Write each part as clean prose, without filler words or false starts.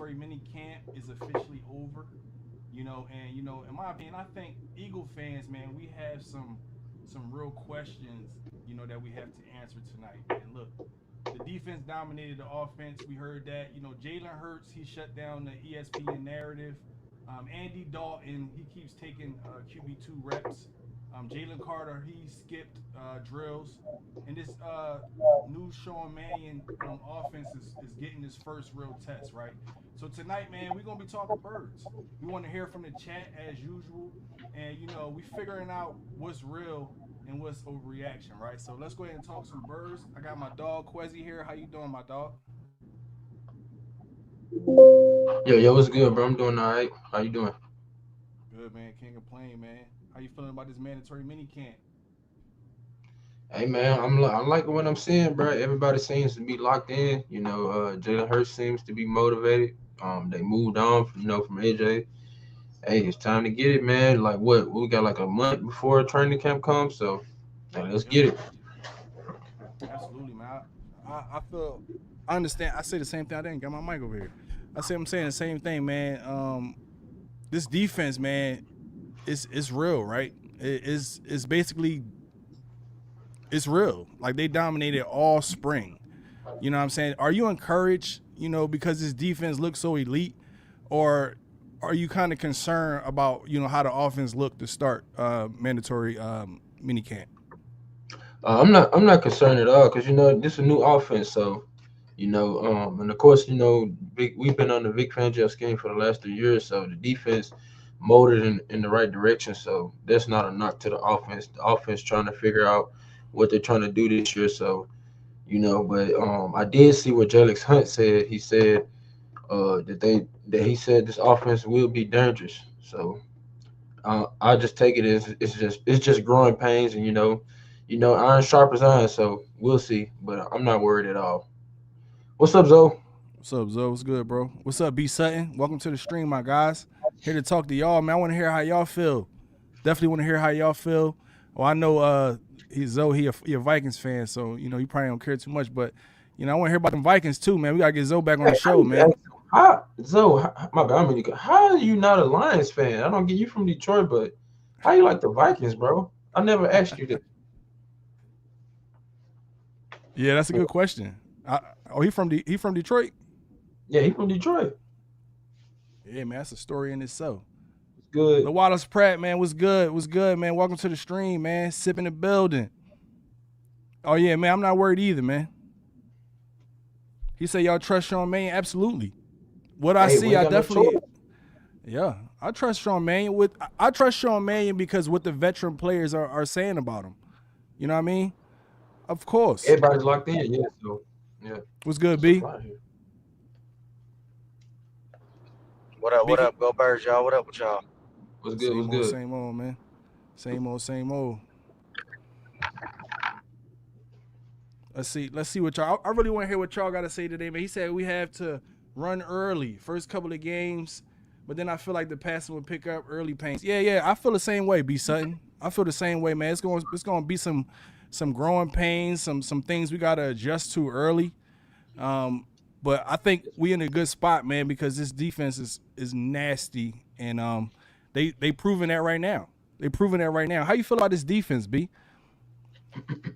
mandatory mini camp is officially over. And in my opinion, I think Eagle fans, man, we have some real questions, that we have to answer tonight. And look, the defense dominated the offense. We heard that. Jalen Hurts, he shut down the ESPN narrative. Andy Dalton, he keeps taking QB2 reps. Jalen Carter, he skipped drills. And this new Sean Mannion offense is getting his first real test, right? So tonight, man, we're going to be talking birds. We want to hear from the chat as usual. And, we figuring out what's real and what's overreaction, right? So let's go ahead and talk some birds. I got my dog Quezzy here. How you doing, my dog? Yo, what's good, bro? I'm doing all right. How you doing? Good, man. Can't complain, man. How you feeling about this mandatory mini camp? Hey, man, I'm liking what I'm seeing, bro. Everybody seems to be locked in. Jalen Hurts seems to be motivated. They moved on, from AJ. Hey, it's time to get it, man. Like what? We got like a month before training camp comes, so hey, let's Yep, get it. absolutely, man. I feel I understand. I say the same thing. I didn't get my mic over here. I'm saying the same thing, man. This defense, man, it's real, right? It's basically it's real. Like they dominated all spring. You know what I'm saying? Are you encouraged, because this defense looks so elite, or are you kind of concerned about, how the offense looked to start mandatory mini camp? I'm not concerned at all because this is a new offense, so and of course we've been on the Vic Fangio scheme for the last 3 years, so the defense molded in the right direction. So that's not a knock to the offense. The offense trying to figure out what they're trying to do this year. So but I did see what Jalen Hunt said. He said that he said this offense will be dangerous. So I just take it as it's just growing pains, and iron sharp as iron. So we'll see, but I'm not worried at all. What's up, Zoe? What's up, Zoe? What's good, bro? What's up, B Sutton? Welcome to the stream, my guys. Here to talk to y'all, man. I want to hear how y'all feel. Definitely want to hear how y'all feel. Well, I know he's Zoe, he a Vikings fan, so he probably don't care too much, but I want to hear about them Vikings too, man. We gotta get Zoe back on Hey, the show, man. Zoe, my bad, how are you not a Lions fan? I don't get you from Detroit, but how you like the Vikings, bro? I never asked you that. Yeah, that's a good question. He from Detroit? Yeah, he from Detroit. Yeah, man, that's a story in itself. It's good. The Wallace Pratt, man, was good. Was good, man. Welcome to the stream, man. Sipping the building. Oh yeah, man. I'm not worried either, man. He said y'all trust Sean Mannion? Absolutely. What I Hey, we see, ain't I got no definitely choice. yeah. I trust Sean Mannion I trust Sean Mannion because what the veteran players are saying about him. You know what I mean? Of course. Everybody's locked in, yeah. So yeah, What's good, it's a B? fly here. What up? What B up? Go Birds, y'all. What up with y'all? What's good? What's good? same old, man. Same old, same old. Let's see what y'all. I really want to hear what y'all got to say today, man. He said we have to run early, first couple of games, but then I feel like the passing will pick up early pains. Yeah. I feel the same way, B Sutton. I feel the same way, man. It's going to be some growing pains, some things we got to adjust to early. But I think we in a good spot, man, because this defense is nasty, and they proving that right now. They proving that right now. How you feel about this defense, B?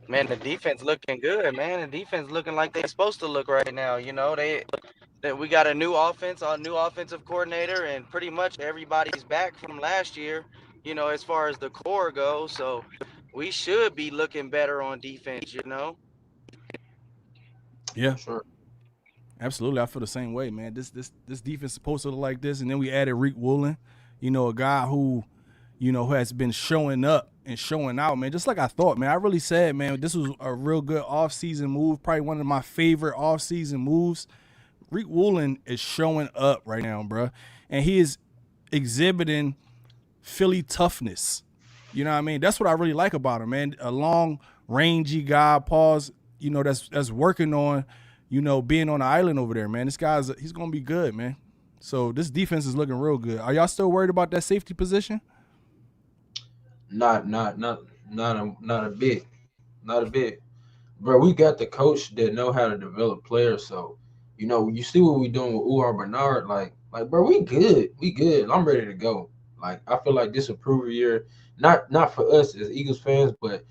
Man, the defense looking good, man. The defense looking like they supposed to look right now. We got a new offense, a new offensive coordinator, and pretty much everybody's back from last year. As far as the core goes, so we should be looking better on defense. Yeah. Sure. Absolutely, I feel the same way, man. This defense is supposed to look like this, and then we added Woolen, a guy who has been showing up and showing out, man. Just like I thought, man. I really said, man, this was a real good offseason move, probably one of my favorite offseason moves. Woolen is showing up right now, bro, and he is exhibiting Philly toughness. You know what I mean? That's what I really like about him, man. A long, rangy guy, that's working on being on the island over there, man. He's gonna be good, man. So this defense is looking real good. Are y'all still worried about that safety position? Not a bit, not a bit, bro. We got the coach that know how to develop players, so You know, you see what we doing with Uar Bernard, like bro, we good. We good. I'm ready to go. Like I feel like this will prove a year, not for us as Eagles fans, but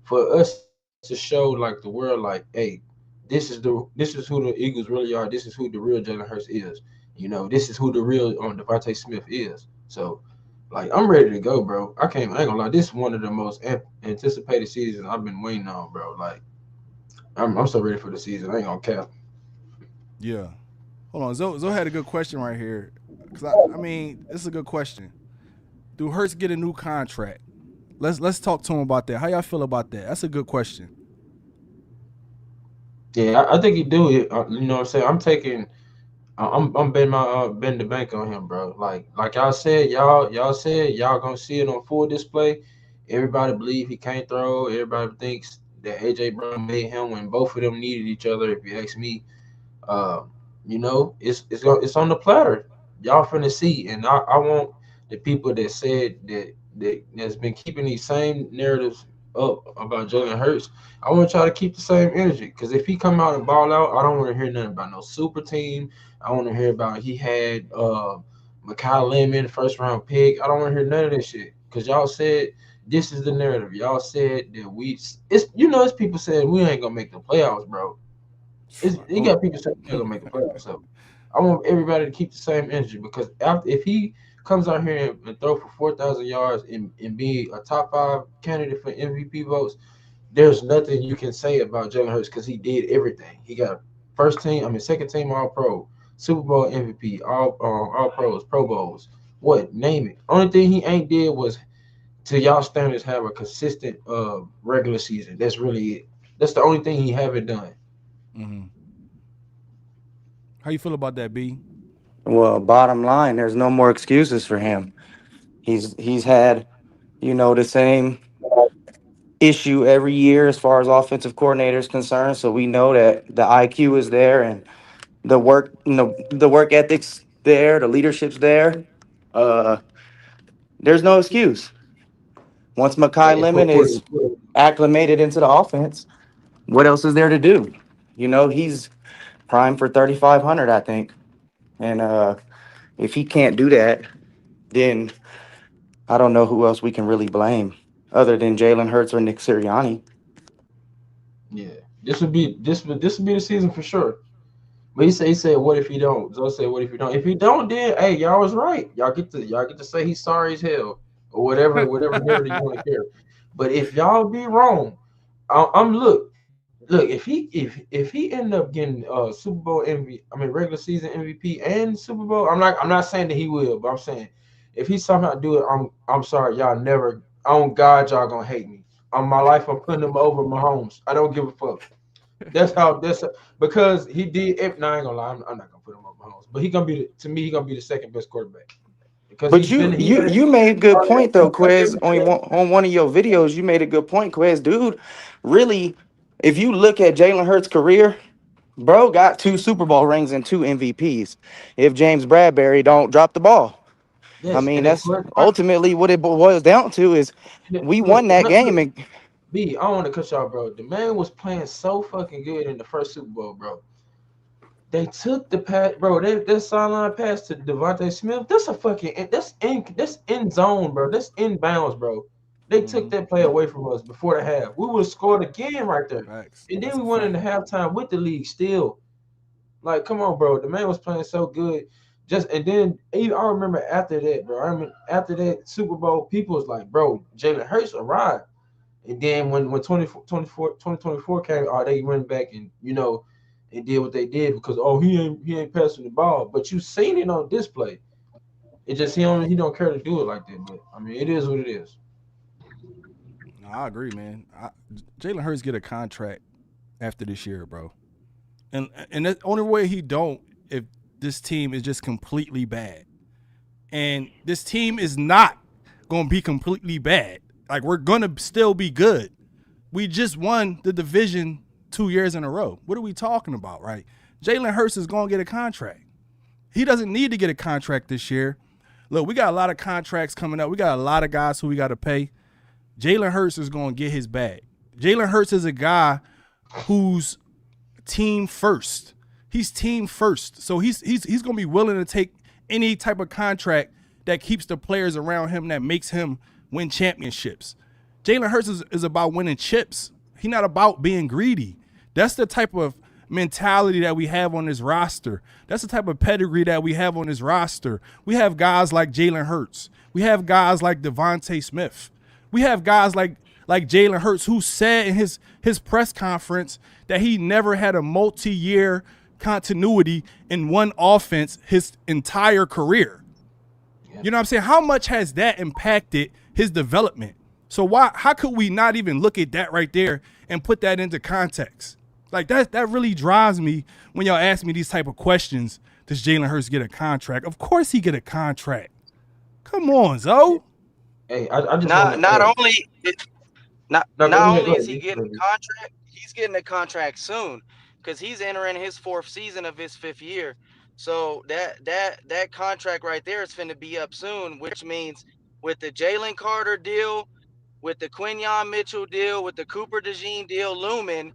for us to show like the world, like, hey, this is who the Eagles really are. This is who the real Jalen Hurts is. You know, this is who the real Devontae Smith is. So, like, I'm ready to go, bro. I ain't gonna lie. This is one of the most anticipated seasons I've been waiting on, bro. Like, I'm so ready for the season. I ain't gonna cap. Yeah. Hold on. Zoe had a good question right here. Cause I mean, it's a good question. Do Hurts get a new contract? Let's talk to him about that. How y'all feel about that? That's a good question. Yeah, I think he do it. You know what I'm saying? I'm betting my betting the bank on him, bro. Like y'all said y'all gonna see it on full display. Everybody believe he can't throw. Everybody thinks that AJ Brown made him when both of them needed each other. If you ask me, uh, you know, it's on the platter. Y'all finna see, and I want the people that said that's been keeping these same narratives up about Jalen Hurts. I want y'all to keep the same energy, because if he come out and ball out, I don't want to hear nothing about no super team. I want to hear about he had Mekhi Lemon, first round pick. I don't want to hear none of this shit, because y'all said this is the narrative. Y'all said that it's people saying we ain't gonna make the playoffs, bro. You got people saying they're gonna make the playoffs. So I want everybody to keep the same energy, because if he comes out here and throw for 4,000 yards and be a top 5 candidate for MVP votes, there's nothing you can say about Jalen Hurts, because he did everything. He got second team All Pro, Super Bowl MVP, All Pros, Pro Bowls. What? Name it. Only thing he ain't did was, to y'all standards, have a consistent regular season. That's really it. That's the only thing he haven't done. Mm-hmm. How you feel about that, B? Well, bottom line, there's no more excuses for him. He's had, the same issue every year as far as offensive coordinator is concerned. So we know that the IQ is there and the work ethics there, the leadership's there. Uh, there's no excuse. Once Mekhi And Lemon is acclimated into the offense, what else is there to do? He's primed for 3,500, I think. And if he can't do that, then I don't know who else we can really blame other than Jalen Hurts or Nick Sirianni. Yeah, this would be the season for sure. But he said, what if he don't? Zoe said, what if he don't? If he don't, then hey, y'all was right. Y'all get to say he's sorry as hell, or whatever narrative you want to hear. But if y'all be wrong, I'm look, if he end up getting Super Bowl MVP, I mean regular season MVP and Super Bowl, I'm not saying that he will, but I'm saying if he somehow do it, I'm sorry, y'all never, on God, y'all gonna hate me. On my life, I'm putting him over Mahomes. I don't give a fuck. That's because he did. No, I ain't gonna lie. I'm not gonna put him over Mahomes, but to me, he gonna be the second best quarterback, because But you made a good point though, Quez. On one of your videos, you made a good point, Quez. Dude, really, if you look at Jalen Hurts' career, bro got 2 Super Bowl rings and 2 MVPs. If James Bradbury don't drop the ball, I yes, mean and then that's ultimately what it boils down to is we won that game. look, And B, I don't want to cut y'all, bro. The man was playing so fucking good in the first Super Bowl, bro. They took the pass, bro. That sideline pass to Devontae Smith. That's a fucking that's in zone, bro. That's in bounds, bro. They took Mm-hmm. that play away from us before the half. We would have scored again right there, Facts. and then That's we a went into fact. halftime with the league still. Like, come on, bro. The man was playing so good. And then even I remember after that, bro. I remember after that Super Bowl, people was like, bro, Jalen Hurts arrived. And then when 2024 came, they went back and and did what they did, because he ain't passing the ball. But you seen it on display. It just he don't care to do it like that. But I mean, it is what it is. No, I agree, man. Jalen Hurts get a contract after this year, bro. And the only way he don't, if this team is just completely bad. And this team is not gonna be completely bad. Like, we're gonna still be good. We just won the division 2 years in a row. What are we talking about, right? Jalen Hurts is gonna get a contract. He doesn't need to get a contract this year. Look, we got a lot of contracts coming up. We got a lot of guys who we got to pay. Jalen Hurts is going to get his bag. Jalen Hurts is a guy who's team first. He's team first. So he's going to be willing to take any type of contract that keeps the players around him, that makes him win championships. Jalen Hurts is about winning chips. He's not about being greedy. That's the type of mentality that we have on this roster. That's the type of pedigree that we have on this roster. We have guys like Jalen Hurts. We have guys like Devontae Smith. We have guys like Jalen Hurts, who said in his press conference that he never had a multi-year continuity in one offense his entire career. You know what I'm saying? How much has that impacted his development? So how could we not even look at that right there and put that into context? Like that really drives me when y'all ask me these type of questions. Does Jalen Hurts get a contract? Of course he get a contract. Come on, Zoe. Hey, I just not only is he getting a ahead. contract, he's getting a contract soon because he's entering his 4th season of his 5th year. So that contract right there is finna be up soon, which means with the Jalen Carter deal, with the Quinyon Mitchell deal, with the Cooper DeJean deal looming,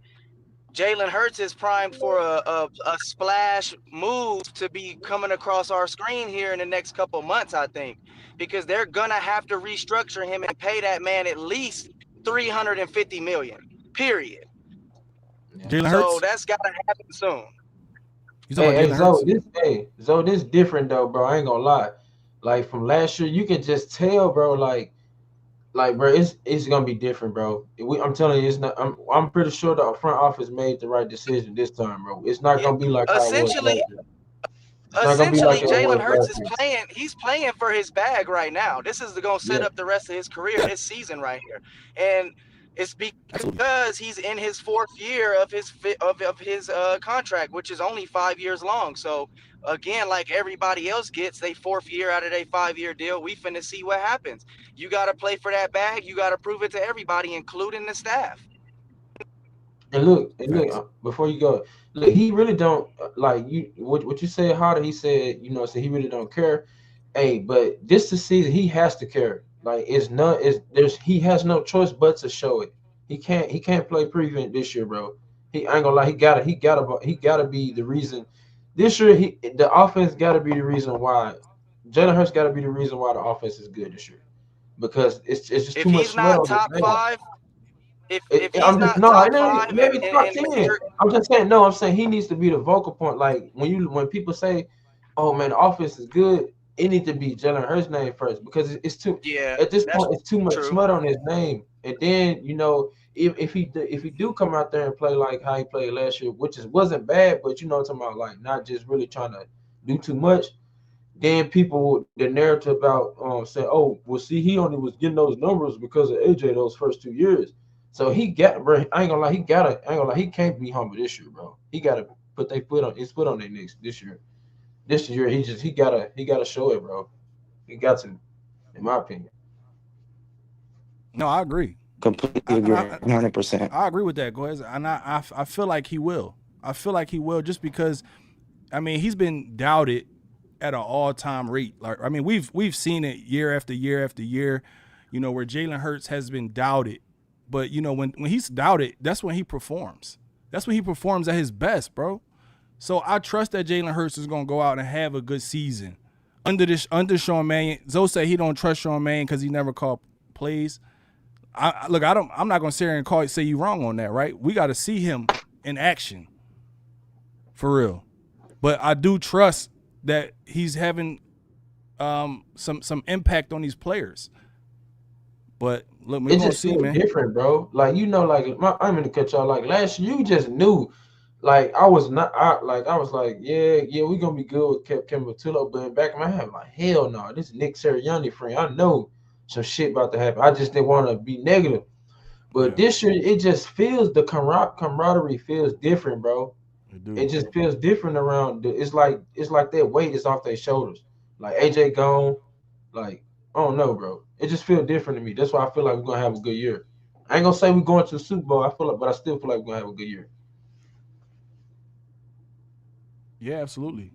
Jalen Hurts is primed for a splash move to be coming across our screen here in the next couple months, I think, because they're gonna have to restructure him and pay that man at least $350 million. Period. Jalen Hurts. So that's gotta happen soon. Zoe, this different though, bro. I ain't gonna lie. Like from last year, you can just tell, bro. Like, bro, it's gonna be different, bro. I'm telling you, it's not. I'm pretty sure the front office made the right decision this time, bro. It's not gonna be like essentially. Jalen Hurts is playing. He's playing for his bag right now. This is gonna set up the rest of his career, his season right here, and it's because he's in his 4th year of his contract, which is only 5 years long. So again, like everybody else gets their 4th year out of their 5-year deal, we finna see what happens. You got to play for that bag. You got to prove it to everybody, including the staff. And look, before you go, look, he really don't like you. What you said, Harder. He said, so he really don't care. Hey, but this season, he has to care. Like he has no choice but to show it. He can't play prevent this year, bro. I ain't gonna lie, he gotta be the reason. This year, the offense gotta be the reason why. Jalen Hurts gotta be the reason why the offense is good this year, because it's just too much. If he's not top 5. If he's not top 5, maybe top 10. I'm just saying. No, I'm saying he needs to be the vocal point. Like when people say, "Oh man, the offense is good," it needs to be Jalen Hurts' name first, because it's too. Yeah. At this point, it's too much smut on his name. And then if he do come out there and play like how he played last year, which wasn't bad, but I'm talking about like not just really trying to do too much. Then the narrative about say, "Oh, well, see, he only was getting those numbers because of AJ those first 2 years." So he got, bro. I ain't gonna lie. I ain't gonna lie. He can't be humble this year, bro. He gotta put his foot on their necks this year. This year, he gotta show it, bro. He got to, in my opinion. No, I agree. Completely agree, 100%. I agree with that, guys, and I feel like he will. I feel like he will, just because, I mean, he's been doubted at an all-time rate. Like, I mean, we've seen it year after year after year, where Jalen Hurts has been doubted. But, when he's doubted, that's when he performs. That's when he performs at his best, bro. So I trust that Jalen Hurts is going to go out and have a good season. Under Sean Mannion, Zoe said he don't trust Sean Mannion because he never called plays. I'm not going to sit here and say you wrong on that, right? We got to see him in action. For real. But I do trust that he's having some impact on these players. But look, we're gonna see, man. Different, bro. Like I'm gonna cut y'all. Like last year, you just knew. Like I was like, yeah, we're gonna be good with Kemba Tullo, but back in my head, I'm like, hell no, this is Nick Sirianni friend. I know some shit about to happen. I just didn't want to be negative. But this year, it just feels, the camaraderie feels different, bro. It just feels different around. It's like that weight is off their shoulders. Like AJ gone, like I don't know, bro. It just feels different to me. That's why I feel like we're gonna have a good year. I ain't gonna say we're going to the Super Bowl. But I still feel like we're gonna have a good year. Yeah, absolutely.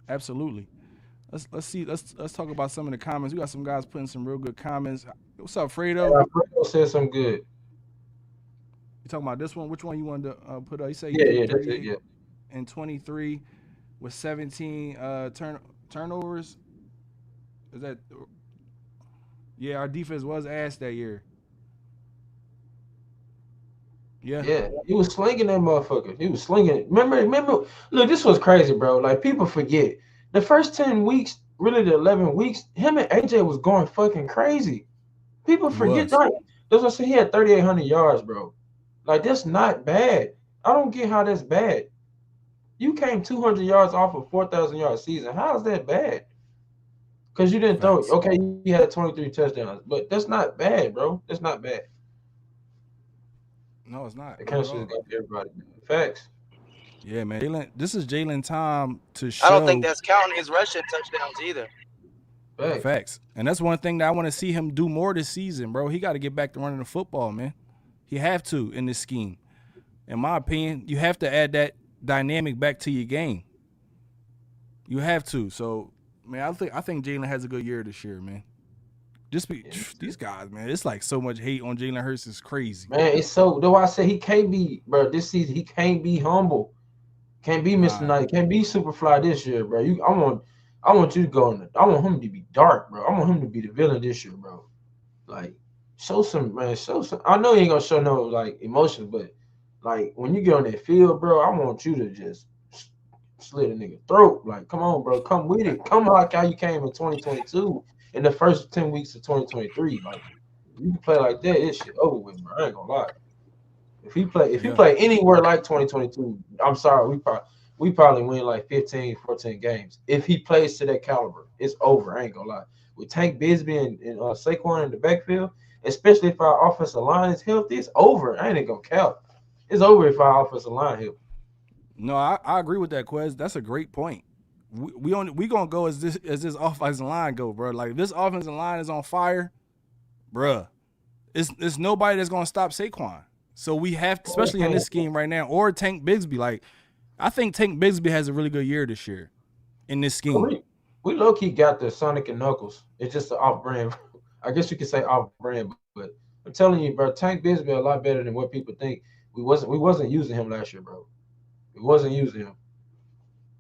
Let's see. Let's talk about some of the comments. We got some guys putting some real good comments. What's up, Fredo? Fredo said something good. You talking about this one? Which one you wanted to put up? You say yeah, that's it. Yeah. and 23 with 17 turnovers. Is that? Yeah, our defense was ass that year. Yeah. Yeah, he was slinging that motherfucker. He was slinging it. Remember. Look, this was crazy, bro. Like people forget the first 10 weeks, really the 11 weeks. Him and AJ was going fucking crazy. People He forget was. like that's what I said. He had 3,800 yards, bro. Like that's not bad. I don't get how that's bad. You came 200 yards off a 4,000 yard season. How is that bad? Because you didn't throw. Facts. Okay, you had 23 touchdowns, but that's not bad, bro. That's not bad. No, it's not. The Not at country's all. got everybody. Facts. Yeah, man. This is Jalen time to I don't think show that's counting his rushing touchdowns either. Facts. facts. And that's one thing that I want to see him do more this season, bro. He got to get back to running the football, man. He have to in this scheme. In my opinion, you have to add that dynamic back to your game. You have to. So, man, I think Jalen has a good year this year, man. Just be these guys, man. It's like so much hate on Jalen Hurts is crazy. Man, it's so. Though I say he can't be, bro. This season he can't be humble. Can't be Mr. Nah. Knight. Can't be Superfly this year, bro. I want you to go in. I want him to be dark, bro. I want him to be the villain this year, bro. Like, show some, man. Show some. I know he ain't gonna show no like emotions, but like when you get on that field, bro, I want you to just slit a nigga throat. Like, come on, bro. Come with it. Come like how you came in 2022 in the first 10 weeks of 2023. Like, you can play like that, this shit over with, bro. I ain't gonna lie. If he play anywhere like 2022, I'm sorry, we probably win like 15, 14 games. If he plays to that caliber, it's over. I ain't gonna lie. With Tank Bigsby and Saquon in the backfield, especially if our offensive line is healthy, it's over. I ain't gonna count. It's over if our offensive line healthy. No, I agree with that, Quez. That's a great point. We gonna go as this offensive line go, bro. Like this offensive line is on fire, bruh. It's nobody that's gonna stop Saquon. So we have to, especially in this scheme right now, or Tank Bigsby. Like I think Tank Bigsby has a really good year this year in this scheme. We low key got the Sonic and Knuckles. It's just the off brand. I guess you could say off brand, but I'm telling you, bro, Tank Bigsby a lot better than what people think. We wasn't using him last year, bro. We wasn't using him.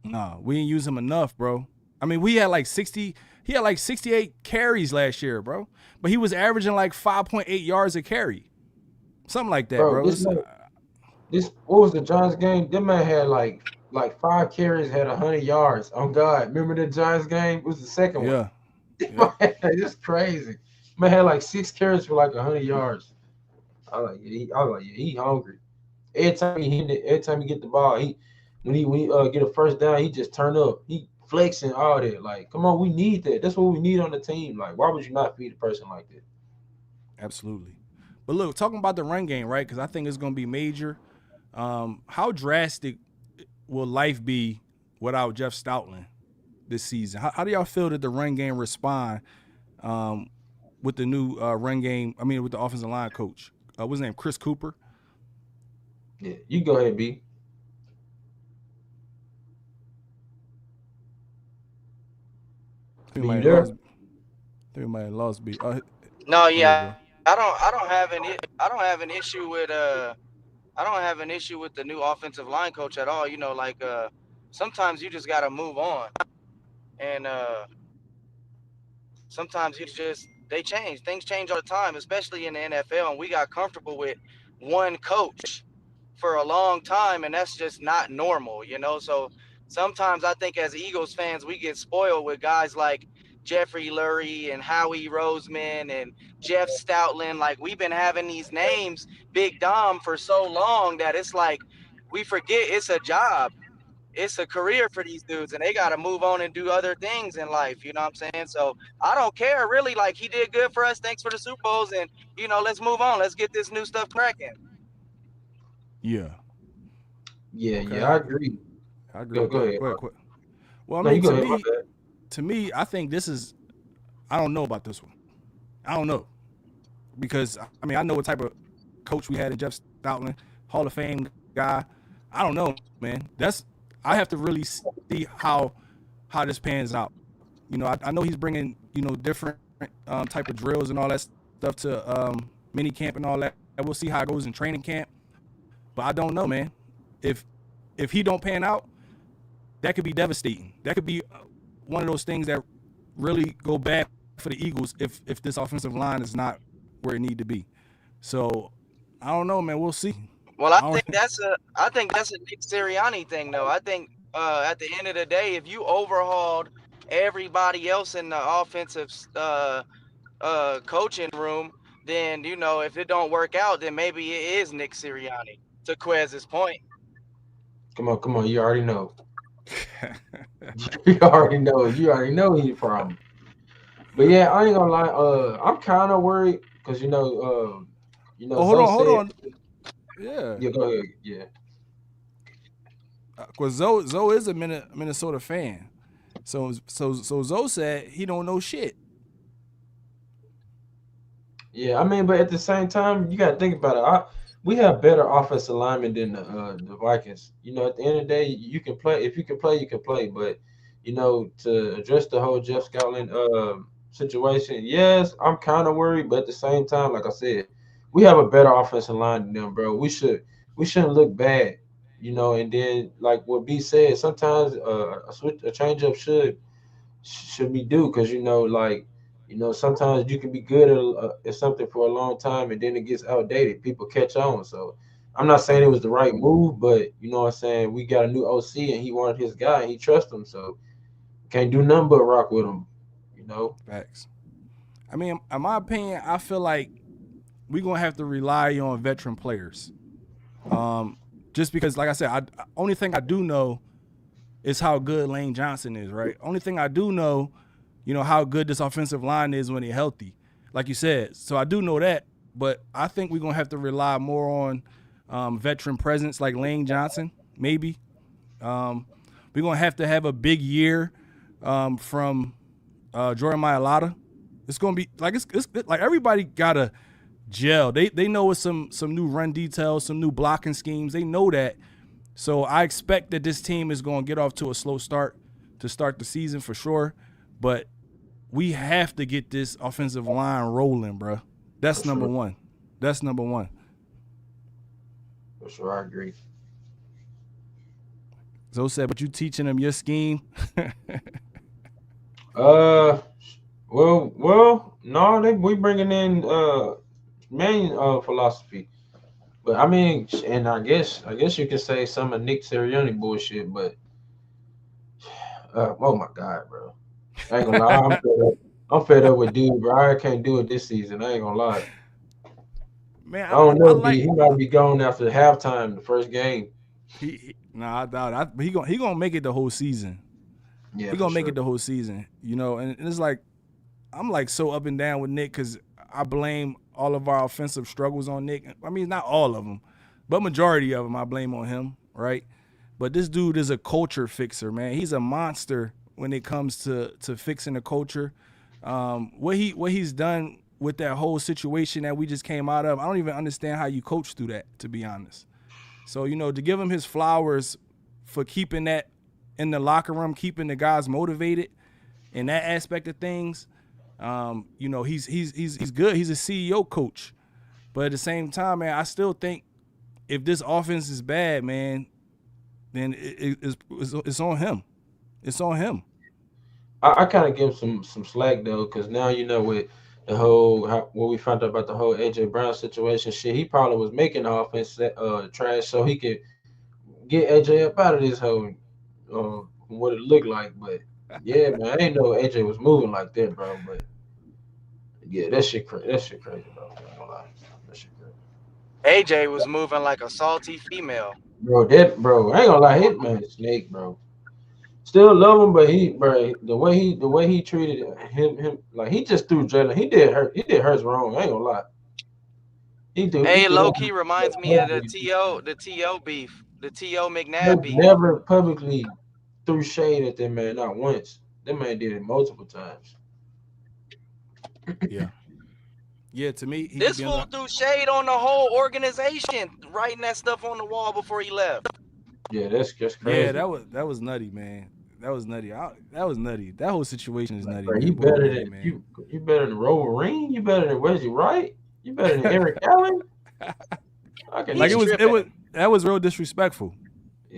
No, we didn't use him enough, bro. I mean, he had like 68 carries last year, bro. But he was averaging like 5.8 yards a carry. Something like that, bro. This what was the Giants game? That man had like 5 carries, had 100 yards. Oh God, remember the Giants game? It was the second one. Yeah. It's crazy. Man had like 6 carries for like 100 yards. I was like, he hungry. Every time he get the ball, when he get a first down, he just turn up. He flexing all that. Like, come on, we need that. That's what we need on the team. Like, why would you not feed a person like that? Absolutely. But look, talking about the run game, right? Because I think it's going to be major. How drastic will life be without Jeff Stoutland this season? How do y'all feel that the run game respond with the new run game? I mean, with the offensive line coach. What's his name? Chris Cooper. Yeah, you go ahead, B. I think we might have lost B. No, yeah, I don't have an issue with the new offensive line coach at all. You know, like sometimes you just gotta move on, and sometimes they change. Things change all the time, especially in the NFL, and we got comfortable with one coach for a long time, and that's just not normal, you know. So sometimes I think as Eagles fans, we get spoiled with guys like Jeffrey Lurie and Howie Roseman and Jeff Stoutland. Like we've been having these names, Big Dom, for so long that it's like we forget it's a job. It's a career for these dudes, and they got to move on and do other things in life. You know what I'm saying? So I don't care really. Like he did good for us. Thanks for the Super Bowls, and you know, let's move on. Let's get this new stuff cracking. Yeah. Yeah, okay. Yeah, I agree. Go ahead. Well, I mean, to me, I think this is. I don't know about this one. I don't know because I mean I know what type of coach we had in Jeff Stoutland, Hall of Fame guy. I don't know, man. I have to really see how this pans out. You know, I know he's bringing different type of drills and all that stuff to Minicamp and all that. And we'll see how it goes in training camp. But I don't know, man. If if he don't pan out, that could be devastating. That could be one of those things that really go bad for the Eagles if this offensive line is not where it need to be. So I don't know, man. We'll see. Well, I think that's a Nick Sirianni thing, though. I think at the end of the day, if you overhauled everybody else in the offensive coaching room, then if it don't work out, then maybe it is Nick Sirianni. To Quez's point. Come on, you already know. You already know he's the problem. But yeah, I ain't gonna lie. I'm kind of worried because hold on. Yeah. Yeah, go ahead. Yeah. Because Zoe is a Minnesota fan, so Zoe said he don't know shit. Yeah, I mean, but at the same time, you got to think about it. We have better offensive linemen than the Vikings. At the end of the day, you can play. If you can play, you can play. But to address the whole Jeff Scotland situation, yes, I'm kind of worried. But at the same time, like I said, we have a better offensive line than them, bro. We shouldn't look bad, And then, like what B said, sometimes a change up should be due because sometimes you can be good at something for a long time and then it gets outdated. People catch on. So I'm not saying it was the right move, but you know what I'm saying? We got a new OC and he wanted his guy and he trusts him. So can't do nothing but rock with him, Facts. I mean, in my opinion, I feel like we're going to have to rely on veteran players. Just because, like I said, only thing I do know is how good Lane Johnson is, right? Only thing I do know, how good this offensive line is when they're healthy, like you said. So I do know that, but I think we're going to have to rely more on veteran presence like Lane Johnson, maybe. We're going to have a big year from Jordan Mailata. It's going to be like it's like everybody got to gel. They know it's some new run details, some new blocking schemes. They know that. So I expect that this team is going to get off to a slow start to start the season for sure. But we have to get this offensive line rolling, bro. That's number one. That's number one. For sure, I agree. Zoe said, but you teaching them your scheme? Well, no, we bringing in Mannion philosophy. But I mean, and I guess you could say some of Nick Sirianni bullshit, but oh my God, bro. I ain't gonna lie, I'm fed up with dude, bro. I can't do it this season. I ain't gonna lie. Man, I don't know, he might be gone after halftime, the first game. I doubt it. He gonna make it the whole season. Yeah, he gonna make it the whole season. And it's like I'm like so up and down with Nick because I blame all of our offensive struggles on Nick. I mean, not all of them, but majority of them I blame on him, right? But this dude is a culture fixer, man. He's a monster when it comes to fixing the culture. What he's done with that whole situation that we just came out of, I don't even understand how you coach through that, to be honest. So, to give him his flowers for keeping that in the locker room, keeping the guys motivated in that aspect of things, he's good. He's a CEO coach. But at the same time, man, I still think if this offense is bad, man, then it's on him. It's on him. I kind of give him some slack though, because now with the whole what we found out about the whole AJ Brown situation, shit, he probably was making the offense trash so he could get AJ up out of this whole what it looked like. But yeah, man, I ain't know AJ was moving like that, bro. But yeah, that shit crazy, bro. I ain't gonna lie. That shit crazy. AJ was moving like a salty female. Bro, I ain't gonna lie, his man is snake, bro. Still love him, but the way he treated him like he just threw Jalen. He did Hurts wrong. I ain't gonna lie. Hey, low key reminds me of the TO beef, the TO McNabb beef. Never publicly threw shade at that man, not once. That man did it multiple times. Yeah. Yeah, to me, this fool threw shade on the whole organization, writing that stuff on the wall before he left. Yeah, that's just crazy. Yeah, that was nutty, man. That was nutty. That was nutty. That whole situation is nutty. Bro, you better than man. You better than Wolverine. You better than Reggie Wright. You better than Eric Allen. Like that was real disrespectful.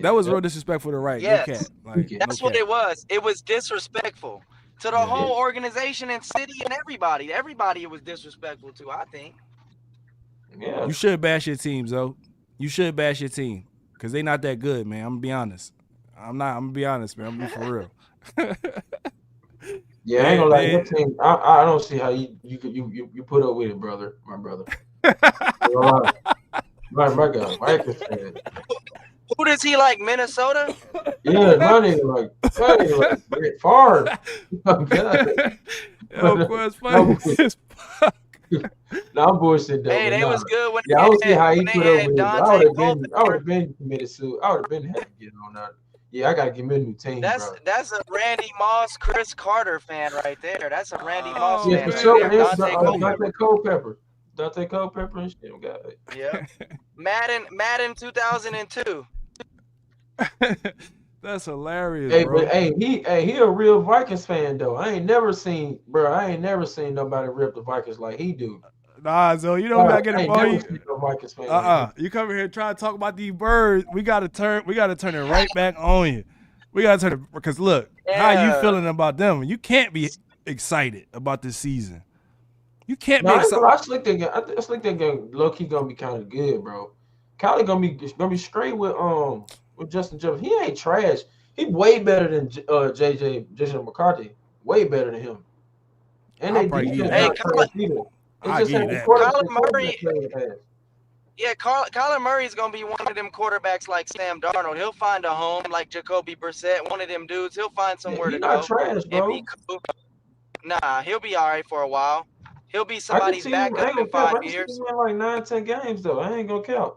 That was real disrespectful to Wright. Yes. No cap. Like, That's no what cap. it was. It was disrespectful to the whole organization and city and everybody. Everybody it was disrespectful to, I think. Yeah. You should bash your team, Zoe. You should bash your team because they not that good, man. I'm gonna be honest. I'm gonna be honest, man. I'm gonna be for real. Yeah, I ain't gonna lie. Your team, I don't see how you put up with it, brother. My brother. My God, Vikings fan. Who does he like? Minnesota? Yeah, my nigga like Brett Favre. Oh God. Quest funny as fuck. No, I'm bullshit though. Hey, they was good when I don't see how he they put up had with it. I would have been committed to. I would have been had to get on that. Yeah, I gotta give me a new team. That's a Randy Moss, Chris Carter fan right there. That's a Randy Moss yeah, fan. For sure. Dante Culpepper. Dante Culpepper and shit. Got it. Yeah. Madden 2002. That's hilarious. Hey, bro. But he a real Vikings fan though. I ain't never seen nobody rip the Vikings like he do. Nah, so you know we gotta get involved. You come here trying to talk about these birds. We gotta turn it right back on you. We gotta turn it because look, how you feeling about them? You can't be excited about this season. You can't be excited. I think they're low key gonna be kind of good, bro. Kylie gonna be straight with Justin Jefferson. He ain't trash. He way better than Jason McCarthy. Way better than him. And they Kyler Murray. Yeah, Kyler Murray is gonna be one of them quarterbacks like Sam Darnold. He'll find a home like Jacoby Brissett. One of them dudes. He'll find somewhere to go. Trash, bro. And be cool. Nah, he'll be all right for a while. He'll be somebody's backup in 5 years. He's like 9-10 games though. I ain't gonna count.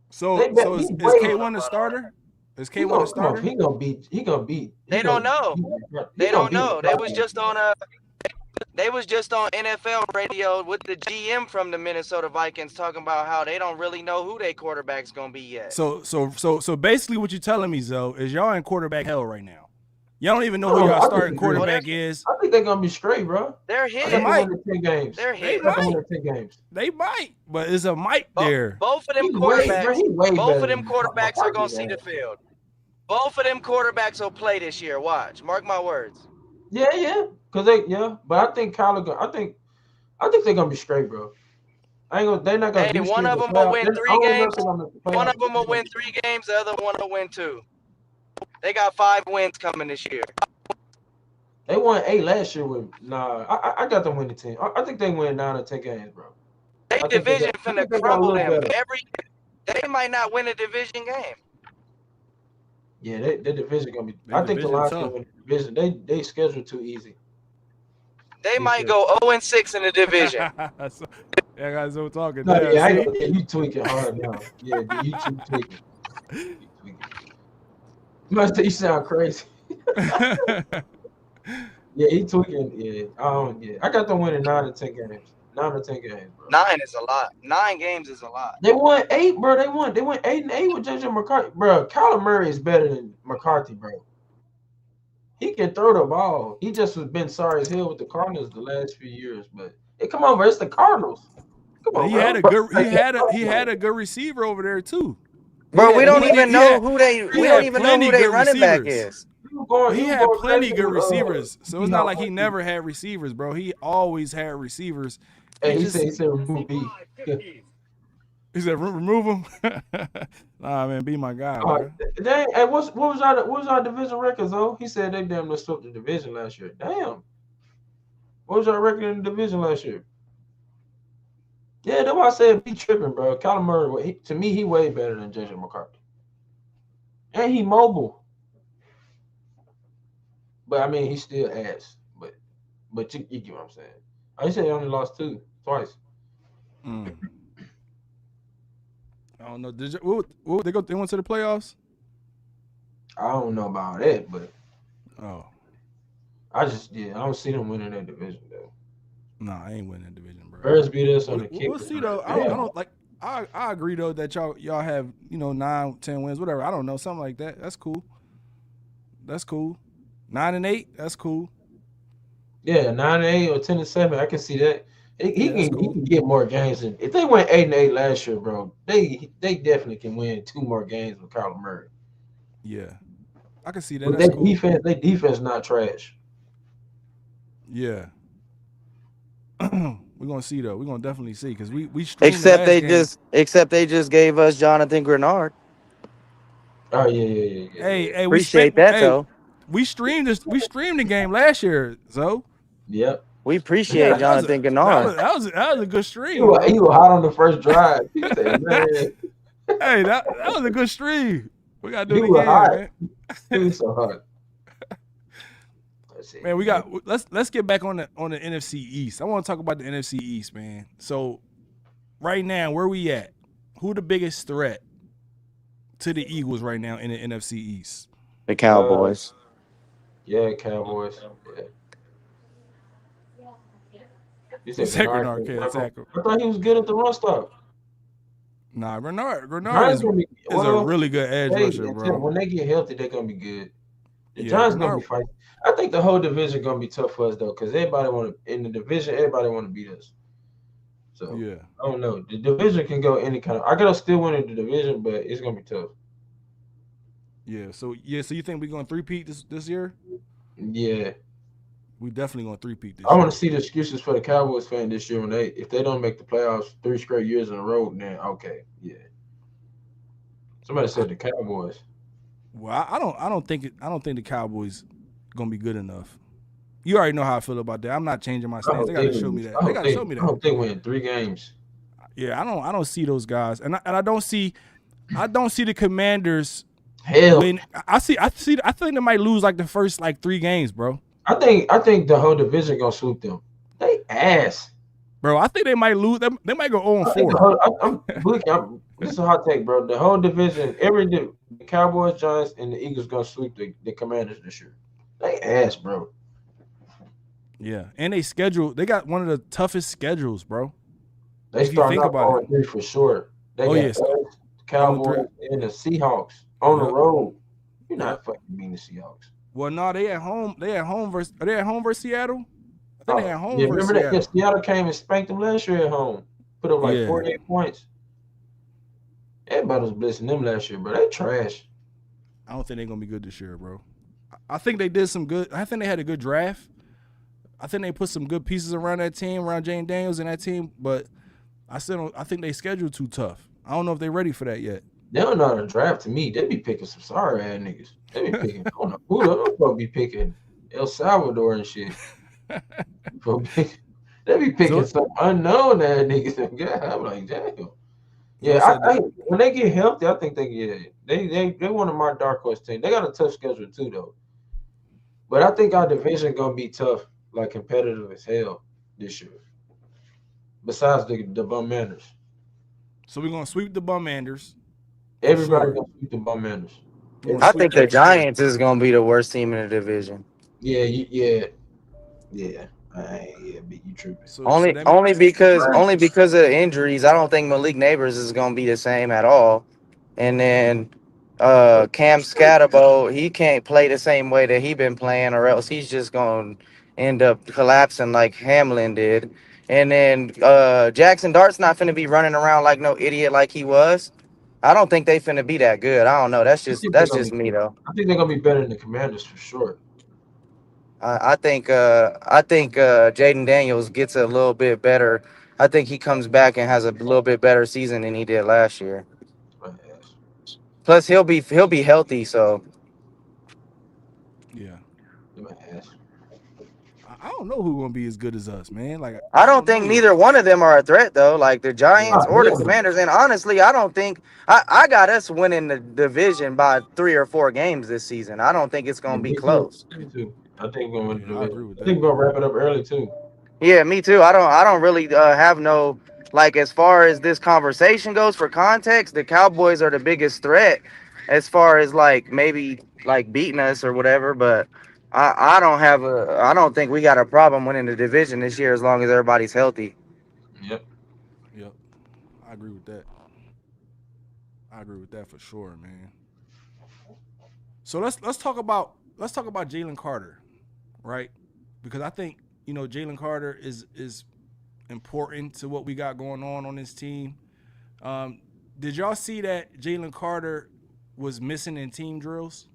So is K1 a starter? Is K1 a starter? He gonna beat. They don't know. They don't know. They was just on NFL radio with the GM from the Minnesota Vikings talking about how they don't really know who their quarterback's gonna be yet. So basically, what you're telling me, Zoe, is y'all in quarterback hell right now. Y'all don't even know who y'all starting quarterback is. I think they're gonna be straight, bro. They're hit. They might. They're hit. They might, but it's a might there. Both of them quarterbacks are gonna see the field. Both of them quarterbacks will play this year. Watch, mark my words. Yeah, but I think I think they're gonna be straight, bro. They're not gonna. Hey, one of them will win 3 games. One of them will win 3 games. The other one will win 2. They got 5 wins coming this year. They won 8 last year with I got them winning 10. I think they win 9 or 10 games, bro. They division finna crumble them. They might not win a division game. Yeah, the division gonna be. I think the Lions gonna win the division. They schedule too easy. They might go 0-6 in the division. Yeah, guys, we're talking. You tweaking hard now. Yeah, you tweaking. You sound crazy. Yeah, he tweaking. Yeah, I got them winning 9 or 10 games. 9 or 10 games, bro. 9 is a lot. 9 games is a lot. They won 8, bro. They won 8-8 with JJ McCarthy, bro. Kyler Murray is better than McCarthy, bro. He can throw the ball. He just has been sorry as hell with the Cardinals the last few years, but come on, bro. It's the Cardinals. Come on, he had a good receiver over there too. Bro, we don't even know who they running back is. He had plenty good receivers, so it's not like he never had receivers, bro. He always had receivers. Hey, he said remove B. He said remove him. Nah, man, be my guy. Hey, what was our division record, though? He said they damn near swept the division last year. Damn. What was our record in the division last year? Yeah, that's why I said be tripping, bro. Kyler Murray, to me, he way better than JJ McCarthy. And he mobile. But, I mean, he still ass. But you get what I'm saying. I said he only lost twice. I don't know. They went to the playoffs? I don't know about that, but I don't see them winning that division though. No, I ain't winning that division, bro. Birds beat us on the kick. We'll see though. I don't like. I agree though that y'all have 9-10 wins, whatever. I don't know, something like that. That's cool. 9-8. That's cool. Yeah, 9-8 or 10-7. I can see that. He can get more games. If they went 8-8 last year, bro, they definitely can win 2 more games with Kyler Murray. Yeah, I can see that. But That's cool. their defense not trash. Yeah. We're gonna see though. We're gonna definitely see because we streamed the last game. Except they just gave us Jonathan Grenard. Oh yeah. Hey, Appreciate that though. we streamed this. We streamed the game last year, so Yep. We appreciate Jonathan Grenard. that was a good stream. He was hot on the first drive. He said, "Man, Hey, that was a good stream. We gotta do it he was again, hot. man. He was so hot." Man, let's get back on the NFC East. I want to talk about the NFC East, man. So right now, where we at? Who the biggest threat to the Eagles right now in the NFC East? The Cowboys. Yeah, Cowboys. Yeah. You said Grenard can't tackle. I thought he was good at the run stop. Nah, Grenard is a really good edge rusher, bro. When they get healthy, they're gonna be good. The Giants gonna be fighting. I think the whole division gonna be tough for us though, because everybody want to beat us. So yeah, I don't know. The division can go any kind of. I gotta still win the division, but it's gonna be tough. Yeah. So you think we're gonna three-peat this year? Yeah. We definitely gonna three-peat this I year. want to see the excuses for the Cowboys fan this year if they don't make the playoffs 3 straight years in a row. Then okay, yeah. Somebody said the Cowboys. Well, I don't think the Cowboys gonna be good enough. You already know how I feel about that. I'm not changing my stance. They gotta show me that. They gotta show me that. I hope they win 3 games. Yeah, I don't see those guys, and I don't see the Commanders. Hell, I think they might lose like the first 3 games, bro. I think the whole division gonna swoop them. They ass, bro. I think they might lose. They might go 0-4. This is a hot take, bro. The whole division, the Cowboys, Giants, and the Eagles gonna sweep the Commanders this year. They ass, bro. Yeah, and they got one of the toughest schedules, bro. They start out 0-3 for sure. They got the Cowboys and the Seahawks on the road. You're not fucking mean the Seahawks. Well, no, they at home. Are they at home versus Seattle? I think they at home versus remember Seattle. That Seattle came and spanked them last year at home. Put up 48 points. Everybody was blitzing them last year, bro. They trash. I don't think they're gonna be good this year, bro. I think they did some good. I think they had a good draft. I think they put some good pieces around that team, around Jane Daniels and that team, but I think they scheduled too tough. I don't know if they're ready for that yet. They don't know how to draft to me. They be picking some sorry ass niggas. They be picking I don't know who they're gonna be picking El Salvador and shit. They be picking some unknown ass niggas. Yeah, I'm like, damn. Yeah, when they get healthy, I think they one of my dark horse teams. They got a tough schedule too, though. But I think our division gonna be tough, like competitive as hell this year. Besides the Bum-Manders. So we're gonna sweep the Bum-Manders. Everybody gonna sweep the Bum-Manders. I think the Giants is gonna be the worst team in the division. Yeah. You tripping. Only because of the injuries. I don't think Malik Neighbors is gonna be the same at all. And then Cam Scatterbo, he can't play the same way that he been playing, or else he's just gonna end up collapsing like Hamlin did. And then Jackson Dart's not finna be running around like no idiot like he was. I don't think they finna be that good. I don't know. That's just me though. I think they're gonna be better than the Commanders for sure. I think Jaden Daniels gets a little bit better. I think he comes back and has a little bit better season than he did last year. Plus he'll be healthy, so yeah. I don't know who's gonna be as good as us, man. Like I don't think neither one of them are a threat though, like the Giants or the Commanders. And honestly, I don't think I got us winning the division by 3 or 4 games this season. I don't think it's gonna be close. Me too. I think we're gonna win the division. I think we're gonna wrap it up early too. Yeah, me too. I don't really have no, like, as far as this conversation goes, for context, the Cowboys are the biggest threat as far as like maybe like beating us or whatever, but I don't think we got a problem winning the division this year as long as everybody's healthy. Yep. I agree with that. For sure, man. So let's talk about Jalen Carter, right? Because I think, Jalen Carter is important to what we got going on this team. Did y'all see that Jalen Carter was missing in team drills.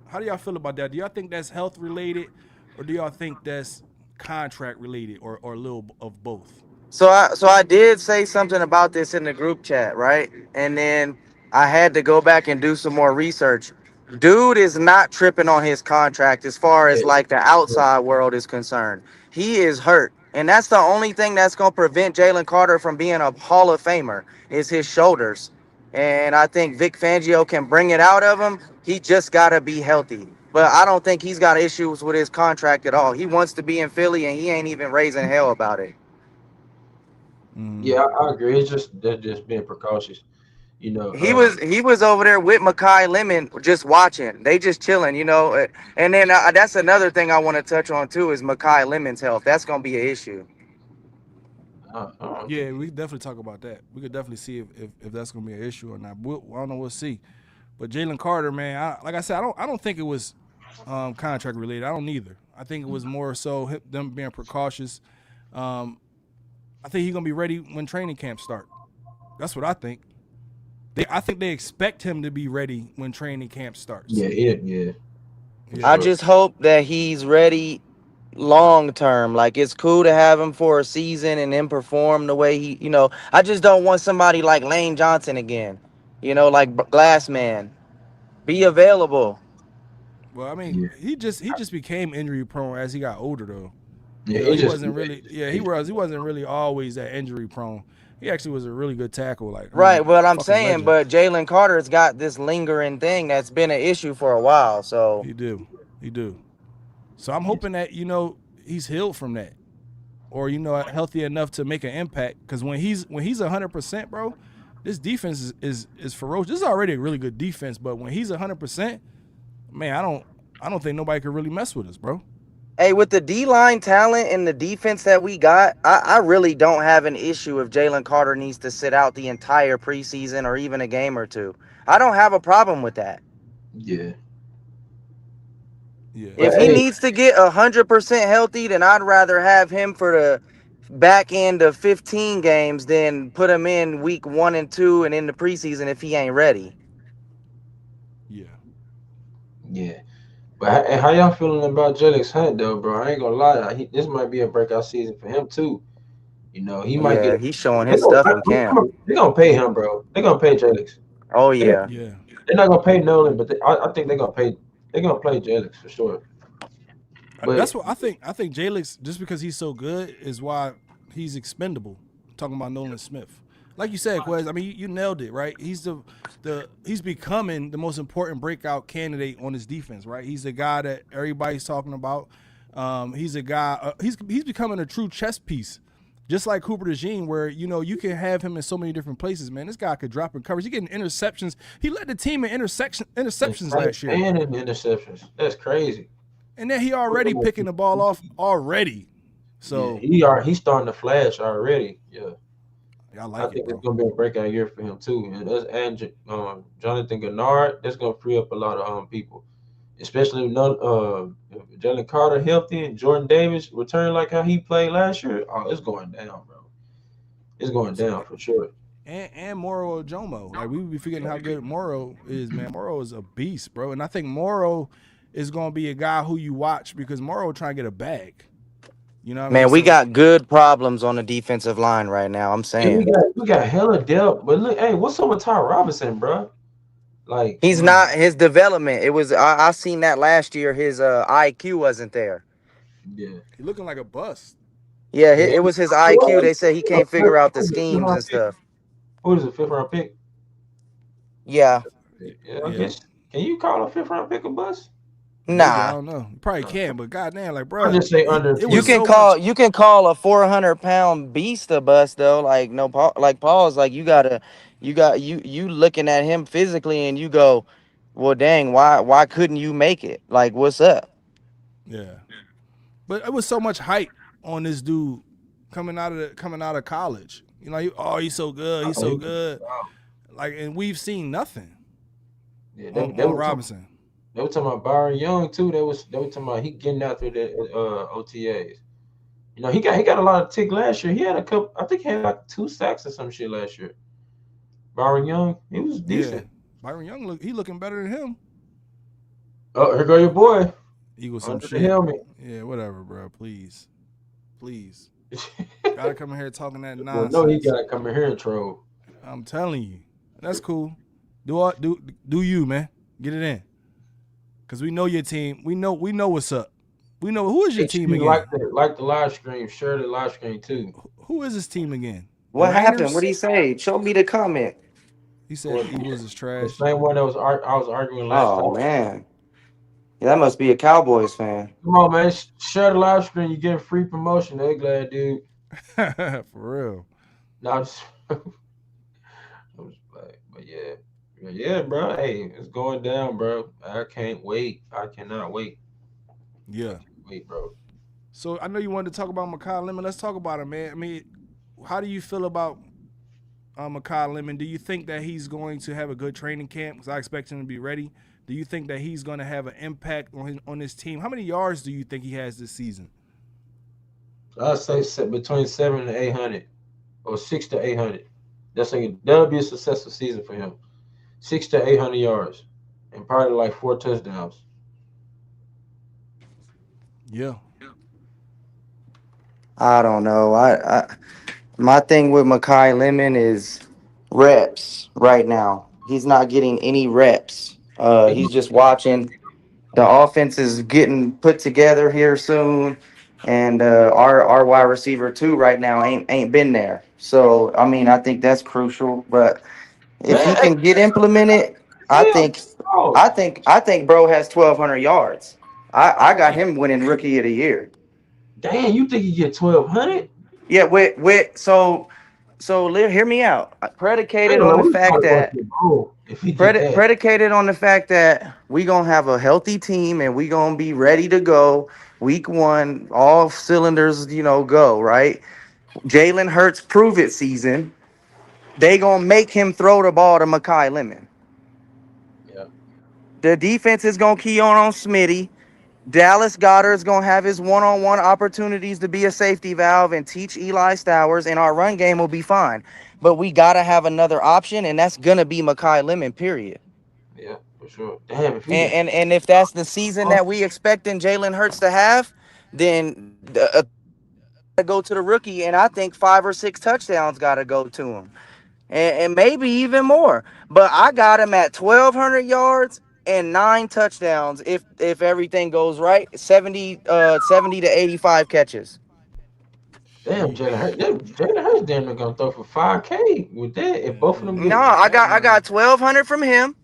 How do y'all feel about that? Do y'all think that's health related, or do y'all think that's contract related, or a little of both? So I did say something about this in the group chat, right? And then I had to go back and do some more research. Dude is not tripping on his contract as far as like the outside world is concerned. He is hurt. And that's the only thing that's going to prevent Jalen Carter from being a Hall of Famer is his shoulders. And I think Vic Fangio can bring it out of him. He just got to be healthy. But I don't think he's got issues with his contract at all. He wants to be in Philly and he ain't even raising hell about it. Yeah, I agree. It's just they're just being precautious. You know, He was over there with McKee Lemon just watching. They just chilling, And then that's another thing I want to touch on too is McKee Lemon's health. That's gonna be an issue. I don't Yeah, think we could definitely talk about that. We could definitely see if that's gonna be an issue or not. I don't know. We'll see. But Jalen Carter, man, like I said, I don't think it was contract related. I don't either. I think it was more so them being precautious. I think he's gonna be ready when training camp start. That's what I think. I think they expect him to be ready when training camp starts. yeah. I Sure. just hope that he's ready long term. Like it's cool to have him for a season and then perform the way I just don't want somebody like Lane Johnson again. Like Glass Man. Be available. Well, I mean, Yeah, he just became injury prone as he got older, though. yeah. It He just wasn't really. Yeah, he wasn't really always that injury prone. He actually was a really good tackle. Like, I Right, mean, what I'm fucking saying, legend. but Jalen Carter's got this lingering thing that's been an issue for a while. So He do. So I'm hoping that he's healed from that, or healthy enough to make an impact. Because when he's 100%, bro, this defense is ferocious. This is already a really good defense, but when he's 100%, man, I don't think nobody could really mess with us, bro. hey, with the D-line talent and the defense that we got, I really don't have an issue if Jalen Carter needs to sit out the entire preseason or even a game or two. I don't have a problem with that. yeah. Yeah. If But he hey, needs to get 100% healthy, then I'd rather have him for the back end of 15 games than put him in week 1 and 2 and in the preseason if he ain't ready. Yeah. yeah. But how y'all feeling about Jelix Hunt though, bro? I ain't gonna lie. This might be a breakout season for him too. He might get. Yeah, he's showing his stuff in camp. They gonna pay him, bro. They gonna pay Jelix. Oh, They, yeah. Yeah. they're not gonna pay Nolan, but I think they're gonna pay. They're gonna play Jelix for sure. But That's what I think. I think Jalix, just because he's so good, is why he's expendable. Talking about Nolan Smith, like you said, Quez. I mean, you nailed it, right? He's he's becoming the most important breakout candidate on his defense, right? He's the guy that everybody's talking about. He's a guy. He's becoming a true chess piece, just like Cooper DeJean, where you can have him in so many different places. Man, this guy could drop in coverage. He getting interceptions. He led the team in interceptions last year, and in interceptions. That's crazy. and then he already picking the ball off already. So He's starting to flash already. Yeah. I I like it, think it's bro. gonna be a breakout year for him too, and Jonathan Goedert. That's gonna free up a lot of people, especially if Jalen Carter healthy and Jordan Davis return like how he played last year. Oh, it's going down, bro. It's going down for sure. And Moro Ojomo. Like, we would be forgetting how good Moro is, man. Moro is a beast, bro. And I think Moro is gonna be a guy who you watch because Moro trying to get a bag. You know what I mean? Man, we So got good problems on the defensive line right now. I'm And saying we got hella depth, but look, hey, what's up with Ty Robinson, bro? Like, he's not his development. It was I seen that last year. His IQ wasn't there. yeah, he looking like a bust. Yeah, yeah. it was his IQ. They said he can't figure out the schemes and stuff. Who is a fifth round pick? Yeah, Yeah, I Yeah. guess. Can you call a fifth round pick a bust? Maybe, I nah. don't know. You probably can, but goddamn, like, I bro, just say under it You was can so 10. call much. you can call a 400-pound beast a bust though. Like no, like Paul's like you looking at him physically and you go, well, dang, why couldn't you make it? Like what's up? Yeah. But it was so much hype on this dude coming out of college. He's so good, he's so good. Like, and we've seen nothing Yeah, on Robinson. they were talking about Byron Young too. They were talking about he getting after the OTAs. He got a lot of tick last year. He had a couple. I think he had like 2 sacks or some shit last year. Byron Young, he was Yeah. decent. Byron Young he looking better than him. Oh, here go your boy Eagles some under the shit. helmet. Yeah, whatever, bro. Please, please. Gotta come in here talking that Well, no, he nonsense. gotta come in here and troll. I'm telling you, that's cool. Do you, man? Get it in, cause we know your team. We know what's up. We know who is your Make team sure you again. like the live stream, share the live stream too. Who is this team again? The What happened? What Raiders. did he say? Show me the comment. He said Or the Eagles is the trash. same one that I was arguing last Oh time. man, yeah, that must be a Cowboys fan. Come on, man, share the live stream. You get free promotion. They glad, dude. For real. No, I'm just like, but yeah, bro. Hey, it's going down, bro. I can't wait. I cannot wait. I Yeah. can't wait, bro. So I know you wanted to talk about McKee Lemon. Let's talk about him, man. I mean, how do you feel about McKee Lemon? Do you think that he's going to have a good training camp? Because I expect him to be ready. Do you think that he's going to have an impact on his team? How many yards do you think he has this season? I'd say between 700 and 800, or 600 to 800. That'll be a successful season for him. 600 to 800 yards, and probably like 4 touchdowns. Yeah. I don't know. I my thing with Makai Lemon is reps right now. He's not getting any reps. He He's just watching. The offense is getting put together here soon, and our wide receiver two right now ain't been there. So I mean, I think that's crucial. But if he man, can get implemented, I hey, think oh, I think bro has 1,200 yards. I got Damn. him winning rookie of the year. damn, you think he get 1,200? Yeah, hear me out. I ain't Predicated gonna on lie, the we fact probably gonna that get bro if he get that. predicated on the fact that we gonna have a healthy team and we gonna be ready to go week one, all cylinders, go right. Jalen Hurts prove it season. They gonna make him throw the ball to Makai Lemon. Yeah, The defense is gonna key on Smitty. Dallas Goddard is going to have his one-on-one opportunities to be a safety valve and teach Eli Stowers, and our run game will be fine. But we got to have another option, and that's going to be Makai Lemon, period. yeah, for sure. Damn, if he And, get and, and if that's the season that we expecting Jalen Hurts to have, then go to the rookie, and I think 5 or 6 touchdowns got to go to him. And maybe even more. But I got him at 1,200 yards and 9 touchdowns if everything goes right. 70 to 85 catches. damn Sheesh. Jalen Hurts damn near gonna throw for 5K with that if both of them No, get. With that I money. got 1,200 from him.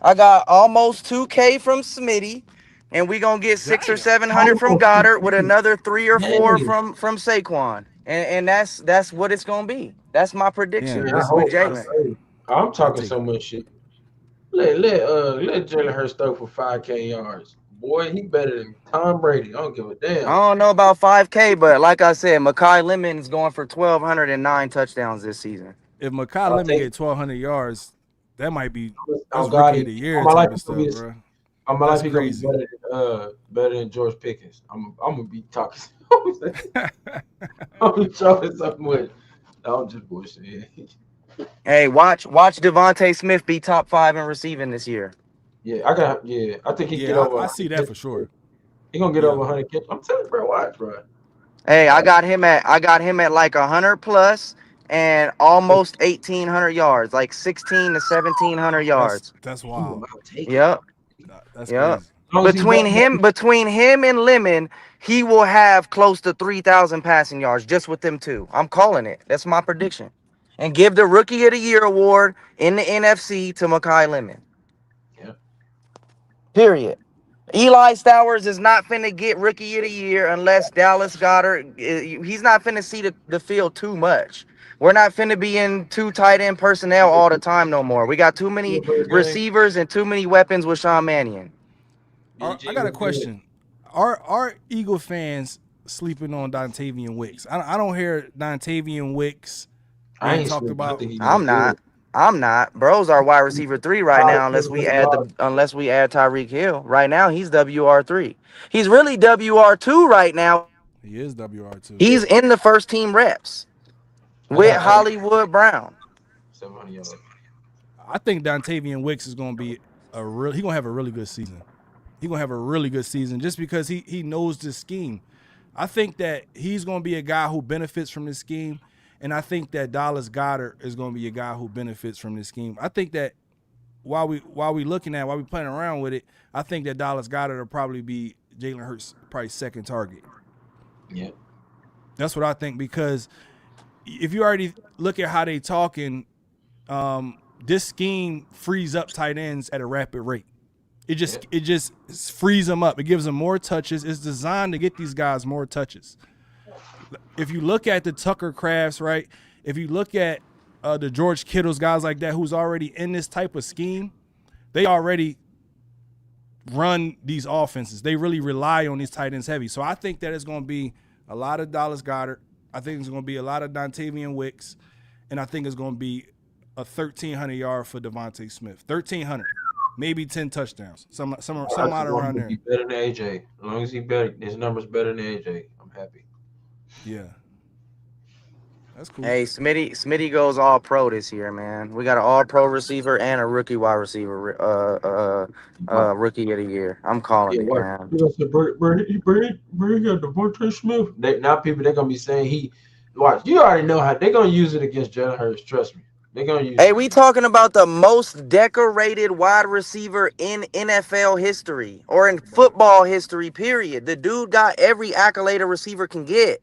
I got almost 2K from Smitty. And we gonna get 6 or 700 Damn. from Hold Goddard with on, another 3 or 4 dang, from Saquon. And that's what it's gonna be. That's my Damn. prediction man, I with hope. Jalen. I'm I talking take so much shit. Let Jalen Hurts throw for 5K yards. Boy, he better than Tom Brady. I don't give a I damn. don't know about 5K, but like I said, Makai Lemon's going for 1,209 touchdowns this season. if Makai I'll Lemon take. get 1,200 yards, that might be Oh that's God, rookie of the all year my life type of he gonna stuff, be. bro. All my life That's he gonna be crazy. better than George Pickens. I'm gonna be talking. I'm be talking so much. No, I'm just bullshit. Hey, watch Devontae Smith be top 5 in receiving this year. Yeah, I think he get Yeah, over I 100 see that for catches. sure. He gonna get Yeah. over 100 catches. I'm telling you, bro, watch, bro. Hey, I Watch. got him at like 100 plus and almost 1,800 yards, like 16 to 1,700 That's yards. that's He gonna wild. outtake it. Yep, That's yep. crazy. As long as he Between him and Lemon, he will have close to 3,000 passing yards just with them two. I'm calling it. That's my prediction. And give the Rookie of the Year award in the NFC to Makai Lemon. yeah, Period. Eli Stowers is not finna get Rookie of the Year unless Dallas Goddard. He's not finna see the field too much. We're not finna be in two tight end personnel all the time no more. We got too many first game. receivers and too many weapons with Sean Mannion. I DJ got a was good. question. Are Eagle fans sleeping on Dontavian Wicks? I don't hear Dontavian Wicks I being ain't talked sleeping. I about. think he gonna I'm do not. it. I'm not. Bro's our wide receiver 3 right Tyler now, Taylor was a lot. unless we add Tyreek Hill. Right now, he's WR3. He's really WR2 right now. He is WR2. He's in the first team reps I with got Hollywood Brown. 700 yards. I think Dontavian Wicks is going to be he going to have a really good season. He going to have a really good season just because he knows this scheme. I think that he's going to be a guy who benefits from this scheme, and I think that Dallas Goedert is going to be a guy who benefits from this scheme. I think that while we playing around with it, I think that Dallas Goedert will probably be Jalen Hurts' probably second target. Yeah. That's what I think, because if you already look at how they talking, this scheme frees up tight ends at a rapid rate. It just frees them up. It gives them more touches. It's designed to get these guys more touches. If you look at the Tucker Crafts, right? If you look at the George Kittles, guys like that, who's already in this type of scheme, they already run these offenses. They really rely on these tight ends heavy. So I think that it's going to be a lot of Dallas Goedert. I think it's going to be a lot of Dontavian Wicks, and I think it's going to be a 1,300 yard for Devontae Smith. 1,300, maybe 10 touchdowns. Some out around there. Be better than AJ. As long as he better, his numbers better than AJ. I'm happy. Yeah, that's cool. Hey, Smitty goes all pro this year, man. We got an all pro receiver and a rookie wide receiver, rookie of the year. I'm calling it, man. You got Devontae Smith. Now people they're gonna be saying watch. You already know how they're gonna use it against Jalen Hurts. Trust me, they're gonna use. Hey, we talking about the most decorated wide receiver in NFL history or in football history. Period. The dude got every accolade a receiver can get.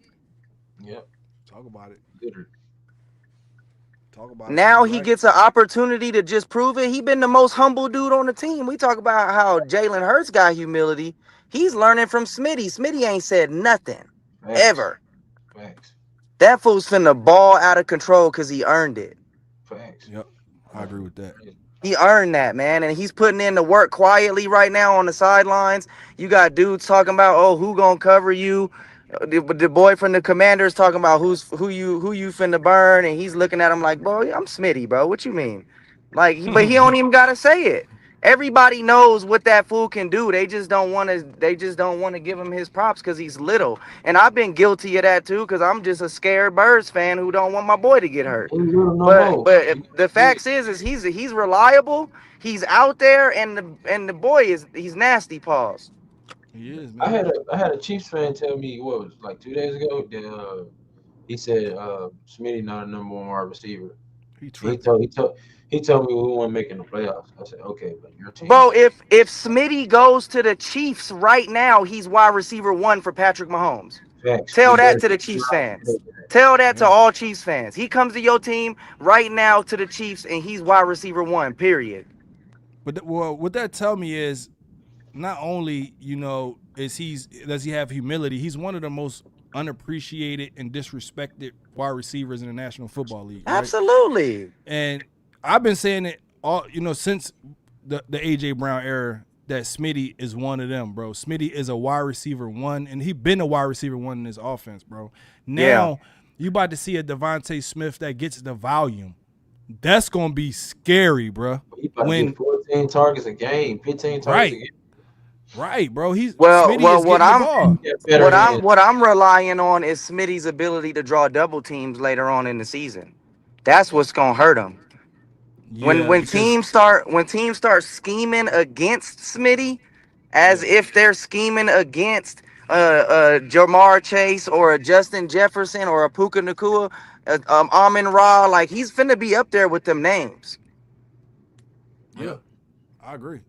Yep. Talk about it. Goedert. Now he gets an opportunity to just prove it. He been the most humble dude on the team. We talk about how Jalen Hurts got humility. He's learning from Smitty. Smitty ain't said nothing. Facts. Ever. Facts. That fool's finna ball out of control because he earned it. Facts. Yep, I agree with that. He earned that, man, and he's putting in the work quietly right now on the sidelines. You got dudes talking about, oh, who gonna cover you? The boy from the Commanders talking about who you finna burn, and he's looking at him like, bro, I'm Smitty, bro. What you mean? Like, but he don't even gotta say it. Everybody knows what that fool can do. They just don't want to give him his props because he's little. And I've been guilty of that too, because I'm just a scared Birds fan who don't want my boy to get hurt. But the facts is he's reliable. He's out there, and the boy he's nasty paws. He is, man. I had a Chiefs fan tell me what was it, like 2 days ago that he said Smitty not a number one wide receiver. He told me we weren't making the playoffs. I said, okay, but your team. Bro, if Smitty goes to the Chiefs right now, he's wide receiver 1 for Patrick Mahomes. Facts. Tell that to the Chiefs fans. Tell that to all Chiefs fans. He comes to your team right now to the Chiefs, and he's wide receiver 1, period. But what that tell me is, not only, does he have humility, he's one of the most unappreciated and disrespected wide receivers in the National Football League. Right? Absolutely. And I've been saying it all, since the AJ Brown era, that Smitty is one of them, bro. Smitty is a wide receiver 1, and he been a wide receiver 1 in his offense, bro. Now you about to see a Devontae Smith that gets the volume. That's gonna be scary, bro. He about to get 14 targets a game, 15 targets a game. Right, bro. What I'm relying on is Smitty's ability to draw double teams later on in the season. That's what's gonna hurt him. Yeah, when teams start scheming against Smitty, as if they're scheming against Jamar Chase or a Justin Jefferson or a Puka Nacua, Amon Ra, like he's finna be up there with them names. Yeah, I agree.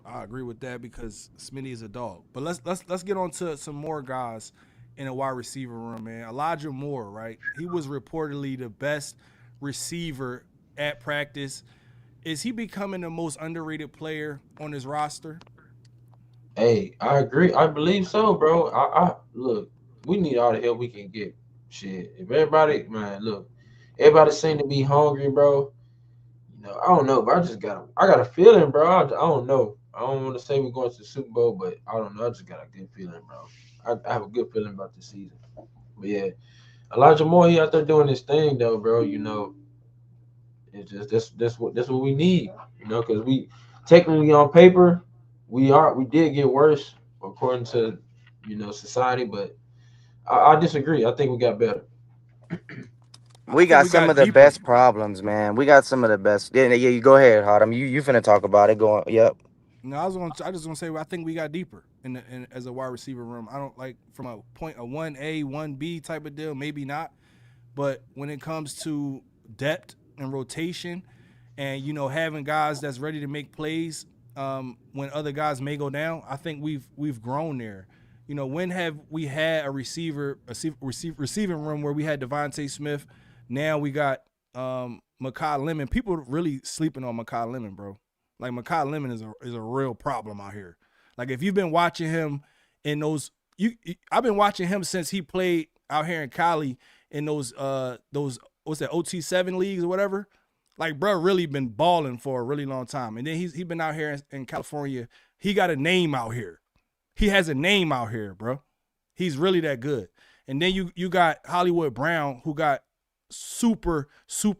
I agree with that because Smitty is a dog. But let's get on to some more guys in a wide receiver room, man. Elijah Moore, right? He was reportedly the best receiver at practice. Is he becoming the most underrated player on his roster? Hey, I agree. I believe so, bro. I look, we need all the help we can get. Shit. If everybody seem to be hungry, bro. I don't know, but I got a feeling, bro. I don't know. I don't want to say we're going to the Super Bowl, but I don't know. I just got a good feeling, bro. I have a good feeling about the season. But yeah, Elijah Moore, he out there doing his thing, though, bro. It's just that's what we need, because we technically on paper we did get worse according to society, but I disagree. I think we got better. We think got we some got of the deeper. best problems, man. We got some of the best. Yeah, yeah. You go ahead, Hodam. You finna talk about it. Go. Yep. No, I just gonna say I think we got deeper in as a wide receiver room. I don't like from a 1A 1B type of deal, maybe not, but when it comes to depth and rotation, and having guys that's ready to make plays when other guys may go down, I think we've grown there. When have we had a receiving room where we had Devontae Smith? Now we got Makai Lemon. People really sleeping on Makai Lemon, bro. Like Makai Lemon is a real problem out here. Like if you've been watching him in those, I've been watching him since he played out here in Cali in those what's that OT7 leagues or whatever. Like bro, really been balling for a really long time. And then he's been out here in California. He got a name out here. He has a name out here, bro. He's really that good. And then you got Hollywood Brown, who got super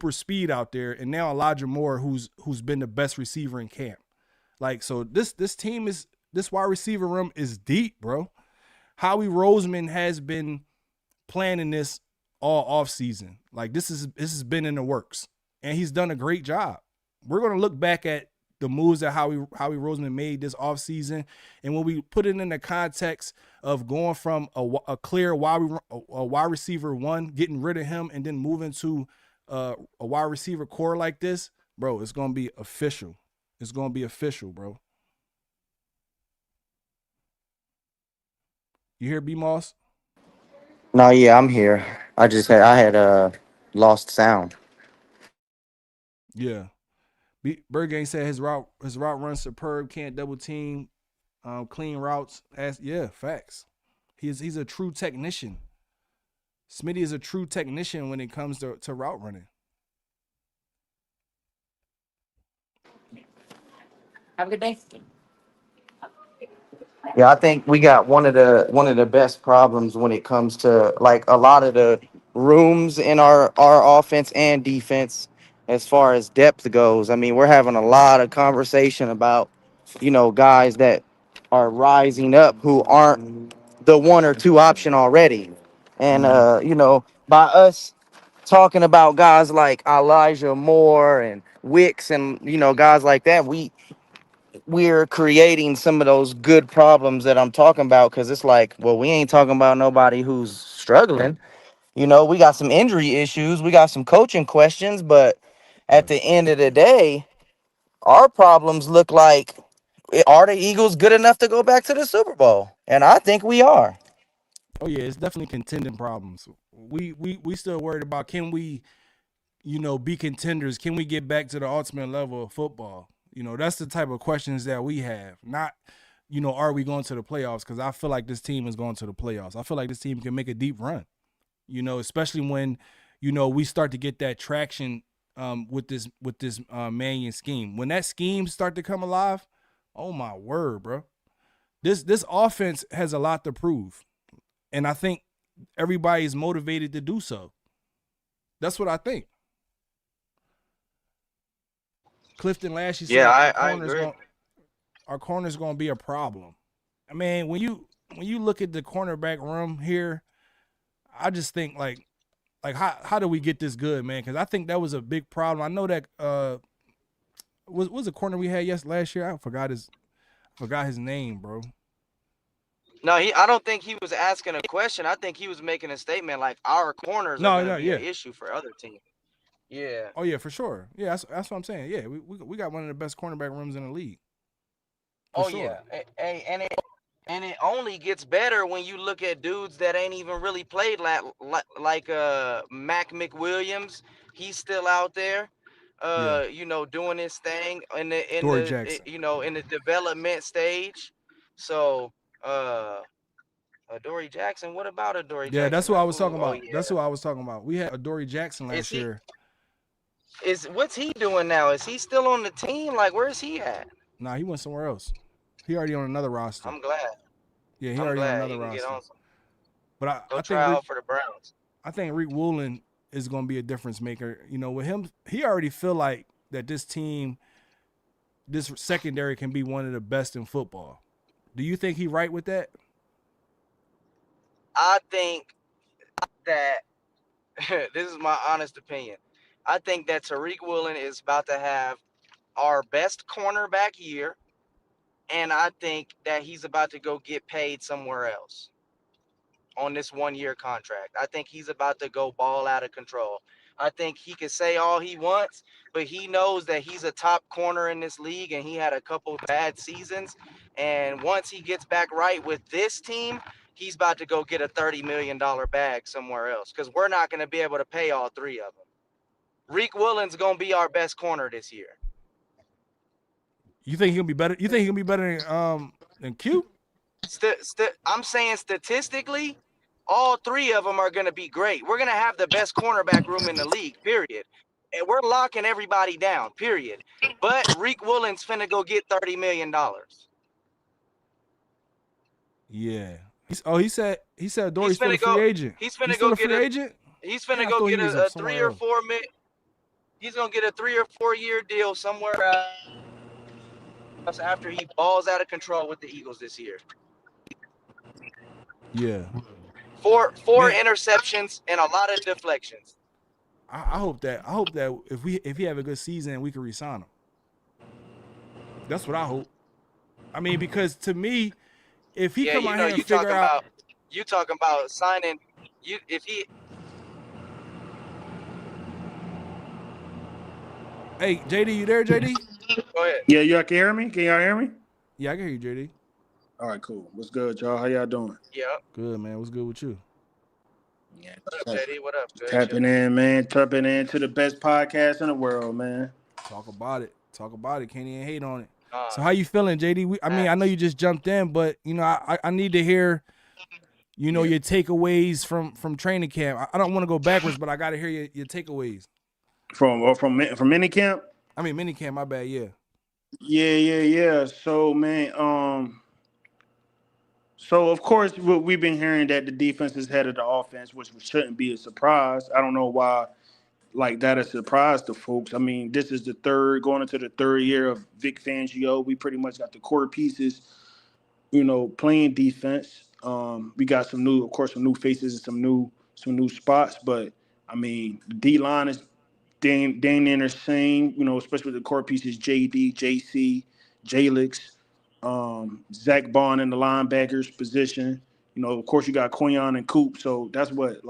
speed out there, and now Elijah Moore, who's been the best receiver in camp. Like, so this wide receiver room is deep, bro. Howie Roseman has been planning this all offseason. Like this has been in the works, and he's done a great job. We're gonna look back at the moves that Howie Roseman made this offseason, and when we put it in the context of going from a clear wide receiver one, getting rid of him, and then moving to a wide receiver core like this, bro, it's gonna be official. It's gonna be official, bro. You hear B Moss? No, yeah, I'm here. I had lost sound. Yeah. Bergang said his route runs superb, can't double team, clean routes. Yeah, facts. He's a true technician. Smitty is a true technician when it comes to route running. Have a good day. Yeah, I think we got one of the best problems when it comes to like a lot of the rooms in our offense and defense as far as depth goes. I mean, we're having a lot of conversation about, guys that are rising up who aren't the one or two option already. And by us talking about guys like Elijah Moore and Wicks and guys like that, we're creating some of those good problems that I'm talking about, because it's like, well, we ain't talking about nobody who's struggling. We got some injury issues, we got some coaching questions, but at the end of the day, our problems look like, are the Eagles good enough to go back to the Super Bowl? And I think we are. Oh yeah, it's definitely contending problems. We still worried about, can we, be contenders? Can we get back to the ultimate level of football? That's the type of questions that we have. Not, are we going to the playoffs? Because I feel like this team is going to the playoffs. I feel like this team can make a deep run. Especially when, we start to get that traction with this Mannion scheme. When that scheme start to come alive, oh my word, bro. This offense has a lot to prove. And I think everybody's motivated to do so. That's what I think. Clifton Lashley said, I agree. Our corner's going to be a problem. I mean, when you look at the cornerback room here, I just think like how do we get this good, man? Because I think that was a big problem. I know that was a corner we had last year. I forgot his name, bro. No, I don't think he was asking a question. I think he was making a statement like our corners are going to be an issue for other teams. Yeah. Oh yeah, for sure. Yeah, that's what I'm saying. Yeah, we got one of the best cornerback rooms in the league. For sure. Yeah. And it only gets better when you look at dudes that ain't even really played like Mac McWilliams. He's still out there, doing his thing in Dory Jackson. in the development stage. So, Dory Jackson. What about a Dory Jackson? Yeah, that's what I was talking about. Oh, yeah. That's what I was talking about. We had a Dory Jackson last year. What's he doing now? Is he still on the team? Like, where's he at? Nah, he went somewhere else. He already on another roster. I'm glad. Yeah, he already on another roster. But I think try out for the Browns. I think Rick Woolen is going to be a difference maker. With him, he already feel like that this team, this secondary can be one of the best in football. Do you think he right with that? I think that This is my honest opinion. I think that Tariq Woolen is about to have our best cornerback year, and I think that he's about to go get paid somewhere else on this 1 year contract. I think he's about to go ball out of control. I think he can say all he wants, but he knows that he's a top corner in this league and he had a couple bad seasons. And once he gets back right with this team, he's about to go get a $30 million bag somewhere else because we're not going to be able to pay all three of them. Reek Woolen's going to be our best corner this year. You think he'll be better? You think he'll be better than Q? I'm saying statistically, all three of them are going to be great. We're going to have the best cornerback room in the league, period. And we're locking everybody down, period. But Reek Woolen's finna go get $30 million. Yeah. He said Dory's still a go- free agent. he's finna He's go still a get free a- agent? He's Yeah, I finna thought go he get was a somewhere 3 or else. 4 million. He's gonna get a 3 or 4 year deal somewhere else after he balls out of control with the Eagles this year. Yeah. Four Man. interceptions and a lot of deflections. I hope that if he have a good season, we can re-sign him. That's what I hope. I mean, because to me, if he come out here and figure out, you talking about signing if he. Hey, JD, you there, JD? Go ahead. Yeah, y'all can hear me? Can y'all hear me? Yeah, I can hear you, JD. All right, cool. What's good, y'all? How y'all doing? Yeah. Good, man. What's good with you? Yeah, What up, JD? What up? Good. tapping in, man. Tapping into the best podcast in the world, man. Talk about it. Can't even hate on it. So how you feeling, JD? I know you just jumped in, but I need to hear, your takeaways from training camp. I don't want to go backwards, but I got to hear your takeaways. From Minicamp? I mean, minicamp. My bad. Yeah. Yeah. So, man, so of course we've been hearing that the defense is head of the offense, which shouldn't be a surprise. I don't know why. Like that a surprise to folks. I mean, this is going into the third year of Vic Fangio. We pretty much got the core pieces, playing defense. We got some new faces and some new spots. But I mean, the D line is dang near the same. Especially with the core pieces: JD, JC, Jalix, Zach Bond in the linebackers position. Of course, you got Quinyon and Coop. So that's what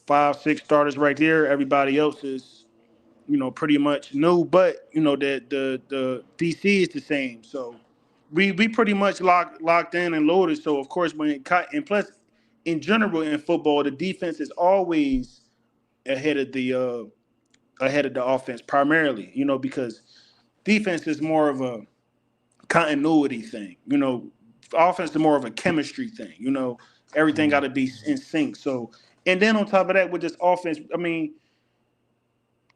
5-6 starters right there. Everybody else is, pretty much new, but the DC is the same. So we pretty much locked in and loaded. So of course and plus in general in football, the defense is always ahead of the offense primarily, because defense is more of a continuity thing. Offense is more of a chemistry thing. Everything got to be in sync. So, and then on top of that, with this offense, I mean,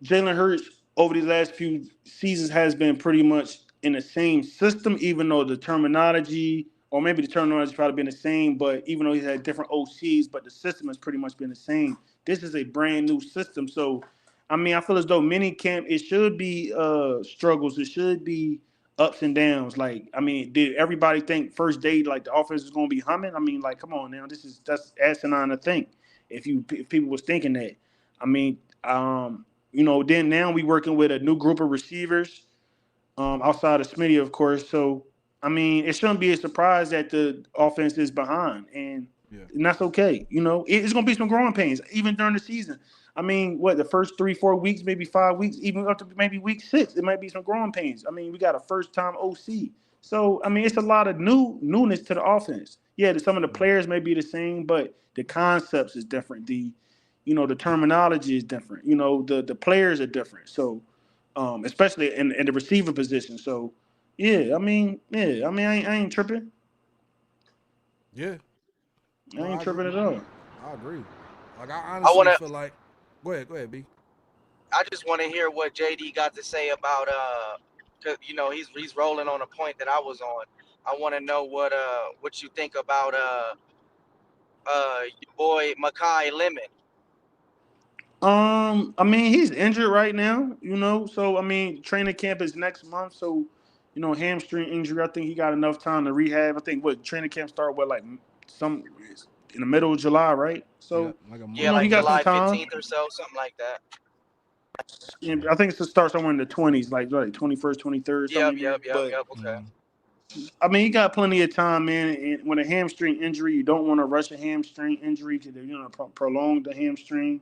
Jalen Hurts over these last few seasons has been pretty much in the same system, even though the terminology, or maybe the terminology probably been the same, but even though he's had different OCs, but the system has pretty much been the same. This is a brand new system. So, I mean, I feel as though minicamp, it should be struggles. It should be ups and downs. Like, I mean, did everybody think first day, like, the offense is going to be humming? I mean, like, come on now. That's asinine to think if people was thinking that. I mean, then now we working with a new group of receivers outside of Smitty, of course. So, I mean, it shouldn't be a surprise that the offense is behind, and that's okay. It's going to be some growing pains, even during the season. I mean, the first 3-4 weeks, maybe 5 weeks, even up to maybe week 6, it might be some growing pains. I mean, we got a first-time OC. So, I mean, it's a lot of newness to the offense. Yeah, some of the players may be the same, but the concepts is different. The terminology is different. The players are different. So, especially in the receiver position. So, I ain't tripping. Yeah. I ain't tripping at all. I agree. Like, I honestly feel like. Go ahead, B. I just want to hear what JD got to say about cause he's rolling on a point that I was on. I want to know what you think about your boy McKee Lemon. I mean, he's injured right now, so I mean, training camp is next month, so hamstring injury. I think he got enough time to rehab. I think training camp start like in the middle of July, right? Yeah, So, like a Yeah, month he like got in. some July time. 15th or so, something like that. And I think it's to start somewhere in the 20s, like 21st, 23rd, something Yep, in there. yep, yep, But yep. Okay. Mm. I mean, he got plenty of time, man. And when a hamstring injury, you don't want to rush a hamstring injury because prolong the hamstring.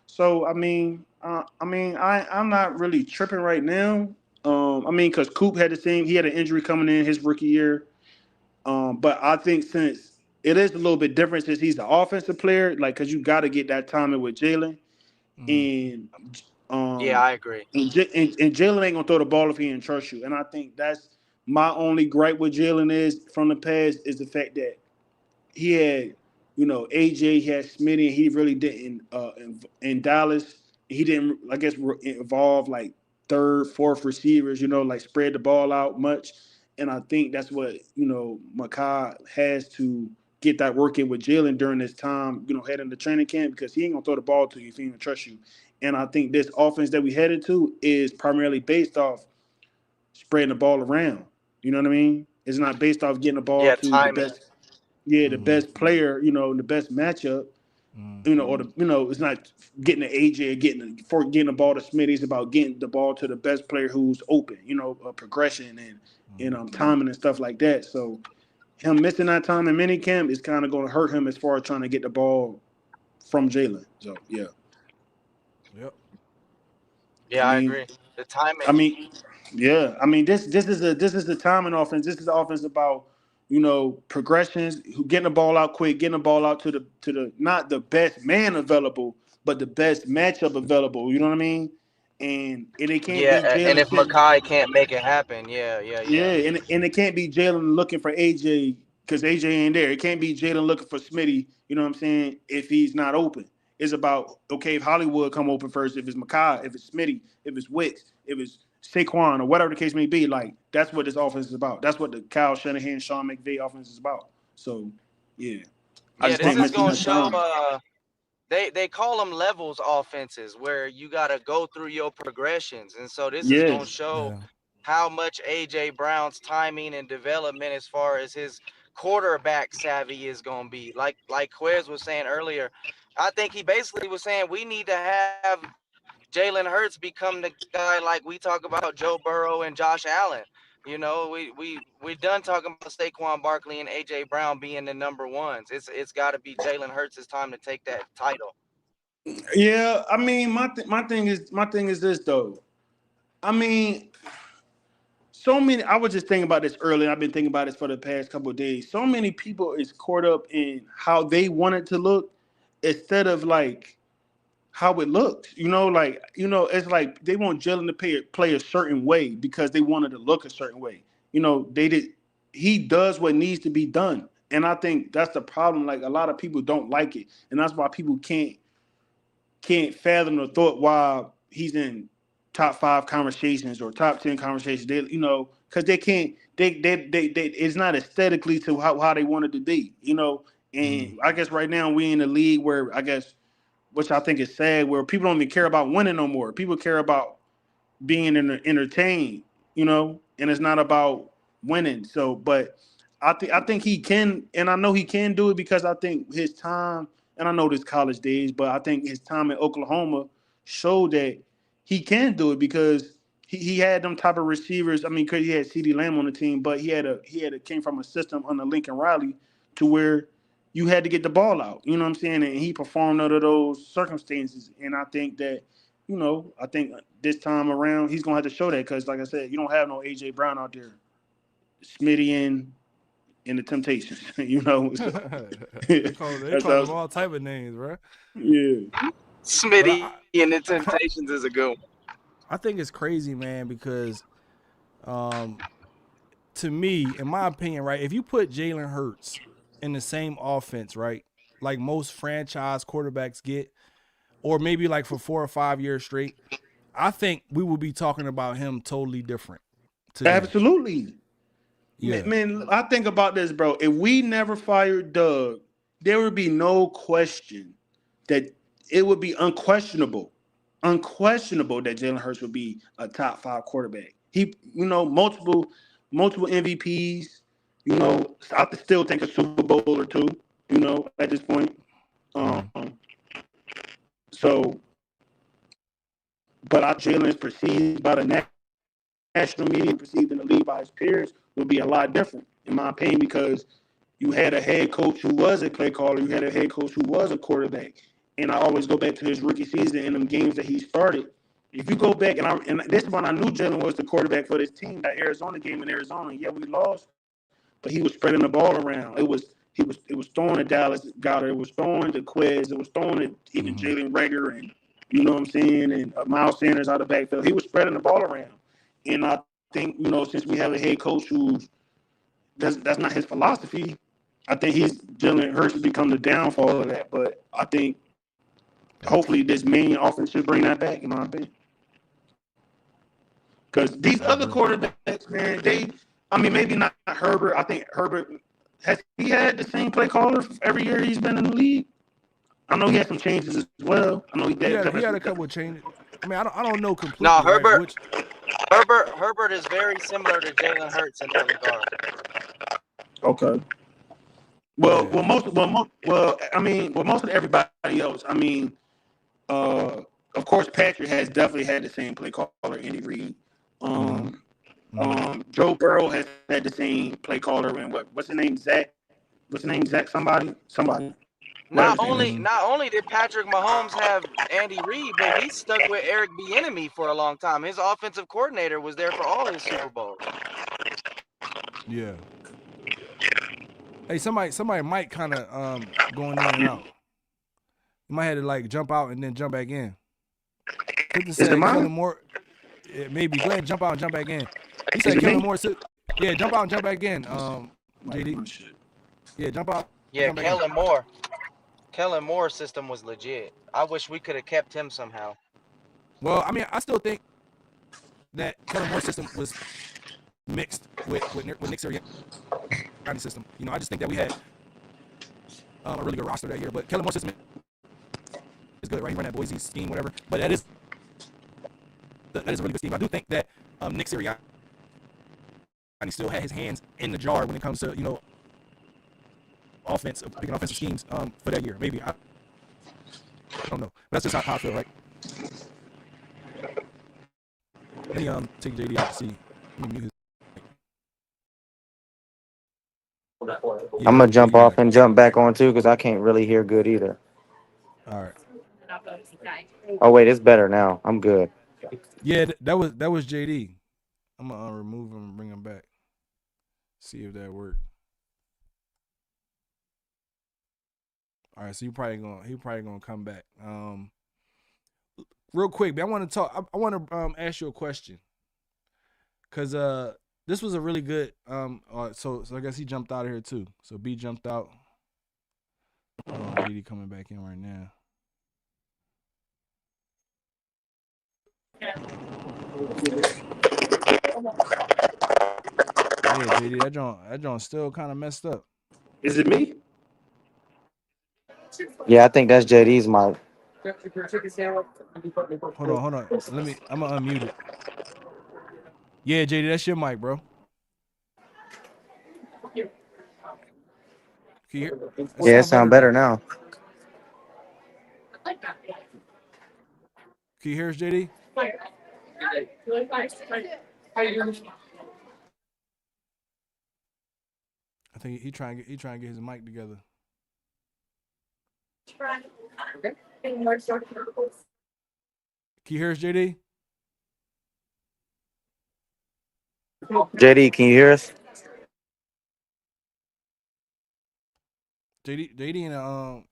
So I'm not really tripping right now. I mean, because Coop had the same, he had an injury coming in his rookie year. But I think since it is a little bit different since he's the offensive player, like because you got to get that timing with Jalen Mm. and Yeah, um I agree. and Jalen ain't gonna throw the ball if he didn't trust you. And I think that's my only gripe with Jalen is from the past is the fact that he had, AJ, he had Smitty, and he really didn't in Dallas. He didn't, I guess, involve like third, fourth receivers. Like spread the ball out much. And I think that's what McKee has to get that work in with Jalen during this time. Heading to training camp because he ain't gonna throw the ball to you if he don't trust you. And I think this offense that we headed to is primarily based off spreading the ball around. You know what I mean? It's not based off getting the ball Yeah, to the timing. best, yeah, the Mm. best player, the best matchup, Mm. or it's not getting the AJ, getting the ball to Smitty. It's about getting the ball to the best player who's open, progression and timing and stuff like that. So him missing that time in minicamp is kind of going to hurt him as far as trying to get the ball from Jalen. So yeah, Yep. I Yeah, I mean, agree. The timing. I mean, yeah. I mean, this is the timing offense. This is the offense about progressions, who getting the ball out quick, getting the ball out to the not the best man available, but the best matchup available. You know what I mean? And it can't Yeah, be and Jalen if sitting. Makai can't make it happen, yeah, yeah, Yeah, yeah. and it can't be Jalen looking for AJ because AJ ain't there. It can't be Jalen looking for Smitty. You know what I'm saying? If he's not open, it's about okay. If Hollywood come open first, if it's Makai, if it's Smitty, if it's Wicks, if it's Saquon or whatever the case may be, like that's what this offense is about. That's what the Kyle Shanahan, Sean McVay offense is about. So, yeah, I Yeah, just this think But is missing gonna that show. time. They call them levels offenses where you got to go through your progressions, and so this is Yeah, gonna show yeah. how much AJ Brown's timing and development as far as his quarterback savvy is gonna be. Like Quez was saying earlier, I think he basically was saying we need to have Jalen Hurts become the guy like we talk about Joe Burrow and Josh Allen. We done talking about Saquon Barkley and AJ Brown being the number ones. It's got to be Jalen Hurts' time to take that title. yeah. I mean, my thing is this though. I mean, so many. I was just thinking about this earlier. I've been thinking about this for the past couple of days. So many people is caught up in how they want it to look instead of like how it looks. It's like they want Jalen to play a certain way because they wanted to look a certain way. They did. He does what needs to be done, and I think that's the problem. Like a lot of people don't like it, and that's why people can't fathom the thought why he's in top 5 conversations or top 10 conversations. Because they can't. They it's not aesthetically to how they want it to be. Mm. And I guess right now we in a league where I guess, which I think is sad, where people don't even care about winning no more. People care about being entertained, and it's not about winning. So, but I think he can, and I know he can do it because I think his time, and I know this college days, but I think his time in Oklahoma showed that he can do it because he had them type of receivers. I mean, because he had CeeDee Lamb on the team, but he came from a system under Lincoln Riley to where you had to get the ball out. You know what I'm saying? And he performed under those circumstances, and I think that I think this time around he's gonna have to show that because, like I said, you don't have no AJ Brown out there, Smitty and the Temptations. So They that's call how. them all type of names, bro. Yeah, But Smitty and the Temptations is a good one. I think it's crazy, man, because um, to me, in my opinion, right, if you put Jalen Hurts in the same offense, right, like most franchise quarterbacks get, or maybe like for 4 or 5 years straight, I think we will be talking about him totally different today. absolutely. Yeah. Man, I think about this, bro. If we never fired Doug, there would be no question that it would be unquestionable that Jalen Hurts would be a top 5 quarterback. He, multiple MVPs. I still think a Super Bowl or two. at this point. So, but Jalen is perceived by the national media, perceived in the league by his peers, would be a lot different, in my opinion, because you had a head coach who was a play caller, you had a head coach who was a quarterback, and I always go back to his rookie season and them games that he started. If you go back, and this one I knew Jalen was the quarterback for this team, that Arizona game in Arizona. Yeah, we lost, but he was spreading the ball around. It was throwing to Dallas Goedert, it was throwing to Quiz, it was throwing to even Jalen Reagor, and you know what I'm saying, and Miles Sanders out of the backfield. He was spreading the ball around, and I think since we have a head coach who that's not his philosophy, I think Jalen Hurts has become the downfall of that. But I think hopefully this main offense should bring that back, in my opinion. Because these other quarterbacks, man, maybe not Herbert. I think Herbert, has he had the same play caller every year he's been in the league? I know he had some changes as well. I know he did. He had a couple of changes. I mean, I don't know completely. No, Herbert. Herbert is very similar to Jalen Hurts in that regard. Okay. Well, most of everybody else. Of course, Patrick has definitely had the same play caller, Andy Reid. Joe Burrow has had the same play caller, and what's his name? Zach. What's his name? Zach. Somebody. Not only did Patrick Mahomes have Andy Reid, but he stuck with Eric Bieniemy for a long time. His offensive coordinator was there for all his Super Bowls. Yeah. Hey, somebody might kind of going in and out. You might have to jump out and then jump back in. Is it mine? More. Maybe go ahead, jump out and jump back in. He said Kellen Moore. Yeah, jump out and jump back in. JD. Yeah, jump out. Yeah, Kellen Moore's system was legit. I wish we could have kept him somehow. Well, I mean, I still think that Kellen Moore's system was mixed with Nick Sirianni's system. I just think that we had a really good roster that year. But Kellen Moore's system is good, right? He ran that Boise scheme, whatever. But that is a really good scheme. I do think that Nick Sirianni still had his hands in the jar when it comes to picking offensive schemes for that year. Maybe I don't know, but that's just how I feel, right? Let me take JD out to see. I'm gonna jump off and jump back on too because I can't really hear good either. All right. Oh wait, it's better now. I'm good. Yeah, that was JD. I'm gonna remove him and bring him back. See if that worked. All right, so he probably gonna come back. Real quick, man, I want to talk. I want to ask you a question, cause this was a really good. So I guess he jumped out of here too. So B jumped out. JD coming back in right now. Yeah, JD, that joint still kind of messed up. Is it me? Yeah, I think that's JD's mic. Hold on. I'm gonna unmute it. Yeah, JD, that's your mic, bro. Can you hear? Yeah, it sounds better now. Can you hear us, JD? I think he trying to get his mic together. Can you hear us, JD? JD, can you hear us? JD and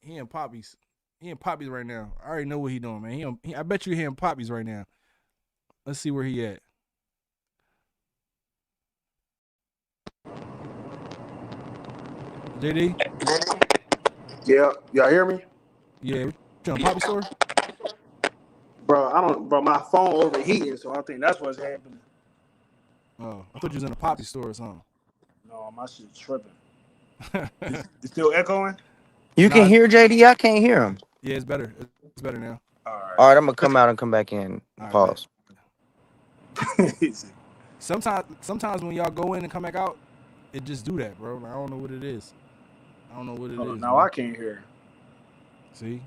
he in Poppies. He in Poppies right now. I already know what he doing, man. I bet you he in Poppies right now. Let's see where he at. JD? Yeah, y'all hear me? Yeah, you on Poppy store? Bro, my phone overheating, so I think that's what's happening. Oh, I thought you was in a Poppy store or something. No, my shit's tripping. It's still echoing? You can hear JD? I can't hear him. Yeah, it's better. It's better now. All right, I'm going to come out and come back in. Pause. Sometimes when y'all go in and come back out, it just do that, bro. I don't know what it is. I don't know what it Hold on, is. now man. I can't hear. See?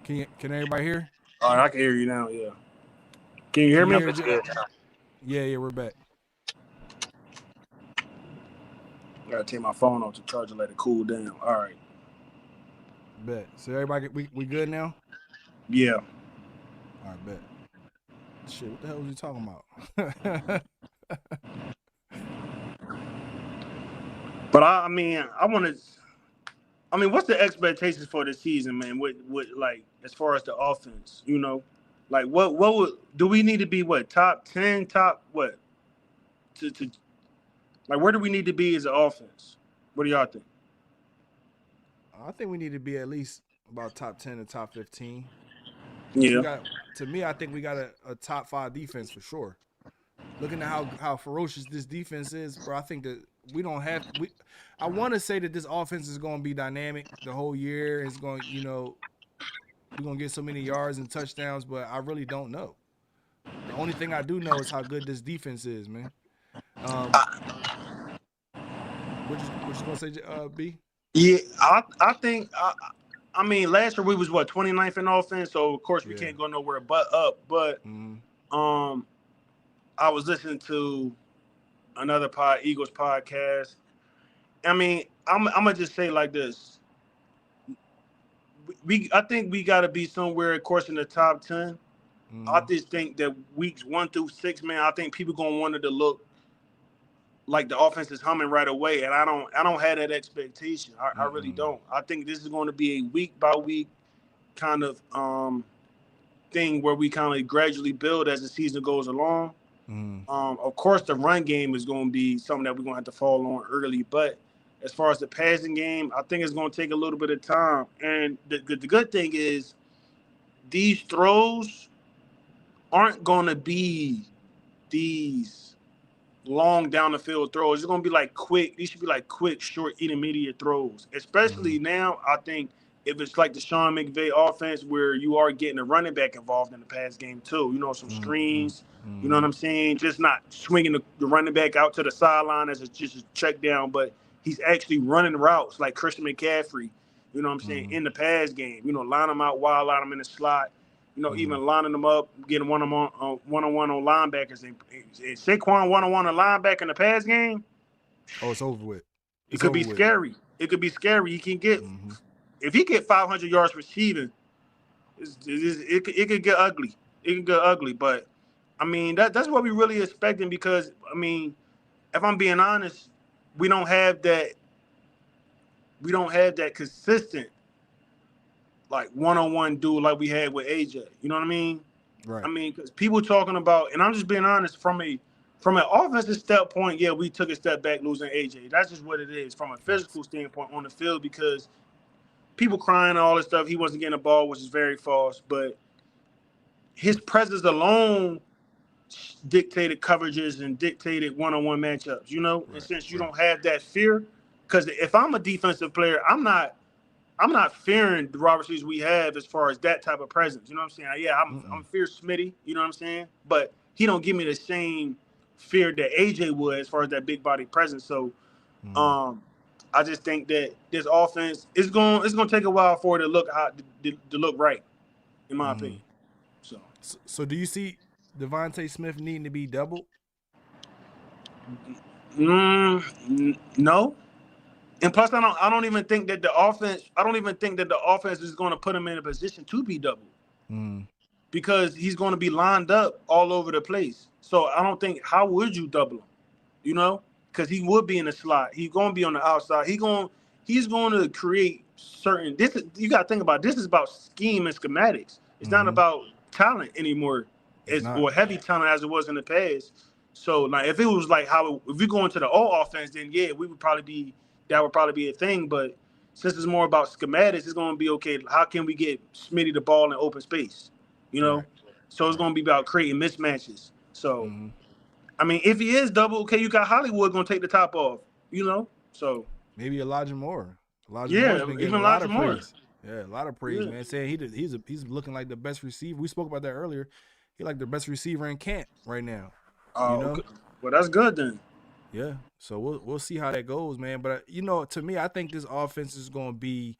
Can everybody hear? All right, I can hear you now. Yeah. Can you hear me? It's good. Yeah, we're back. I gotta take my phone off to charge it, let it cool down. All right. Bet. So everybody, we good now? Yeah. All right, bet. Shit, what the hell was you talking about? But I mean, what's the expectations for this season, man? With like as far as the offense, you know, like what would do we need to be? What top 10, top what? To like where do we need to be as an offense? What do y'all think? I think we need to be at least about top 10 and top 15. Yeah. To me, I think we got a top 5 defense for sure. Looking at how ferocious this defense is, bro, I think that I want to say that this offense is going to be dynamic the whole year. It's going, we're going to get so many yards and touchdowns, but I really don't know. The only thing I do know is how good this defense is, man. What you going to say, B? Yeah, I think I mean last year we was 29th in offense, so of course we can't go nowhere but up. But I was listening to another Eagles podcast. I mean, I'm gonna just say like this. I think we got to be somewhere, of course, in the top 10. I just think that weeks 1 through 6, man, I think people gonna want it to look like the offense is humming right away, and I don't have that expectation. I really don't. I think this is going to be a week by week kind of thing where we kind of gradually build as the season goes along. Of course, the run game is going to be something that we're going to have to fall on early, but as far as the passing game, I think it's going to take a little bit of time. And the good thing is these throws aren't going to be these long down the field throws. It's going to be like quick. These should be like quick, short, intermediate throws. Especially now, I think if it's like the Sean McVay offense where you are getting a running back involved in the pass game too. You know, some screens. You know what I'm saying? Just not swinging the running back out to the sideline as just a check down, but he's actually running routes like Christian McCaffrey. You know what I'm saying? In the pass game. You know, line them out wide, line them in the slot. You know, even lining them up, getting one-on-one on linebackers. And Saquon one-on-one a linebacker in the pass game. Oh, it's over with. It could be scary. It could be scary. He can get if he get 500 yards receiving, it could get ugly. It could get ugly. But I mean, that's what we really expecting because I mean, if I'm being honest, we don't have that consistent like one-on-one dude like we had with AJ. You know what I mean? Right. I mean, because people talking about, and I'm just being honest, from an offensive standpoint, yeah, we took a step back losing AJ. That's just what it is from a physical standpoint on the field because people crying and all this stuff, he wasn't getting a ball, which is very false. But his presence alone dictated coverages and dictated one-on-one matchups, you know? And since you don't have that fear, because if I'm a defensive player, I'm not fearing the wide receivers we have as far as that type of presence. You know what I'm saying? Yeah, I'm fear Smitty. You know what I'm saying? But he don't give me the same fear that AJ would as far as that big body presence. So, I just think that this offense it's going to take a while for it to look to look right, in my opinion. So do you see Devontae Smith needing to be doubled? No. And plus, I don't even think that the offense is going to put him in a position to be doubled because he's going to be lined up all over the place. So I don't think how would you double him, you know? Because he would be in the slot. He's going to be on the outside. He's going to create certain. You got to think about this is about scheme and schematics. It's not about talent anymore, or heavy talent as it was in the past. So like if it was like if we go into the old offense, then yeah, that would probably be a thing. But since it's more about schematics, it's going to be okay. How can we get Smitty the ball in open space? You know, so it's going to be about creating mismatches. So, I mean, if he is double, okay, you got Hollywood going to take the top off. You know, so maybe Elijah Moore. Moore's been getting a lot of praise. Yeah, a lot of praise, man. Saying he's looking like the best receiver. We spoke about that earlier. He like the best receiver in camp right now. You know? Well, that's good then. Yeah. So we'll see how that goes, man. But to me, I think this offense is going to be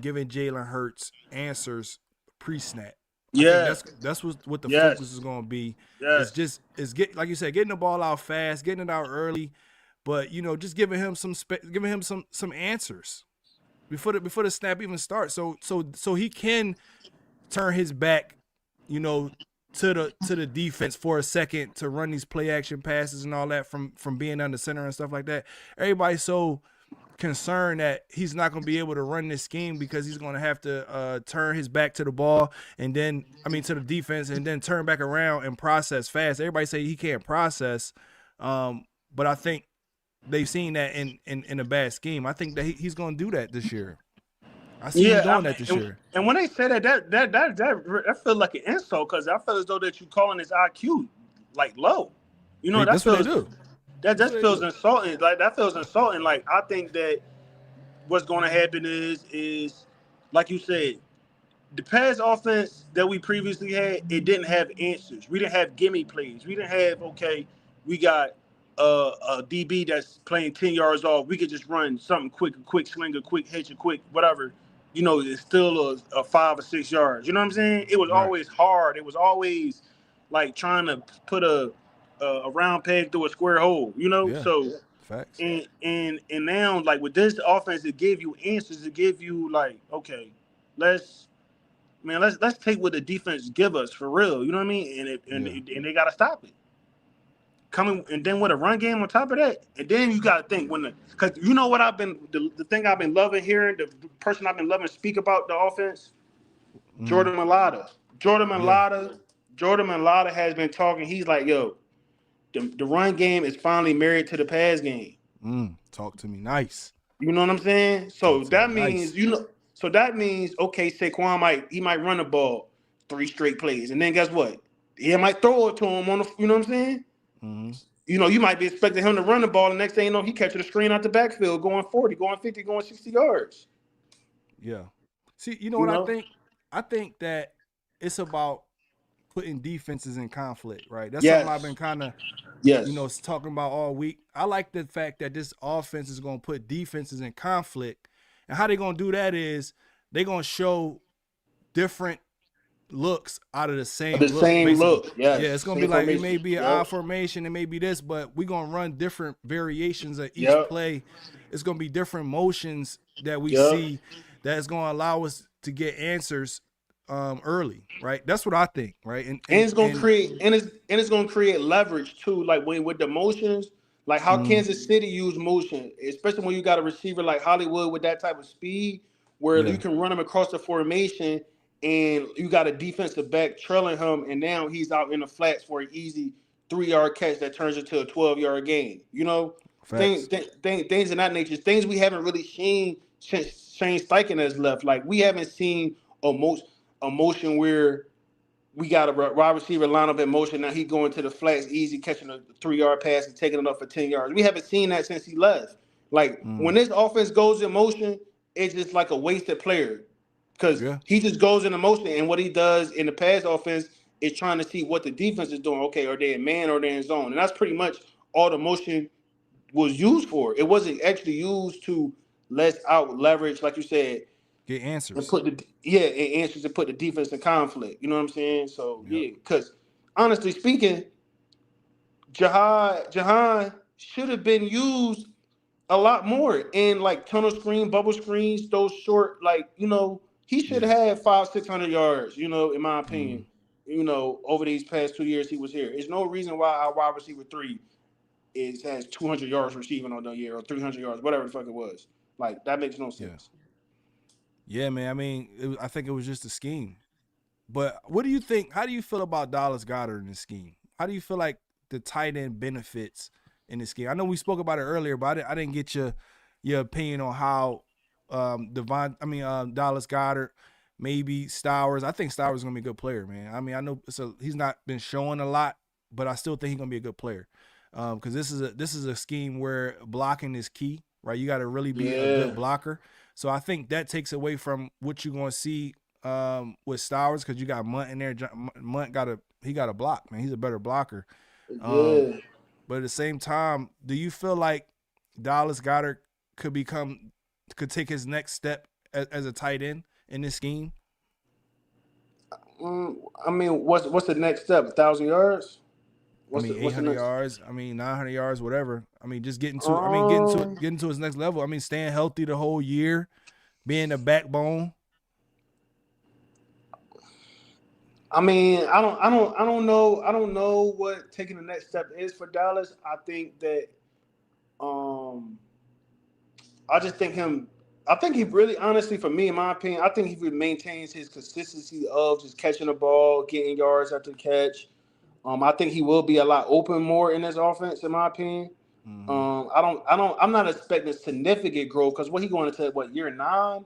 giving Jalen Hurts answers pre-snap. I think Yeah. that's what the Yes. focus is going to be. Yes. It's like you said, getting the ball out fast, getting it out early, but just giving him some answers before the snap even starts. So he can turn his back, to the defense for a second to run these play action passes and all that from being under center and stuff like that. Everybody's so concerned that he's not going to be able to run this scheme because he's going to have to turn his back to the ball and then to the defense and then turn back around and process fast. Everybody say he can't process, but I think they've seen that in a bad scheme. I think that he's going to do that this year. I see him doing that this year. And when they say that feels like an insult because I feel as though that you calling his IQ like low. That's what they do. That feels insulting. Like that feels insulting. Like I think that what's going to happen is like you said, the pass offense that we previously had, it didn't have answers. We didn't have gimme plays. We didn't have we got a DB that's playing 10 yards off. We could just run something quick, a quick sling, a quick hitch, a quick whatever. It's still a 5 or 6 yards. You know what I'm saying? It was always hard. It was always like trying to put a round peg through a square hole. Yeah. So facts. And now like with this offense, it give you answers. It give you like, okay, let's take what the defense give us for real. You know what I mean? And they gotta stop it. Coming and then with a run game on top of that, and then you gotta think because you know what the thing I've been loving hearing, the person I've been loving speak about the offense, Jordan Mailata. Jordan Mailata has been talking. He's like, yo, the run game is finally married to the pass game. Talk to me nice. You know what I'm saying? So that means okay, Saquon might run the ball 3 straight plays, and then guess what? He might throw it to him on the. You know what I'm saying? Mm-hmm. You might be expecting him to run the ball. The next thing you know, he catching a screen out the backfield, going 40, going 50, going 60 yards. Yeah. See, what I think? I think that it's about putting defenses in conflict, right? That's something I've been kind of talking about all week. I like the fact that this offense is going to put defenses in conflict. And how they're going to do that is they're going to show different looks out of the same look. Yes. Yeah, it's gonna be like it may be an I formation, it may be this, but we're gonna run different variations of each play. It's gonna be different motions that we see that's gonna allow us to get answers early, right? That's what I think, right? And it's gonna create leverage too, like with the motions, like how Kansas City use motion, especially when you got a receiver like Hollywood with that type of speed, where you can run him across the formation. And you got a defensive back trailing him, and now he's out in the flats for an easy 3-yard catch that turns into a 12-yard gain. Things of that nature. Things we haven't really seen since Shane Steichen has left. Like we haven't seen a motion where we got a wide receiver line up in motion. Now he going to the flats, easy catching a 3-yard pass and taking it up for 10 yards. We haven't seen that since he left. Like when this offense goes in motion, it's just like a wasted player. Because he just goes into motion, and what he does in the pass offense is trying to see what the defense is doing. Okay, are they in man or they're in zone? And that's pretty much all the motion was used for. It wasn't actually used to let's out leverage, like you said. Get answers. And put answers to put the defense in conflict. You know what I'm saying? So, because honestly speaking, Jahan should have been used a lot more in like tunnel screen, bubble screens, those short, he should have had 500-600 yards, in my opinion, over these past 2 years he was here. There's no reason why our wide receiver 3 has 200 yards receiving on the year or 300 yards, whatever the fuck it was. Like, that makes no sense. Yeah, man. I mean, I think it was just a scheme. But what do you think? How do you feel about Dallas Goedert in this scheme? How do you feel like the tight end benefits in this scheme? I know we spoke about it earlier, but I didn't get your opinion on how Dallas Goedert, maybe Stowers. I think Stowers is gonna be a good player, man. I mean, I know he's not been showing a lot, but I still think he's gonna be a good player. Because this is a scheme where blocking is key, right? You got to really be a good blocker. So I think that takes away from what you're gonna see with Stowers, because you got Munt in there. Munt got a block, man. He's a better blocker. But at the same time, do you feel like Dallas Goedert could take his next step as a tight end in this scheme? I mean, what's the next step? 1,000 yards? What's 800 next? yards. 900 yards, whatever. Just getting to. Getting to his next level. Staying healthy the whole year, being the backbone. I don't know what taking the next step is for Dallas. I think that, I think he really, honestly, for me, in my opinion, I think he maintains his consistency of just catching the ball, getting yards after the catch. I think he will be a lot open more in his offense, in my opinion. Mm-hmm. I'm not expecting significant growth because what he going into year 9?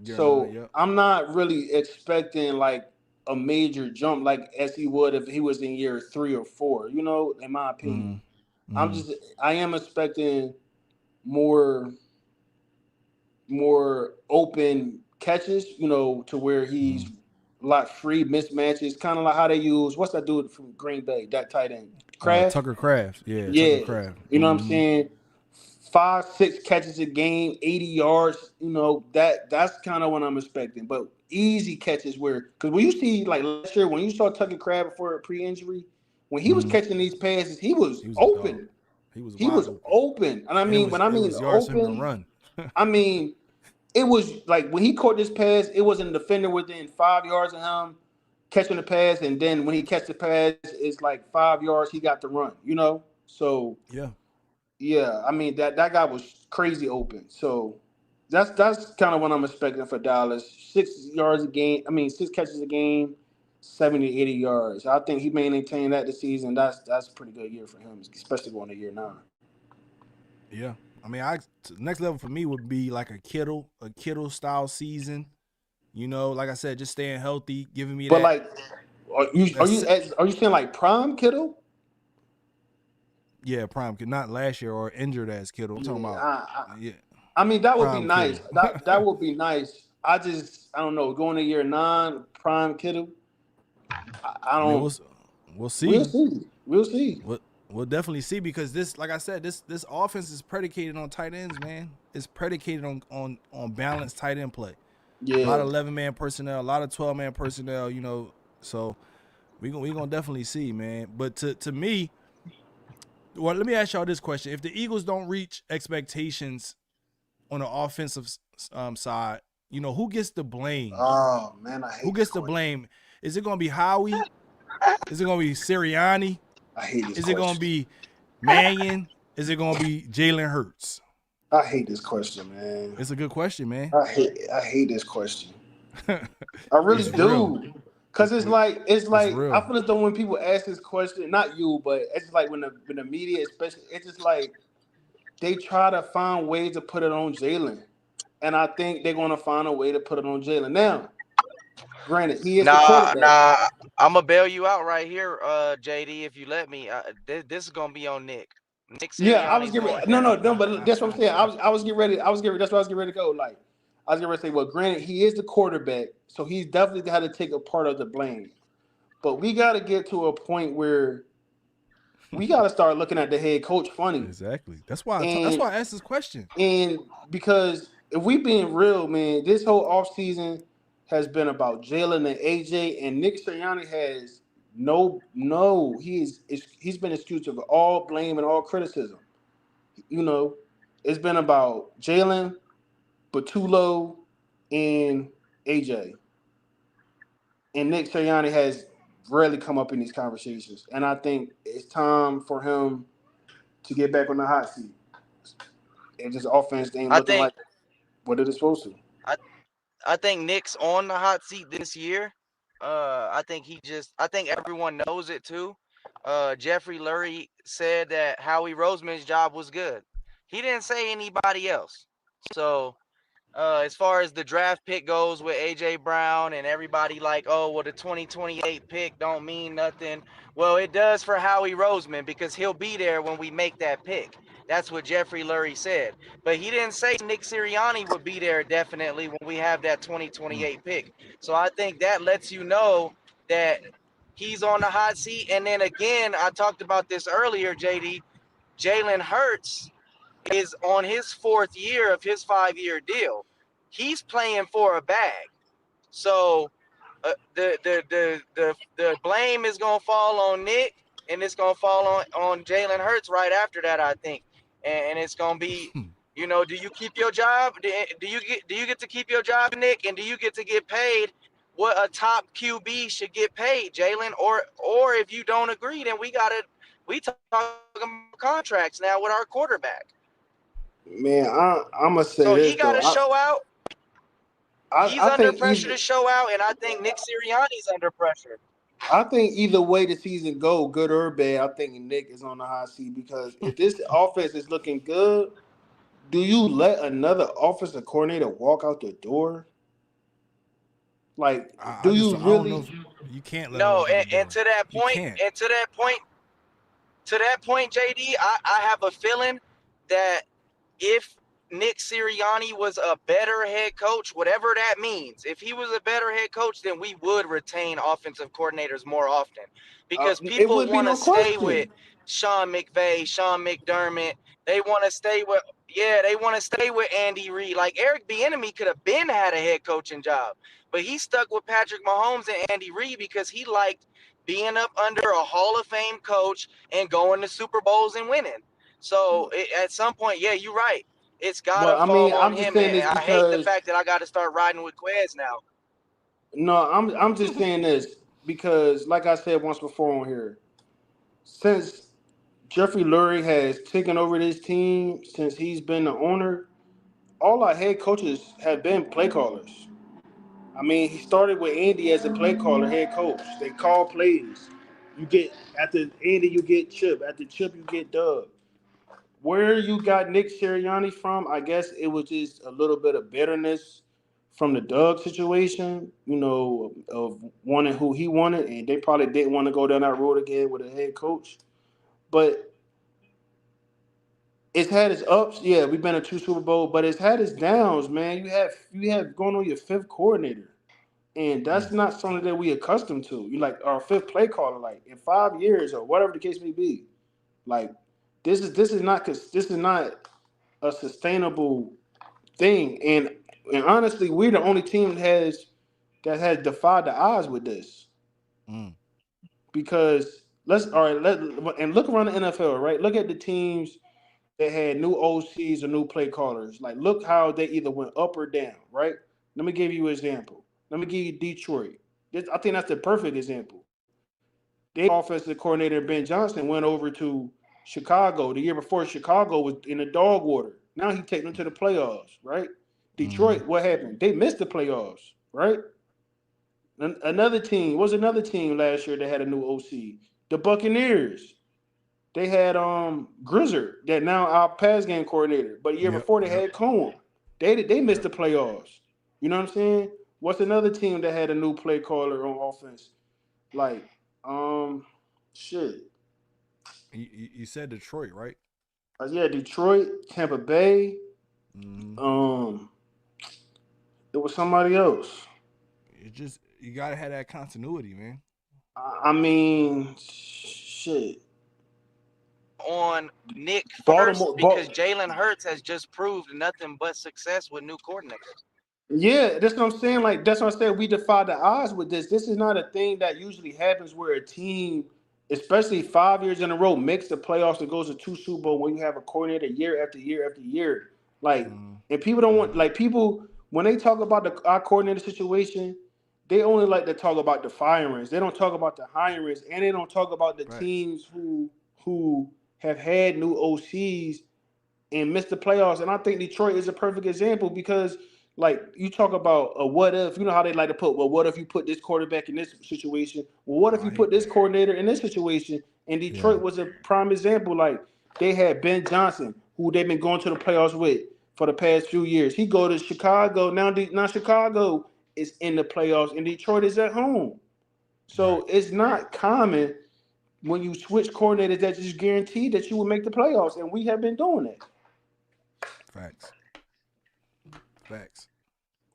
Yep. I'm not really expecting like a major jump like as he would if he was in year 3 or 4. In my opinion, Mm-hmm. I am expecting more open catches. To where he's a lot free mismatches, kind of like how they use what's that dude from Green Bay, that tight end, Kraft. Tucker Kraft. Yeah, Yeah, Tucker Kraft. you know what I'm saying. 5-6 catches a game, 80 yards. That's kind of what I'm expecting. But easy catches because when you see like last year when you saw Tucker Kraft before pre-injury, when he was catching these passes, he was open. He was open, and when I mean yards for him to open, run. It was like when he caught this pass, it wasn't a defender within 5 yards of him catching the pass, and then when he catches the pass, it's like 5 yards. He got to run. So yeah. Yeah, that guy was crazy open. So that's kind of what I'm expecting for Dallas. 6 yards a game. 6 catches a game, 70 to 80 yards. I think he may maintain that this season. That's a pretty good year for him, especially going to year 9. Yeah. Next level for me would be like a Kittle style season. Like I said, just staying healthy, giving me but that. But like, are you saying like prime Kittle? Yeah, prime, not last year or injured as Kittle. I'm talking about. That would be nice. Kittle. That would be nice. I don't know. Going to year 9, prime Kittle. I don't. We'll see. We'll see. We'll definitely see because this, like I said, this offense is predicated on tight ends, man. It's predicated on balanced tight end play. Yeah. A lot of 11-man personnel, a lot of 12-man personnel. So we gonna definitely see, man. But to me. Well, let me ask y'all this question: if the Eagles don't reach expectations on the offensive side, who gets the blame? Oh man, I hate. Who gets the blame? Is it gonna be Howie? Is it gonna be Sirianni? I hate this. Is it gonna be Mannion? Is it gonna be Jalen Hurts? I hate this question, man. It's a good question, man. I hate this question. I really do. Cause it's like I feel as though when people ask this question, not you, but it's like when the media, especially, it's just like they try to find ways to put it on Jalen, and I think they're gonna find a way to put it on Jalen. Now, granted, he is the quarterback. I'm gonna bail you out right here, JD, if you let me. This is gonna be on Nick. Nick Sirianni's I was getting ready. No, but that's what I'm saying. I was getting ready. That's why I was getting ready to go. Like, I was getting ready to say, well, granted, he is the quarterback, so he's definitely got to take a part of the blame. But we got to get to a point where we got to start looking at the head coach funny. Exactly. That's why I asked this question. And because if we being real, man, this whole offseason has been about Jalen and AJ, and Nick Sirianni has he's been excused of all blame and all criticism. It's been about Jalen, Batulo, and AJ. And Nick Sirianni has rarely come up in these conversations. And I think it's time for him to get back on the hot seat. And just offense ain't looking like what it is supposed to. I think Nick's on the hot seat this year. I think everyone knows it too. Jeffrey Lurie said that Howie Roseman's job was good. He didn't say anybody else. So as far as the draft pick goes with A.J. Brown and everybody like, oh, well, the 2028 pick don't mean nothing. Well, it does for Howie Roseman because he'll be there when we make that pick. That's what Jeffrey Lurie said. But he didn't say Nick Sirianni would be there definitely when we have that 2028 pick. So I think that lets you know that he's on the hot seat. And then again, I talked about this earlier, JD. Jalen Hurts is on his 4th year of his 5-year deal. He's playing for a bag. So the blame is gonna fall on Nick, and it's gonna fall on Jalen Hurts right after that, I think. And it's gonna be, do you keep your job? Do you get to keep your job, Nick? And do you get to get paid what a top QB should get paid, Jalen? Or if you don't agree, then we talking about contracts now with our quarterback. Man, I'm gonna say So this he got though. to show out. He's I under think pressure to show out, and I think Nick Sirianni's under pressure. I think either way the season go, good or bad, I think Nick is on the hot seat because if this offense is looking good, do you let another offensive coordinator walk out the door? Like, I do just you I don't know really? if you can't let him No, walk out the door. and to that You point, can't. JD, I have a feeling that if Nick Sirianni was a better head coach, whatever that means, if he was a better head coach, then we would retain offensive coordinators more often because It people would be want to no stay with question. Sean McVay, Sean McDermott. They want to stay with Andy Reid. Like Eric Bieniemy could have been had a head coaching job, but he stuck with Patrick Mahomes and Andy Reid because he liked being up under a Hall of Fame coach and going to Super Bowls and winning. So at some point, yeah, you're right. It's got to But I mean, fall on I'm just him. saying And this I hate the because fact that I got to start riding with Quez now. no, I'm just saying this because, like I said once before on here, since Jeffrey Lurie has taken over this team, since he's been the owner, all our head coaches have been play callers. I mean, he started with Andy as a play caller, head coach. They call plays. You get after Andy, you get Chip. After Chip, you get Doug. Where you got Nick Sirianni from, I guess it was just a little bit of bitterness from the Doug situation, of wanting who he wanted, and they probably didn't want to go down that road again with a head coach. But it's had its ups. Yeah, we've been to 2 Super Bowl, but it's had its downs, man. You have going on your 5th coordinator. And that's not something that we accustomed to. You like our 5th play caller, like in 5 years or whatever the case may be. Like this is not a sustainable thing. And honestly, we're the only team that has defied the odds with this. Mm. Because and look around the NFL, right? Look at the teams that had new OCs or new play callers. Like look how they either went up or down, right? Let me give you an example. Let me give you Detroit. I think that's the perfect example. Their offensive coordinator Ben Johnson went over to Chicago the year before. Chicago was in the dog water. Now he taking them to the playoffs, right? Mm-hmm. Detroit, what happened? They missed the playoffs, right? Another team was another team last year that had a new OC. The Buccaneers. They had Grizzard, that now our pass game coordinator. But the year Yep. before they Yep. had Cohen. They missed Yep. the playoffs. You know what I'm saying? What's another team that had a new play caller on offense? Like, shit. You said Detroit, right? Yeah, Detroit, Tampa Bay. Mm-hmm. Um, it was somebody else. You gotta have that continuity, man. I mean, shit. On Nick first Baltimore. because Jalen Hurts has just proved nothing but success with new coordinators. Yeah, that's what I'm saying. Like that's what I said. We defy the odds with this. This is not a thing that usually happens where a team, especially 5 years in a row, makes the playoffs and goes to 2 Super Bowl when you have a coordinator year after year after year. Like, Mm-hmm. and people don't want like people when they talk about our coordinator situation, they only like to talk about the firings. They don't talk about the hirings, and they don't talk about the Facts. teams who have had new OCs and missed the playoffs. And I think Detroit is a perfect example because, like, you talk about a what if, you know how they like to put, well, what if you put this quarterback in this situation? Well, what Oh, if you I put hate this that. coordinator in this situation? And Yeah. Detroit was a prime example. Like, they had Ben Johnson, who they've been going to the playoffs with for the past few years. He go to Chicago. Now Chicago is in the playoffs, and Detroit is at home. Right. So it's not common when you switch coordinators that just guaranteed that you will make the playoffs, and we have been doing that. Facts. Facts.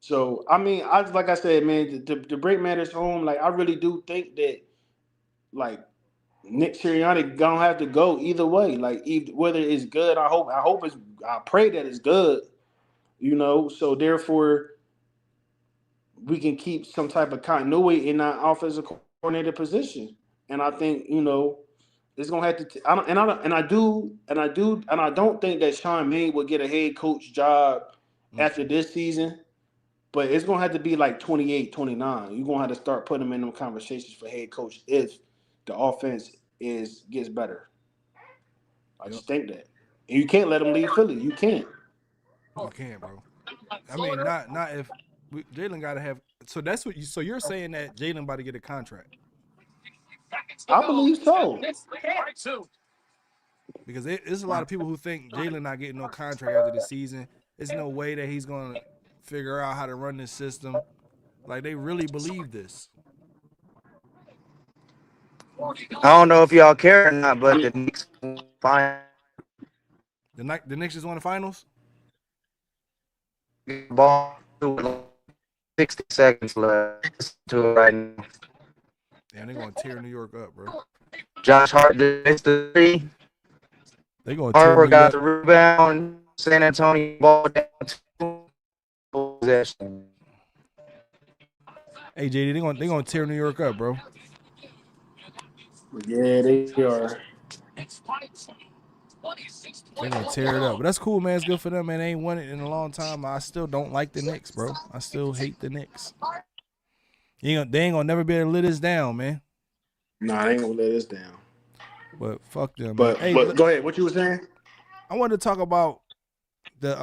So I mean, like I said, man, the break matters home. Like I really do think that like Nick Sirianni gonna have to go either way. Like whether it's good, I pray that it's good. So therefore we can keep some type of continuity in our offensive coordinator position. And I think it's gonna have to. I don't, and I don't think that Sean May will get a head coach job after this season. But it's gonna have to be like 28, 29. You're gonna have to start putting them in them conversations for head coach if the offense gets better. I Yep. just think that. And you can't let them leave Philly. You can't. You can't, bro. I mean, not if Jalen got to have. So that's what you. So you're saying that Jalen about to get a contract I believe so. because there's a lot of people who think Jalen not getting no contract after the season. There's no way that he's gonna figure out how to run this system. Like they really believe this. I don't know if y'all care or not, but the Knicks fine The Knicks just won the finals. ball with 60 seconds left to it right now. Yeah, they're gonna tear New York up, bro. Josh Hart missed the three. They're gonna tear Harper New got York. the rebound. San Antonio ball down two possession. Hey JD, they're gonna tear New York up, bro. Yeah, they are. They're gonna tear it up. But that's cool, man. It's good for them, man. They ain't won it in a long time. I still don't like the Knicks, bro. I still hate the Knicks. They ain't gonna never be able to let us down, man. Nah, they ain't gonna let us down. But fuck them, man. But Hey, go ahead. What you were saying? I wanted to talk about the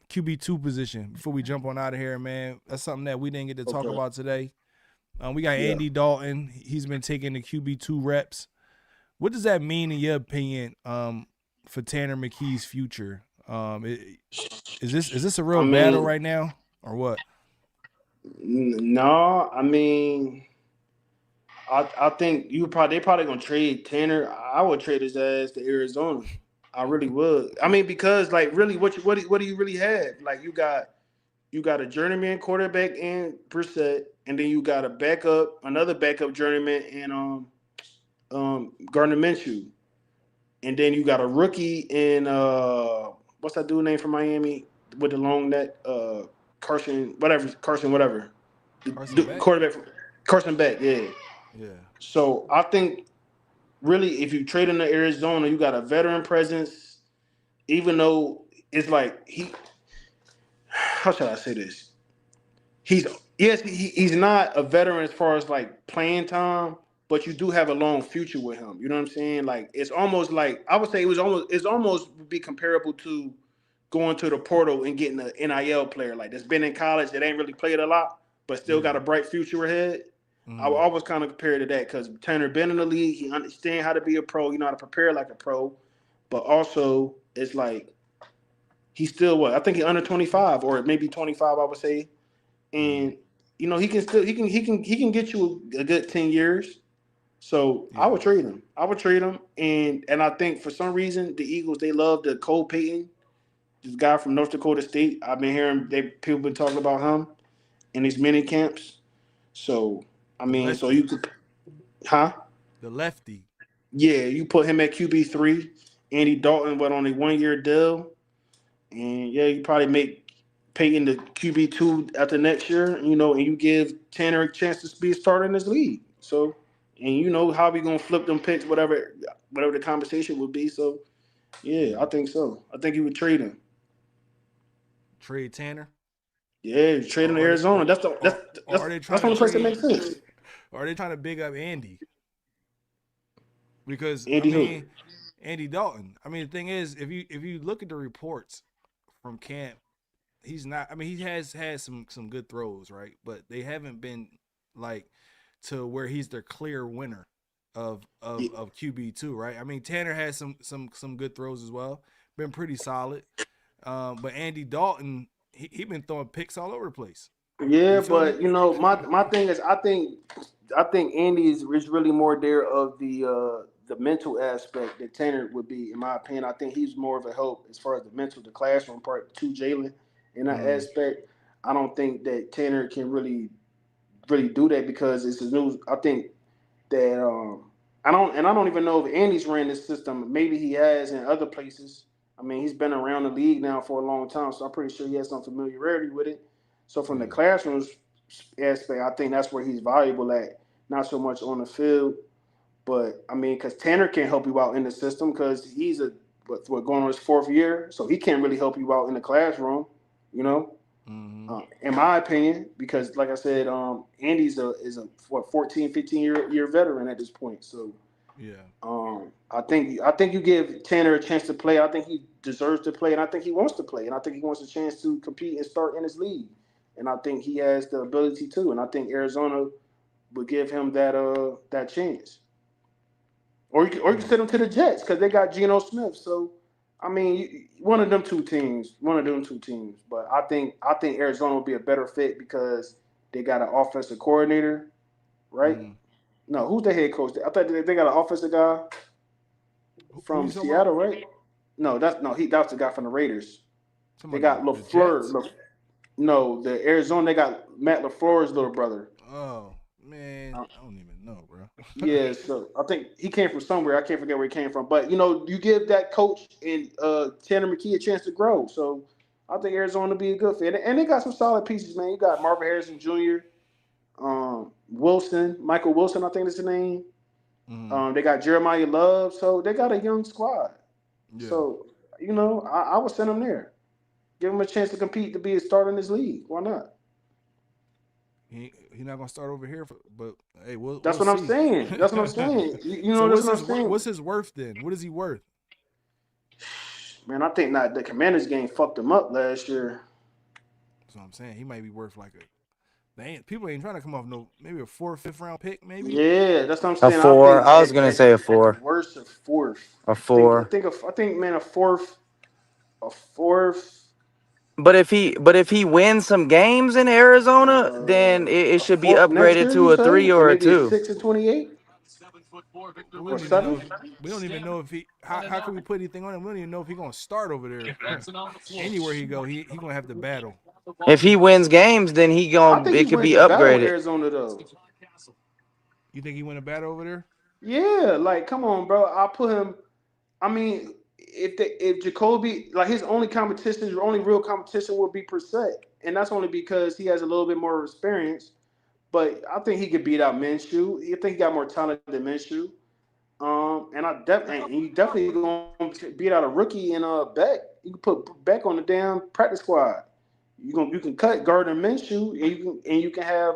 QB2 position before we jump on out of here, man. That's something that we didn't get to talk about today. We got Andy Dalton. He's been taking the QB2 reps. What does that mean in your opinion for Tanner McKee's future? Is this a real battle right now or what? No, I mean, I think they probably gonna trade Tanner. I would trade his ass to Arizona. I really would. I mean, because like really, what do you really have? Like you got a journeyman quarterback in Brissett, and then you got another backup journeyman in Gardner Minshew, and then you got a rookie in what's that dude name from Miami with the long neck? Carson whatever. Carson Beck? Quarterback Carson Beck, yeah. Yeah. So I think really if you trade him to Arizona, you got a veteran presence, even though it's like how should I say this? He's not a veteran as far as like playing time, but you do have a long future with him. You know what I'm saying? Like it's almost like I would say it's almost would be comparable to going to the portal and getting an NIL player like that's been in college that ain't really played a lot, but still got a bright future ahead. I would always kind of compare it to that because Tanner been in the league, he understand how to be a pro, you know how to prepare like a pro, but also it's like he's still I think he's under 25 or maybe 25, I would say. And he can get you a good 10 years. So I would trade him. And I think for some reason the Eagles they love the Cole Payton, this guy from North Dakota State. I've been hearing people been talking about him in these mini camps. So I mean, so you could, The lefty. Yeah, you put him at QB3. Andy Dalton went on a 1-year deal, and yeah, you probably make Payton the QB2 after next year. And you give Tanner a chance to be a starter in this league. So, and how we gonna flip them picks, whatever the conversation would be. So, yeah, I think so. I think you would trade him. Trade Tanner. Yeah, trade him to Arizona. That's the only place that makes sense. Or are they trying to big up Andy? Because Andy Dalton. I mean, the thing is, if you look at the reports from camp, he's not. I mean, he has had some good throws, right? But they haven't been like to where he's the clear winner of QB2, right? I mean, Tanner has some good throws as well, been pretty solid. But Andy Dalton, he been throwing picks all over the place. Yeah, but my thing is, I think Andy is really more there of the mental aspect that Tanner would be, in my opinion. I think he's more of a help as far as the mental, the classroom part to Jalen in that aspect. I don't think that Tanner can really do that because it's a new. I think that I don't even know if Andy's ran this system. Maybe he has in other places. I mean, he's been around the league now for a long time, so I'm pretty sure he has some familiarity with it. So from the classroom aspect, I think that's where he's valuable at, not so much on the field. But I mean, because Tanner can't help you out in the system because he's going on his 4th year, so he can't really help you out in the classroom, you know. In my opinion, because like I said, Andy's is a 14, 15 year veteran at this point. So I think you give Tanner a chance to play. I think he deserves to play, and I think he wants to play, and I think he wants a chance to compete and start in his league. And I think he has the ability to, and I think Arizona would give him that chance. Or you can send him to the Jets because they got Geno Smith. So, I mean, one of them two teams. But I think Arizona will be a better fit because they got an offensive coordinator, right? No, who's the head coach? I thought they got an offensive guy from Seattle, right? No, that's the guy from the Raiders. They got LaFleur. No, the Arizona, they got Matt LaFleur's little brother. Oh, man. I don't even know, bro. Yeah, so I think he came from somewhere. I can't forget where he came from. But, you give that coach and Tanner McKee a chance to grow. So I think Arizona will be a good fit. And they got some solid pieces, man. You got Marvin Harrison Jr., Michael Wilson, I think is the name. They got Jeremiah Love. So they got a young squad. Yeah. So, I would send them there. Give him a chance to compete to be a starter in this league. Why not? He's not gonna start over here, but hey, that's what I'm saying. That's what I'm saying. What's his worth then? What is he worth? Man, I think the Commanders game fucked him up last year. That's what I'm saying. He might be worth like people ain't trying to come off maybe a 4th or 5th round pick, maybe. Yeah, that's what I'm saying. A 4. I was gonna say a 4. Worse, a 4th. A 4. I think, man, a 4th. A 4th. But if he wins some games in Arizona, then it should be upgraded to a 3 or a 2. 6 and 28. We don't even know if he. How can we put anything on him? We don't even know if he's gonna start over there. Anywhere he go, he gonna have to battle. If he wins games, then it could be upgraded. Arizona though. You think he win a battle over there? Yeah, like come on, bro. I'll put him. I mean, if Jacoby, like his only real competition would be Brissett, and that's only because he has a little bit more experience. But I think he could beat out Minshew. I think he got more talent than Minshew. And he definitely going to beat out a rookie in Beck. You can put Beck on the damn practice squad. You can cut Gardner Minshew, and you can have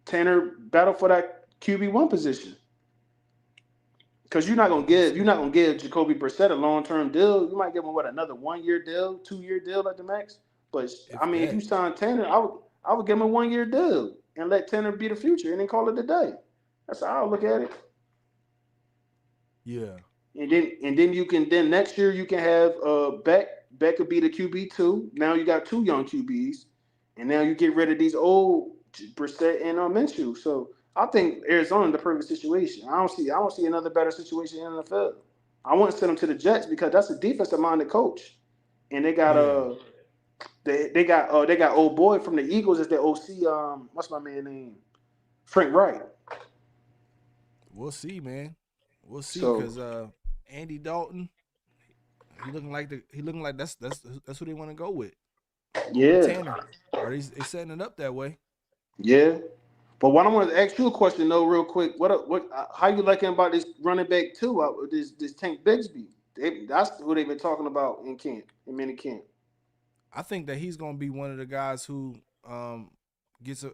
Tanner battle for that QB1 position. Because you're not gonna give Jacoby Brissett a long-term deal. You might give him another 1-year deal, 2-year deal at the max. But if you sign Tanner, I would give him a 1-year deal and let Tanner be the future and then call it a day. That's how I look at it. Yeah. And then next year you can have Beck. Beck could be the QB2. Now you got 2 young QBs, and now you get rid of these old Brissett and Minshew. So I think Arizona's the perfect situation. I don't see another better situation in the NFL. I wouldn't send them to the Jets because that's a defensive-minded coach, and they got they got old boy from the Eagles as their OC. What's my man name? Frank Wright. We'll see, man. We'll see because Andy Dalton, he looking like that's who they want to go with. Yeah. Tanner. Are they setting it up that way? Yeah. But what I wanted to ask you a question though, real quick. How you liking about this running back too? This Tank Bigsby. That's who they've been talking about in minicamp. I think that he's gonna be one of the guys who gets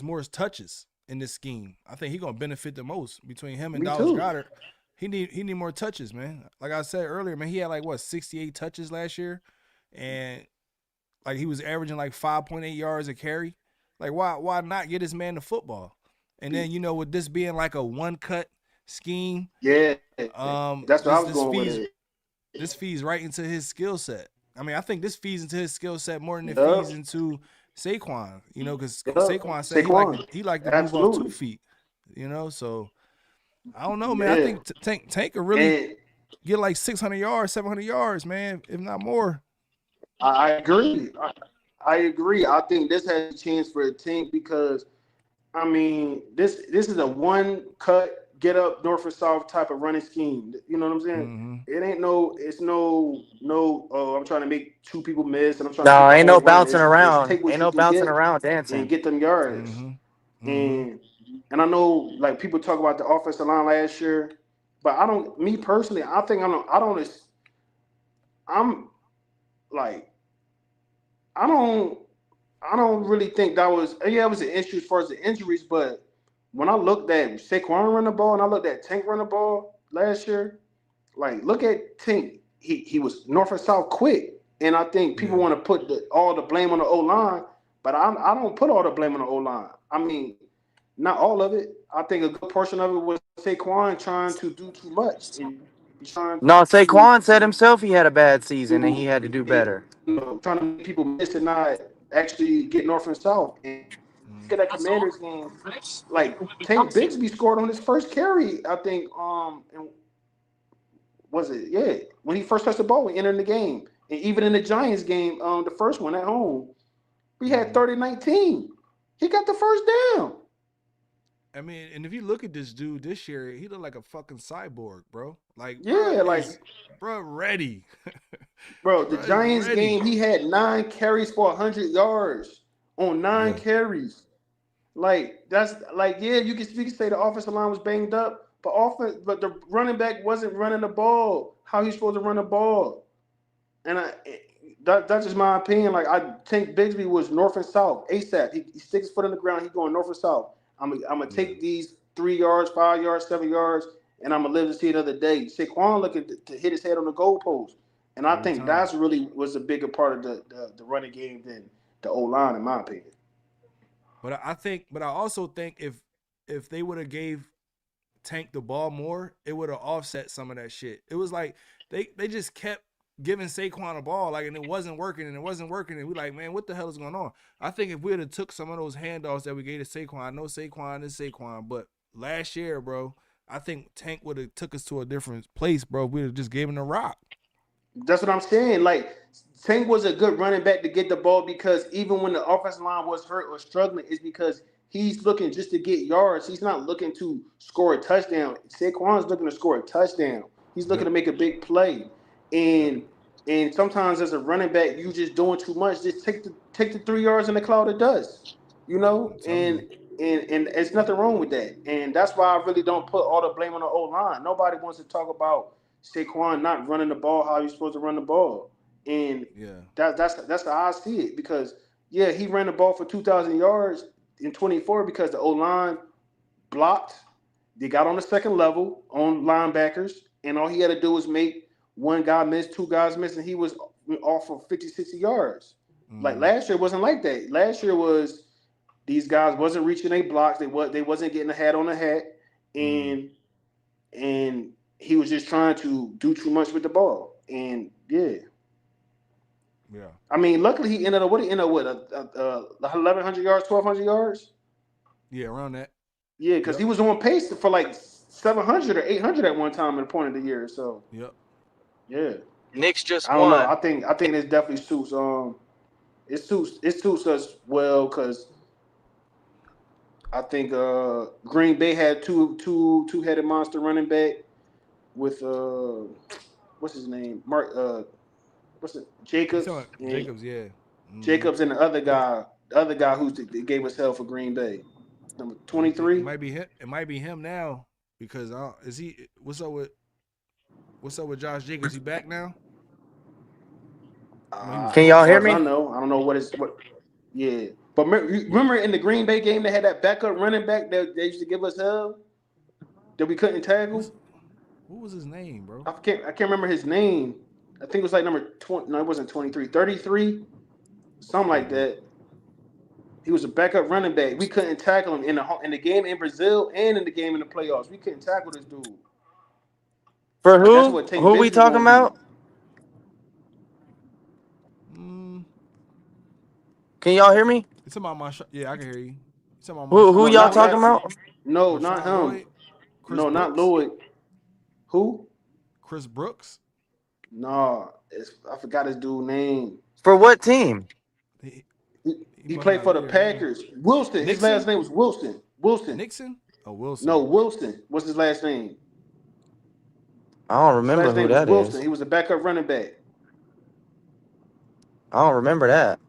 more touches in this scheme. I think he's gonna benefit the most between him and Dallas Goedert. He need more touches, man. Like I said earlier, man, he had 68 touches last year, and he was averaging 5.8 yards a carry. Why not get this man the football? And then with this being a one-cut scheme, that's what I was going with it. This feeds right into his skill set. I mean, I think this feeds into his skill set more than it feeds into Saquon. Because Saquon said he like to move off 2 feet. So I don't know, man. I think Tank could really get 600 yards, 700 yards, man, if not more. I agree. I agree. I think this has a chance for a Tank because, I mean, this is a one cut, get up north or south type of running scheme. You know what I'm saying? Mm-hmm. It ain't it's no. Oh, I'm trying to make two people miss, and I'm trying to get No, the ain't whole no run. bouncing It's around. take what Ain't you no can bouncing get around and dancing. get them yards. Mm-hmm. Mm-hmm. And I know like people talk about the offensive line last year, but I don't. Me personally, I think I'm like I don't. I don't really think that was it was an issue as far as the injuries, but when I looked at Saquon run the ball and I looked at Tank run the ball last year, like look at Tank. He was north and south quick. And I think people Yeah. want to put all the blame on the O line, but I don't put all the blame on the O line. I mean, not all of it. I think a good portion of it was Saquon trying to do too much and trying No, to Saquon said himself he had a bad season and he do had to do better. trying to make people miss and not actually get north and south. And look at that Commanders game. Like Tank Bigsby scored on his first carry, I think. And was it? Yeah, when he first touched the ball, we entered the game. And even in the Giants game, the first one at home, we had Mm-hmm. 30-19. He got the first down. I mean, and if you look at this dude this year, he looked like a fucking cyborg, bro. Like, Yeah, like bro ready. bro, the Bro is Giants ready. game, he had 9 carries for 100 yards on 9 carries. Like that's like you can say the offensive line was banged up, but the running back wasn't running the ball. How he's supposed to run the ball? And that's just my opinion. Like I think Bigsby was north and south ASAP. He sticks his foot in the ground. He going north and south. I'm gonna Yeah. take these 3 yards, 5 yards, 7 yards, and I'm gonna live to see another day. Saquon looking to hit his head on the goalpost, and I Every think time. that's really was a bigger part of the running game than the O line, in my opinion. But I also think if they would have gave Tank the ball more, it would have offset some of that shit. It was like they just kept giving Saquon a ball, like, and it wasn't working, and we like, man, what the hell is going on? I think if we would have took some of those handoffs that we gave to Saquon, I know Saquon is Saquon, but last year, bro, I think Tank would have took us to a different place, bro. We would have just gave him the rock. That's what I'm saying. Like Tank was a good running back to get the ball because even when the offensive line was hurt or struggling, it's because he's looking just to get yards. He's not looking to score a touchdown. Saquon's looking to score a touchdown. He's looking Yep. to make a big play. Yep. And sometimes as a running back, you just doing too much. Just take the 3 yards in the cloud of dust. You know? I'm telling you. And there's nothing wrong with that. And that's why I really don't put all the blame on the O line. Nobody wants to talk about Saquon not running the ball how he's supposed to run the ball. And Yeah. that's how I see it. Because he ran the ball for 2,000 yards in 24 because the O line blocked. They got on the second level on linebackers, and all he had to do was make one guy miss, two guys miss, and he was off for 50, 60 yards. Like last year wasn't like that. Last year was these guys wasn't reaching their blocks. They wasn't getting a hat on the hat, and he was just trying to do too much with the ball. And Yeah. I mean, luckily he ended up 1,100 yards, 1,200 yards. Yeah, around that. Yeah, because he was on pace for like 700 or 800 at one time at the point of the year. So Yep. yeah, Knicks just I don't know. won. I think this definitely suits it suits us well because I think Green Bay had two-headed monster running back with what's his name? What's it? Jacobs. Jacobs, yeah. Mm-hmm. Jacobs and the other guy who gave us hell for Green Bay. Number 23. It might be him. It might be him now because is he? What's up with Josh Jacobs? He back now? Can y'all hear As far as me? I know what. Yeah, but remember in the Green Bay game they had that backup running back that they used to give us hell that we couldn't tackle. What was his name, bro? I can't remember his name. I think it was like number 20. No, it wasn't 23. 33, something like that. He was a backup running back. We couldn't tackle him in the game in Brazil and in the game in the playoffs. We couldn't tackle this dude. For who? That's what Tank Who we Bigsby talking gonna about? Mm, Can y'all hear me? it's about my yeah, I can hear you. It's about Who y'all talking about? No, not him. Lloyd, No, not Brooks? Lloyd. Who? Chris Brooks. No, I forgot his dude's name. For what team? He must played not for the live there. Yeah. Packers. Wilson. His last Nixon? name was Wilson. Wilson. Nixon? Oh, Wilson. No, Wilson. What's his last name? I don't His remember last who name was that Wilson. is. He was a backup running back. I don't remember that.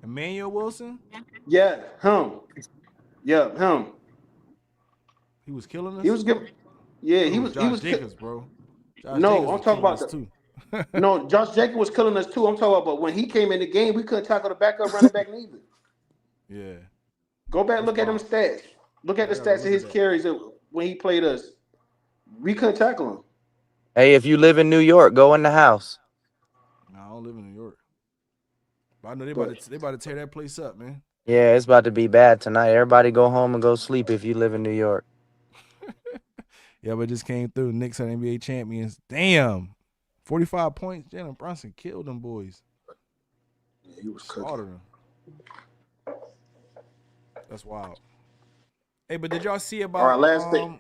Emmanuel Wilson? Yeah, him. Yeah, him. He was killing us? He was good. Yeah, he was. Josh He was. Jacobs, bro. Josh No, Jacobs I'm was talking killing about us the. too. No, Josh Jacobs was killing us too. I'm talking about, but when he came in the game, we couldn't tackle the backup running back neither. Yeah. Go back, look at them stats. Look at the stats of his carries when he played us. We couldn't tackle him. Hey, if you live in New York, go in the house. No, I don't live in New York. But I know they about to tear that place up, man. Yeah, it's about to be bad tonight. Everybody go home and go sleep if you live in New York. Yeah, but it just came through. Knicks are NBA champions. Damn. 45 points. Jalen Brunson killed them boys. Yeah, he was slaughtered them. That's wild. Hey, but did y'all see about all right, last thing?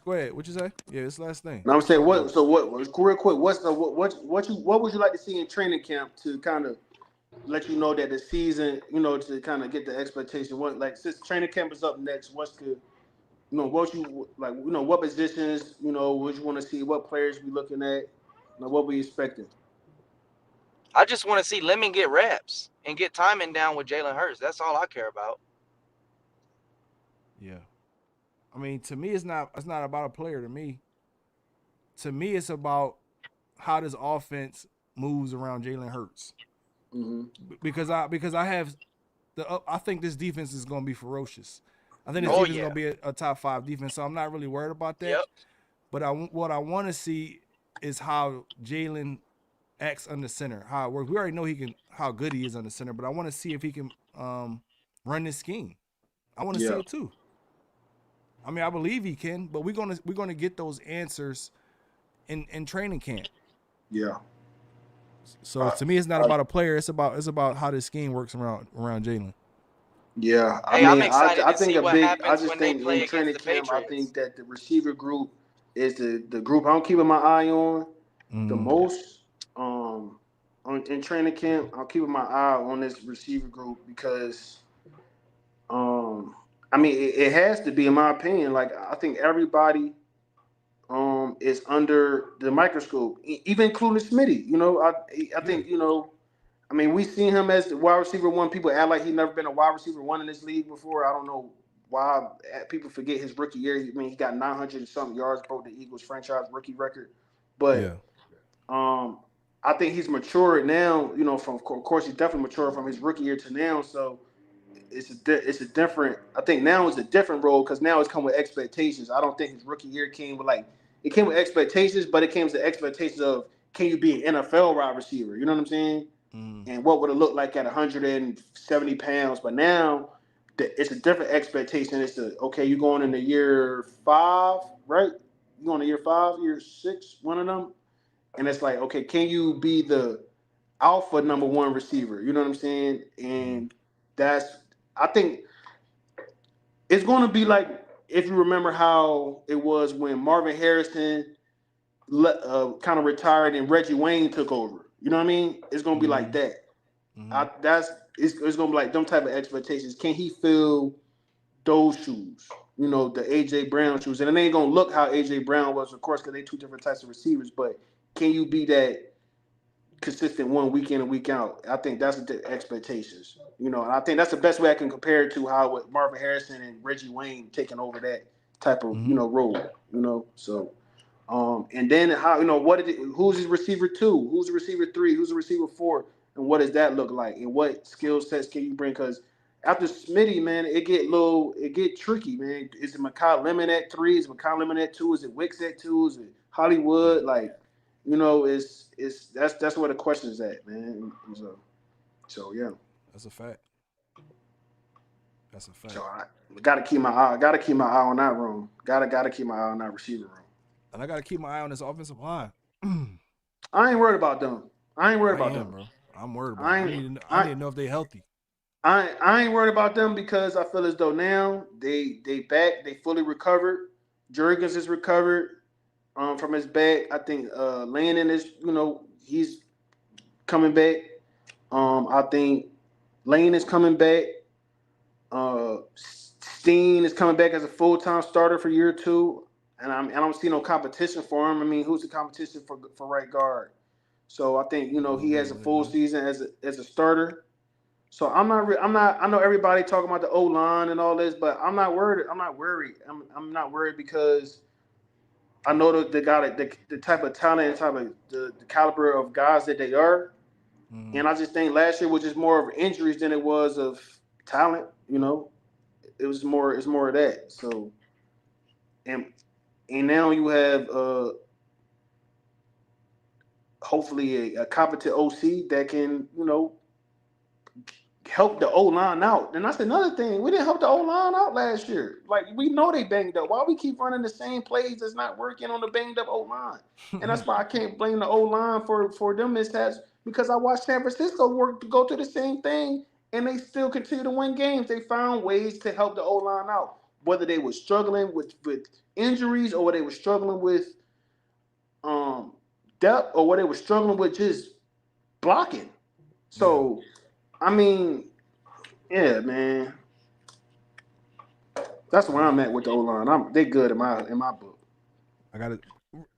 Go ahead. What you say? Yeah, this last thing. No, I'm saying what? So what? Real quick, what would you like to see in training camp to kind of let you know that the season, to kind of get the expectation? What, like, since training camp is up next, what's the, what you like? What positions, would you want to see? What players we looking at? What we expecting? I just want to see Lemon get reps and get timing down with Jalen Hurts. That's all I care about. Yeah. I mean, to me, it's not about a player. To me, it's about how this offense moves around Jalen Hurts. Mm-hmm. Because I have I think this defense is going to be ferocious. I think this defense is going to be a top 5 defense. So I'm not really worried about that. Yep. But what I want to see is how Jalen acts under center, how it works. We already know how good he is under center, but I want to see if he can run this scheme. I want to see it too. I mean, I believe he can, but we're gonna get those answers in training camp. Yeah. So to me, it's not about a player. It's about how this scheme works around Jalen. Yeah, I'm excited I to think see what happens when they play in training against the camp, I Patriots. think that the receiver group is the group I'm keeping my eye on the most. In training camp, I'm keeping my eye on this receiver group because, I mean, it has to be, in my opinion. Like, I think everybody is under the microscope, even including Smitty. I think I mean, we've seen him as the wide receiver 1. People act like he's never been a wide receiver 1 in this league before. I don't know why people forget his rookie year. I mean, he got 900 and something yards, broke the Eagles franchise rookie record. But I think he's matured now. Of course, he's definitely matured from his rookie year to now. So it's a different. I think now it's a different role because now it's come with expectations. I don't think his rookie year came with it came with expectations, but it came with the expectations of, can you be an NFL wide receiver? You know what I'm saying? And what would it look like at 170 pounds? But now it's a different expectation. It's you're going into year 5, right? You're going to year 5, year 6, one of them. And it's like, okay, can you be the alpha number 1 receiver? You know what I'm saying? And I think it's going to be like, if you remember how it was when Marvin Harrison kind of retired and Reggie Wayne took over. You know what I mean? It's going to be like that. It's going to be like them type of expectations. Can he fill those shoes? The A.J. Brown shoes. And it ain't going to look how A.J. Brown was, of course, because they 2 different types of receivers. But can you be that consistent one week in and week out? I think that's the expectations. And I think that's the best way I can compare it to how with Marvin Harrison and Reggie Wayne taking over that type of, role. So and then how, who's his receiver 2? Who's the receiver 3? Who's the receiver 4? And what does that look like? And what skill sets can you bring? Because after Smitty, man, it get tricky, man. Is it McKee Lemon at 3? Is it McKee Lemon at 2? Is it Wicks at 2? Is it Hollywood? That's where the question is at, man. So yeah. That's a fact. So I gotta keep my eye on that room. Gotta keep my eye on that receiver room. And I gotta keep my eye on this offensive line. I ain't worried about them. I ain't worried about them, bro. I'm worried about them. I need to know if they healthy. I ain't worried about them because I feel as though now they back, they fully recovered. Jurgens is recovered from his back. I think Landon is, he's coming back. I think Lane is coming back. Steen is coming back as a full-time starter for year 2, and I don't see no competition for him. I mean, who's the competition for right guard? So I think he has a full season as a starter. So I'm not. I know everybody talking about the O line and all this, but I'm not worried. I'm not worried. I'm not worried because I know they got the type of talent and type of the caliber of guys that they are. And I just think last year was just more of injuries than it was of talent. It was more. It's more of that. So, and now you have hopefully a competent OC that can help the O line out. And that's another thing. We didn't help the O line out last year. Like, we know they banged up. Why we keep running the same plays that's not working on the banged up O line? And that's why I can't blame the O line for them mishaps, because I watched San Francisco go through the same thing, and they still continue to win games. They found ways to help the O line out, whether they were struggling with injuries or whether they were struggling with depth or whether they were struggling with just blocking. So. Yeah. I mean, yeah, man. That's where I'm at with the O-line. They good in my book. I got it.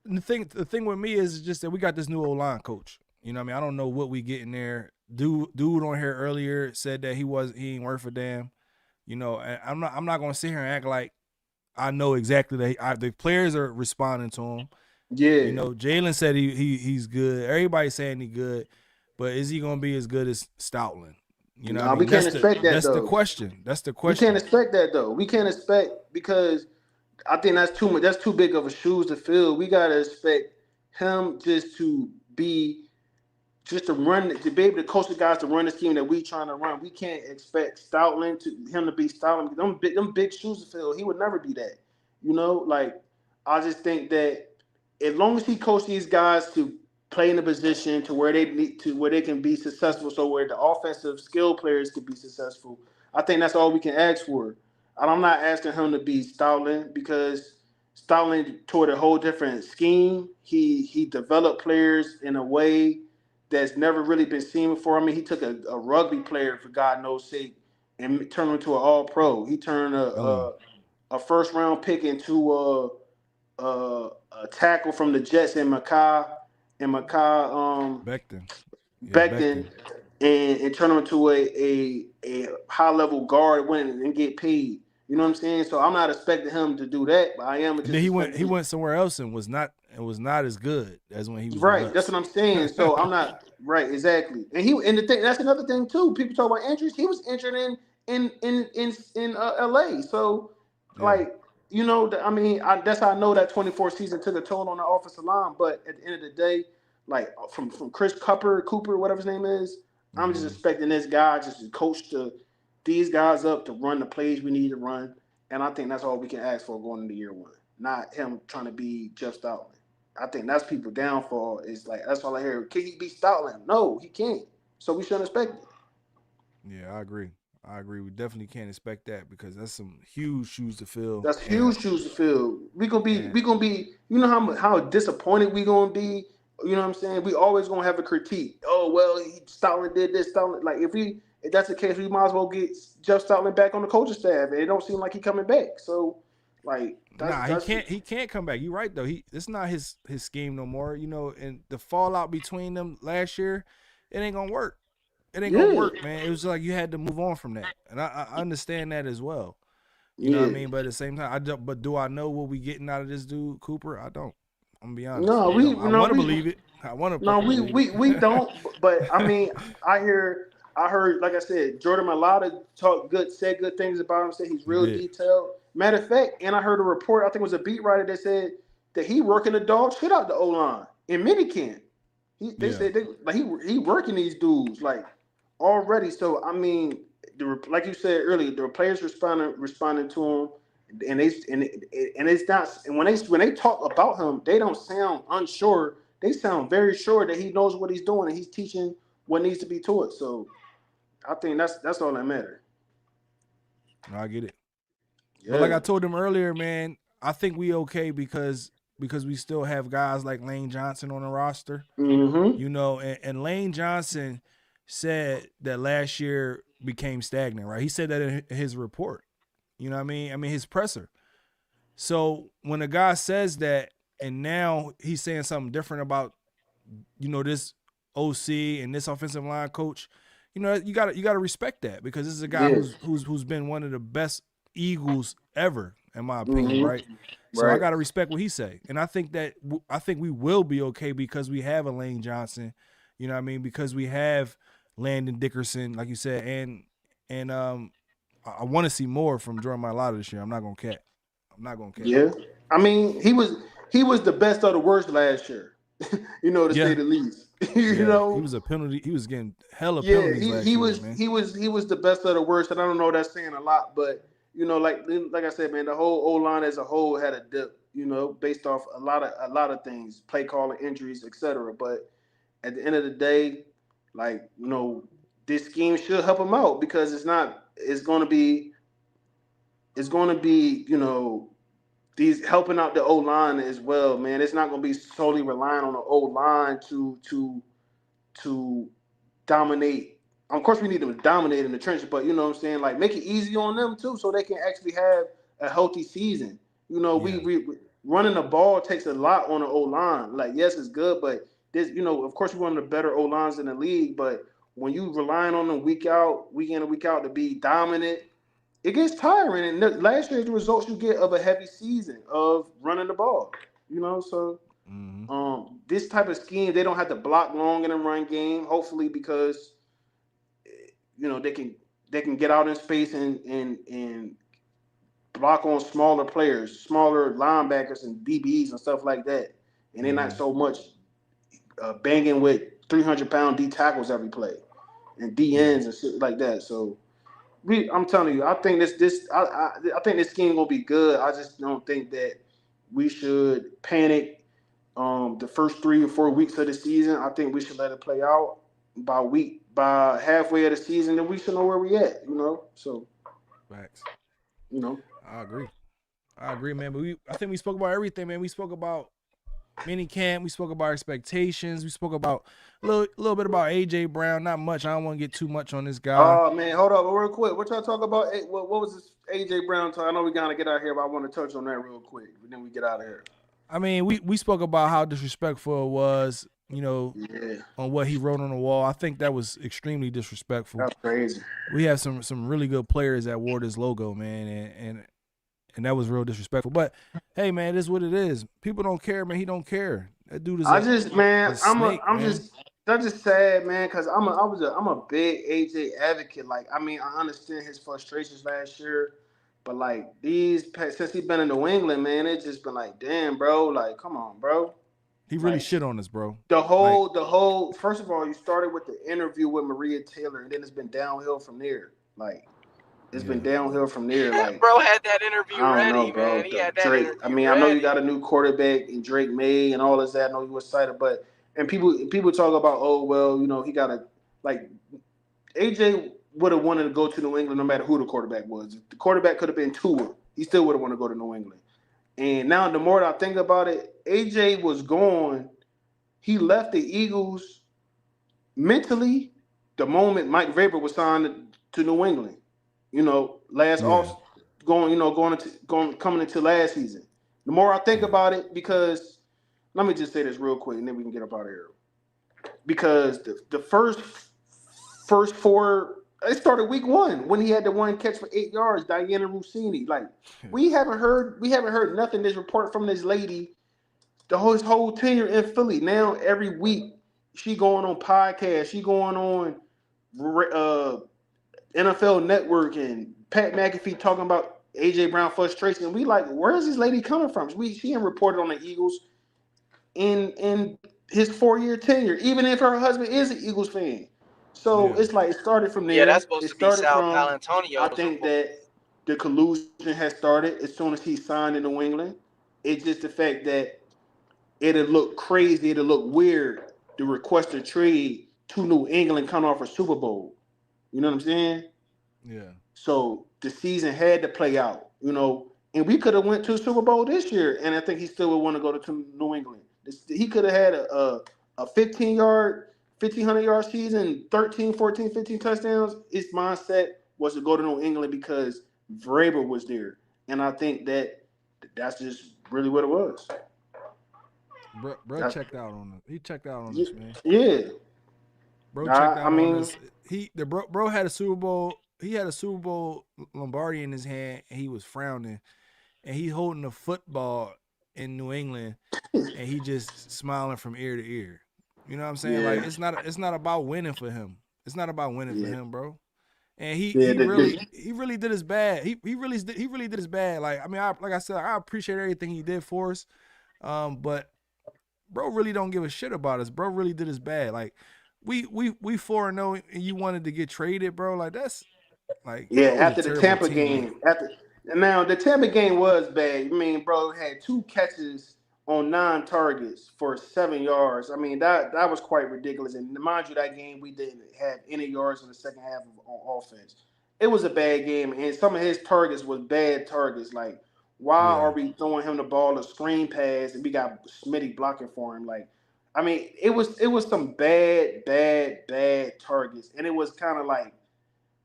The thing with me is just that we got this new O-line coach. You know what I mean? I don't know what we get in there. Dude on here earlier said that he ain't worth a damn. And I'm not gonna sit here and act like I know exactly that the players are responding to him. Yeah. Jalen said he's good. Everybody's saying he's good. But is he going to be as good as Stoutland? We can't expect that, that's though. That's the question. We can't expect that, though. We can't expect, because I think that's too much. That's too big of a shoes to fill. We got to expect him to be able to coach the guys to run the scheme that we trying to run. We can't expect Stoutland him to be Stoutland. Them big shoes to fill. He would never be that. I just think that as long as he coaches these guys to play in a position to where they can be successful, so where the offensive skill players can be successful, I think that's all we can ask for. And I'm not asking him to be Stoutland, because Stoutland toward a whole different scheme. He developed players in a way that's never really been seen before. I mean, he took a rugby player, for God knows sake, and turned him into an all-pro. He turned a first-round pick into a tackle from the Jets in McKee Becton, and turn him into a high level guard, win and get paid. You know what I'm saying? So I'm not expecting him to do that, but I am. And then he went somewhere else and was not as good as when he was right. That's what I'm saying. So I'm not right, exactly. And the thing, that's another thing too. People talk about injuries. He was injured in LA. So I mean, that's how I know that 24 season took a toll on the offensive line. But at the end of the day, like from Chris Cooper, whatever his name is, I'm just expecting this guy just to coach these guys up to run the plays we need to run. And I think that's all we can ask for going into year 1. Not him trying to be just Stoutland. I think that's people's downfall. Is like, that's all I hear. Can he be Stoutland? No, he can't. So we shouldn't expect it. Yeah, I agree. We definitely can't expect that, because that's some huge shoes to fill. That's huge shoes to fill. We gonna be. You know how disappointed we gonna be. You know what I'm saying? We always gonna have a critique. Oh well, Stoutland did this. Stoutland, like if that's the case, we might as well get Jeff Stoutland back on the coaching staff. It don't seem like he coming back. So like, he can't come back. You're right though. It's not his scheme no more. And the fallout between them last year, it ain't gonna work. It ain't gonna work, man. It was like you had to move on from that, and I understand that as well. You know what I mean? But at the same time, But do I know what we getting out of this dude Cooper? I don't. I'm gonna be honest. No, I want to believe it. I want to. No, we don't. But I mean, I heard, like I said, Jordan Mailata said good things about him. Said he's real detailed. Matter of fact, and I heard a report. I think it was a beat writer that said that he working the dog shit out the O-line in minicamp. They said he working these dudes like already. So I mean, like you said earlier, the players responding to him, and it's not. And when they talk about him, they don't sound unsure. They sound very sure that he knows what he's doing and he's teaching what needs to be taught. So I think that's all that matters. I get it. Yeah. But like I told them earlier, man, I think we okay because we still have guys like Lane Johnson on the roster. Mm-hmm. And Lane Johnson said that last year became stagnant, right? He said that in his report. You know what I mean? I mean, his presser. So when a guy says that, and now he's saying something different about, this OC and this offensive line coach, you gotta respect that, because this is a guy Yeah. who's been one of the best Eagles ever, in my opinion, Mhm. right? So I Right. gotta respect what he say, and I think we will be okay because we have a Lane Johnson, you know what I mean? Because we have Landon Dickerson, like you said, and I want to see more from Jordan Mailata this year. I'm not gonna cap. Yeah. I mean, he was the best of the worst last year. To say Yeah. the least. Yeah, he was a penalty. He was getting hella Yeah, penalties last he year, was man. he was the best of the worst, and I don't know if that's saying a lot, but like I said, man, the whole O line as a whole had a dip, based off a lot of things, play calling, injuries, etc. But at the end of the day, like this scheme should help him out, because it's going to be these helping out the O line as well, man. It's not going to be solely relying on the O line to dominate. Of course, we need them to dominate in the trenches, but you know what I'm saying? Like, make it easy on them too, so they can actually have a healthy season. We running the ball takes a lot on the O line. Like, yes, it's good, but this, of course, we're one of the better O lines in the league. But when you relying on them week in and week out to be dominant, it gets tiring. And last year's the results you get of a heavy season of running the ball. So. This type of scheme, they don't have to block long in the run game. Hopefully, because they can get out in space and block on smaller players, smaller linebackers and DBs and stuff like that. And they're not so much banging with 300-pound D tackles every play and D ends and shit like that. So I'm telling you, I think I think this scheme gonna be good. I just don't think that we should panic. The first 3 or 4 weeks of the season, I think we should let it play out. By halfway of the season, then we should know where we at. So Facts. I I agree, man. But I think we spoke about everything, man. We spoke about minicamp. We spoke about expectations. We spoke about a little bit about AJ Brown. Not much. I don't want to get too much on this guy. Oh man, hold up, real quick. What y'all talk about? What was this AJ Brown talk? I know we gotta get out of here, but I want to touch on that real quick. And then we get out of here. I mean, we spoke about how disrespectful it was, on what he wrote on the wall. I think that was extremely disrespectful. That's crazy. We have some really good players that wore this logo, man, and that was real disrespectful. But hey, man, it is what it is. People don't care, man. He don't care. That dude is. That's just sad, man. Because I'm a big AJ advocate. Like, I mean, I understand his frustrations last year. But, like, since he's been in New England, man, it's just been like, damn, bro. Like, come on, bro. He really shit on us, bro. The whole, first of all, you started with the interview with Maria Taylor, and then it's been downhill from there. Like, it's been downhill from there. Like, bro had that interview I don't ready, know, bro. man. He had that Drake. interview I mean, ready. I know you got a new quarterback in Drake May and all of that. I know you were excited, and people talk about, oh, well, he got AJ would have wanted to go to New England no matter who the quarterback was. If the quarterback could have been Tua, he still would have wanted to go to New England. And now the more that I think about it, AJ was gone. He left the Eagles mentally the moment Mike Vrabel was signed to New England. Coming into last season. The more I think about it, because let me just say this real quick, and then we can get up out of here. Because the first 4, it started week 1 when he had the one catch for 8 yards, Diana Rossini. Like, we haven't heard nothing. This report from this lady, his whole tenure in Philly. Now every week she going on podcasts, she going on NFL Network and Pat McAfee talking about AJ Brown frustration. And we like, where is this lady coming from? She ain't reported on the Eagles in his 4-year tenure, even if her husband is an Eagles fan. So it's like, it started from there. Yeah, that's supposed it to be started Sal from Palantonio's I think that the collusion has started as soon as he signed in New England. It's just the fact that it'll look crazy, it'll look weird to request a trade to New England coming off a Super Bowl. You know what I'm saying? Yeah. So the season had to play out, and we could have went to a Super Bowl this year, and I think he still would want to go to New England. He could have had a 15-yard 1,500-yard season, 13, 14, 15 touchdowns, his mindset was to go to New England because Vrabel was there. And I think that's just really what it was. Bro checked out on us. He checked out on us, man. Yeah. Bro checked out I on mean, us. Bro had a Super Bowl. He had a Super Bowl Lombardi in his hand, and he was frowning, and he holding a football in New England, and he just smiling from ear to ear. You know what I'm saying? Yeah. Like it's not about winning for him. It's not about winning for him, bro. And he really did his bad. He really did his bad. Like I mean, like I said, I appreciate everything he did for us. But bro really don't give a shit about us. Bro really did his bad. Like we 4-0 and you wanted to get traded, bro. Like that's like after the Tampa teammate. game. Now the Tampa game was bad. I mean, bro had 2 catches on 9 targets for 7 yards. I mean, that was quite ridiculous. And mind you, that game we didn't have any yards in the second half on offense. It was a bad game, and some of his targets was bad targets. Like, why are we throwing him the ball a screen pass and we got Smitty blocking for him? Like, I mean, it was some bad targets, and it was kind of like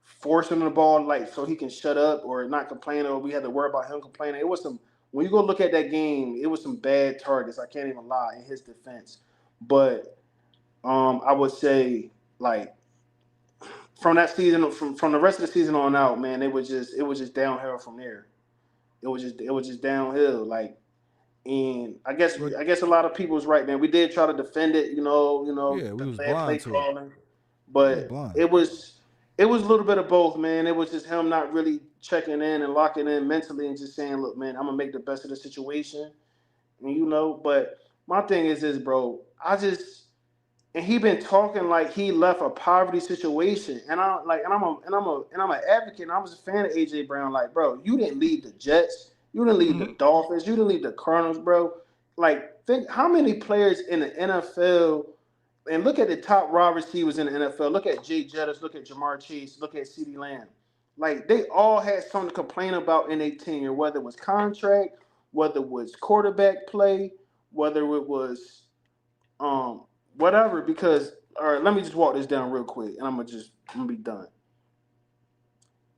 forcing the ball like so he can shut up or not complain, or we had to worry about him complaining. It was some. When you go look at that game, it was some bad targets. I can't even lie in his defense. But I would say like from that season, from the rest of the season on out, man, it was just downhill from there. It was just downhill. Like, and I guess a lot of people was right, man. We did try to defend it, we was bad play blind to calling, it. but it was a little bit of both, man. It was just him not really checking in and locking in mentally and just saying, look, man, I'm going to make the best of the situation. And, but my thing is this, bro. And he been talking like he left a poverty situation. And I'm an advocate, and I was a fan of AJ Brown. Like, bro, you didn't leave the Jets. You didn't leave the Dolphins. You didn't leave the Cardinals, bro. Like, think how many players in the NFL. And look at the top wide receivers in the NFL. Look at Jay Jettis. Look at Jamar Chase. Look at CeeDee Lamb. Like, they all had something to complain about in their tenure, whether it was contract, whether it was quarterback play, whether it was whatever. Because, all right, let me just walk this down real quick, and I'm gonna be done.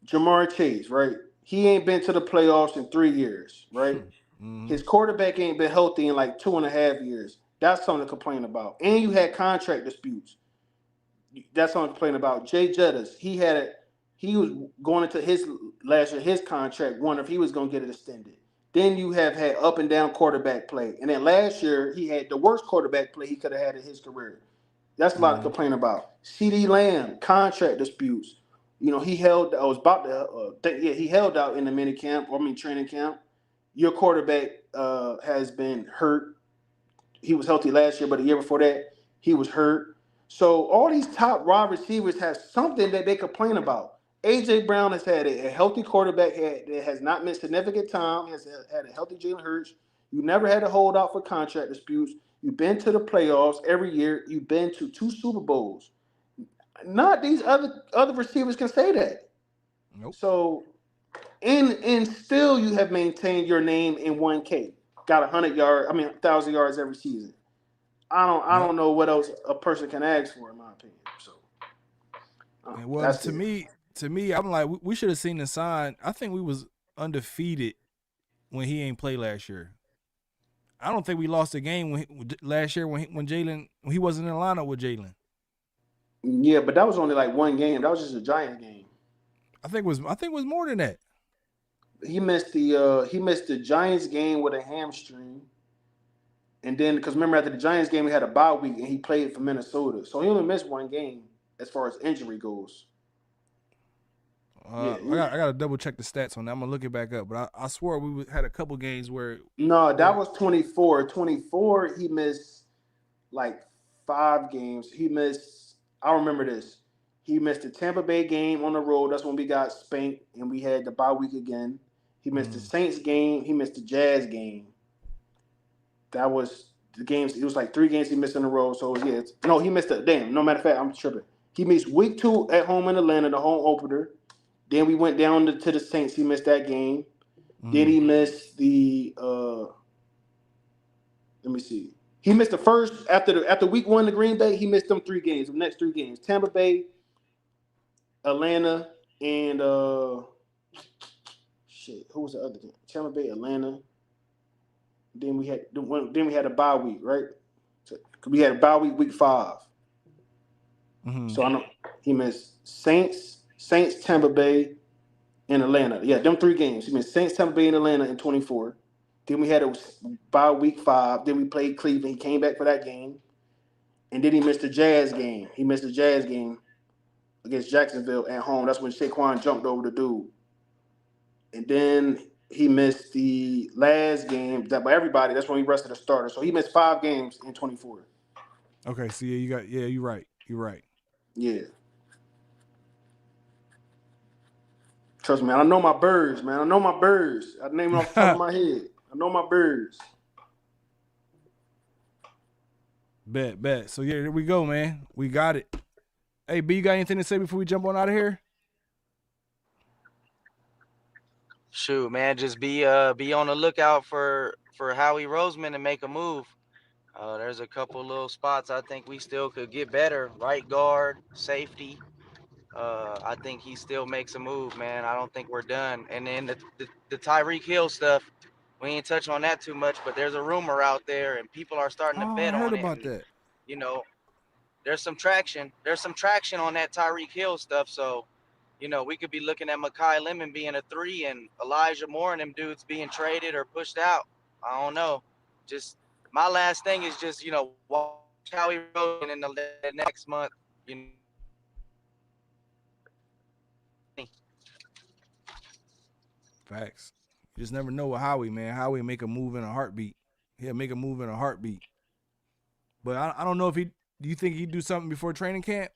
Jamar Chase, right? He ain't been to the playoffs in 3 years, right? His quarterback ain't been healthy in like 2.5 years. That's something to complain about. And you had contract disputes. That's something to complain about. Jay Jettis, he was going into his last year, his contract, wondering if he was going to get it extended. Then you have had up and down quarterback play. And then last year, he had the worst quarterback play he could have had in his career. That's a lot to complain about. CeeDee Lamb, contract disputes. He held out in the minicamp, training camp. Your quarterback has been hurt. He was healthy last year, but the year before that, he was hurt. So all these top wide receivers have something that they complain about. A.J. Brown has had a healthy quarterback that has not missed significant time, has had a healthy Jalen Hurts. You never had to hold out for contract disputes. You've been to the playoffs every year. You've been to 2 Super Bowls. Not these other receivers can say that. Nope. So, and still you have maintained your name in 1K. Got 1,000 yards every season. I don't know what else a person can ask for, in my opinion. So, to me, I'm like, we should have seen the sign. I think we was undefeated when he ain't played last year. I don't think we lost a game last year when he wasn't in the lineup with Jalen. Yeah, but that was only like one game. That was just a Giants game. I think it was more than that. He missed the Giants game with a hamstring, and then because remember after the Giants game he had a bye week and he played for Minnesota, so he only missed one game as far as injury goes. I got to double check the stats on that. I'm gonna look it back up, but I swore we had a couple games where. No, that was 24. 24, he missed like 5 games. He missed. I remember this. He missed the Tampa Bay game on the road. That's when we got spanked and we had the bye week again. He missed the Saints game. He missed the Jazz game. That was the games. It was like 3 games he missed in a row. So, yeah. He missed it. Damn. No matter of fact, I'm tripping. He missed week 2 at home in Atlanta, the home opener. Then we went down to the Saints. He missed that game. Then he missed the let me see. He missed the first after week 1 to Green Bay. He missed them 3 games. The next 3 games: Tampa Bay, Atlanta, and who was the other game? Tampa Bay, Atlanta. Then we had a bye week, right? So we had a bye week 5. Mm-hmm. So I know he missed Saints, Tampa Bay, and Atlanta. Yeah, them 3 games. He missed Saints, Tampa Bay, and Atlanta in 24. Then we had a bye week 5. Then we played Cleveland. He came back for that game. And then he missed the Jazz game. He missed the Jazz game against Jacksonville at home. That's when Saquon jumped over the dude. And then he missed the last game by everybody. That's when he rested the starter. So he missed 5 games in 24. Okay, so you're right. You're right. Yeah. Trust me, I know my birds, man. I know my birds. I name them off the top of my head. I know my birds. Bet. So yeah, here we go, man. We got it. Hey, B, you got anything to say before we jump on out of here? Shoot, man, just be on the lookout for Howie Roseman to make a move. There's a couple little spots I think we still could get better. Right guard, safety. I think he still makes a move, man. I don't think we're done. And then the Tyreek Hill stuff, we ain't touch on that too much, but there's a rumor out there, and people are starting to bet I heard on it. about And, that. you know, there's some traction. There's some traction on that Tyreek Hill stuff. So, you know, we could be looking at Mekhi Lemon being a 3 and Elijah Moore and them dudes being traded or pushed out. I don't know. Just my last thing is just, you know, watch how he wrote in the next month. You know. Facts. You just never know with Howie, man. Howie make a move in a heartbeat. He'll make a move in a heartbeat. But I don't know if do you think he'd do something before training camp?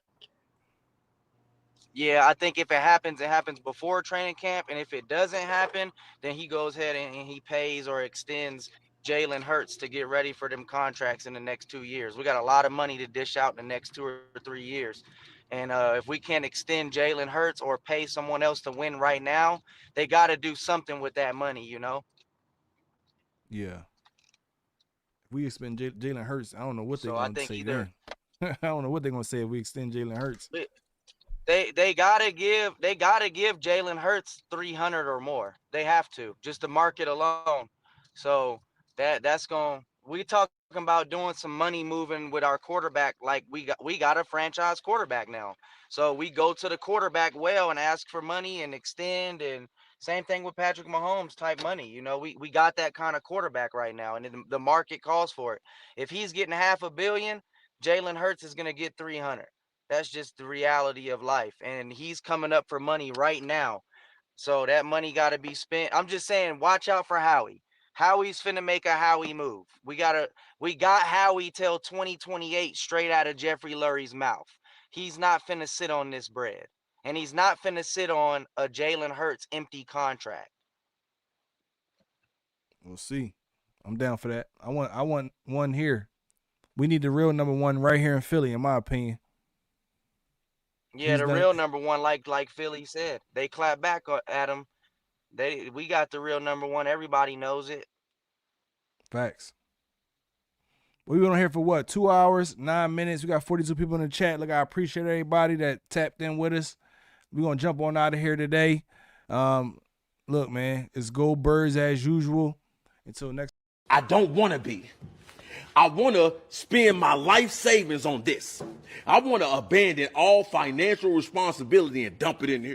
Yeah, I think if it happens before training camp. And if it doesn't happen, then he goes ahead and he pays or extends Jalen Hurts to get ready for them contracts in the next 2 years. We got a lot of money to dish out in the next 2 or 3 years. And if we can't extend Jalen Hurts or pay someone else to win right now, they got to do something with that money, you know? Yeah. If we extend Jalen Hurts, I don't know what they're going to say either, then. I don't know what they're going to say if we extend Jalen Hurts. They gotta give Jalen Hurts 300 or more. They have to, just the market alone. So that's going. We talking about doing some money moving with our quarterback. Like we got a franchise quarterback now. So we go to the quarterback well and ask for money and extend, and same thing with Patrick Mahomes type money. You know, we got that kind of quarterback right now, and the market calls for it. If he's getting $500 million, Jalen Hurts is gonna get 300. That's just the reality of life. And he's coming up for money right now. So that money got to be spent. I'm just saying, watch out for Howie. Howie's finna make a Howie move. We got Howie till 2028 straight out of Jeffrey Lurie's mouth. He's not finna sit on this bread. And he's not finna sit on a Jalen Hurts empty contract. We'll see. I'm down for that. I want one here. We need the real number 1 right here in Philly, in my opinion. Yeah, real number 1, like Philly said. They clap back at him. We got the real number 1. Everybody knows it. Facts. We've been on here for what? 2 hours, 9 minutes. We got 42 people in the chat. Look, I appreciate everybody that tapped in with us. We're gonna jump on out of here today. Look, man, it's go Birds as usual. Until next. I don't want to be. I want to spend my life savings on this. I want to abandon all financial responsibility and dump it in here.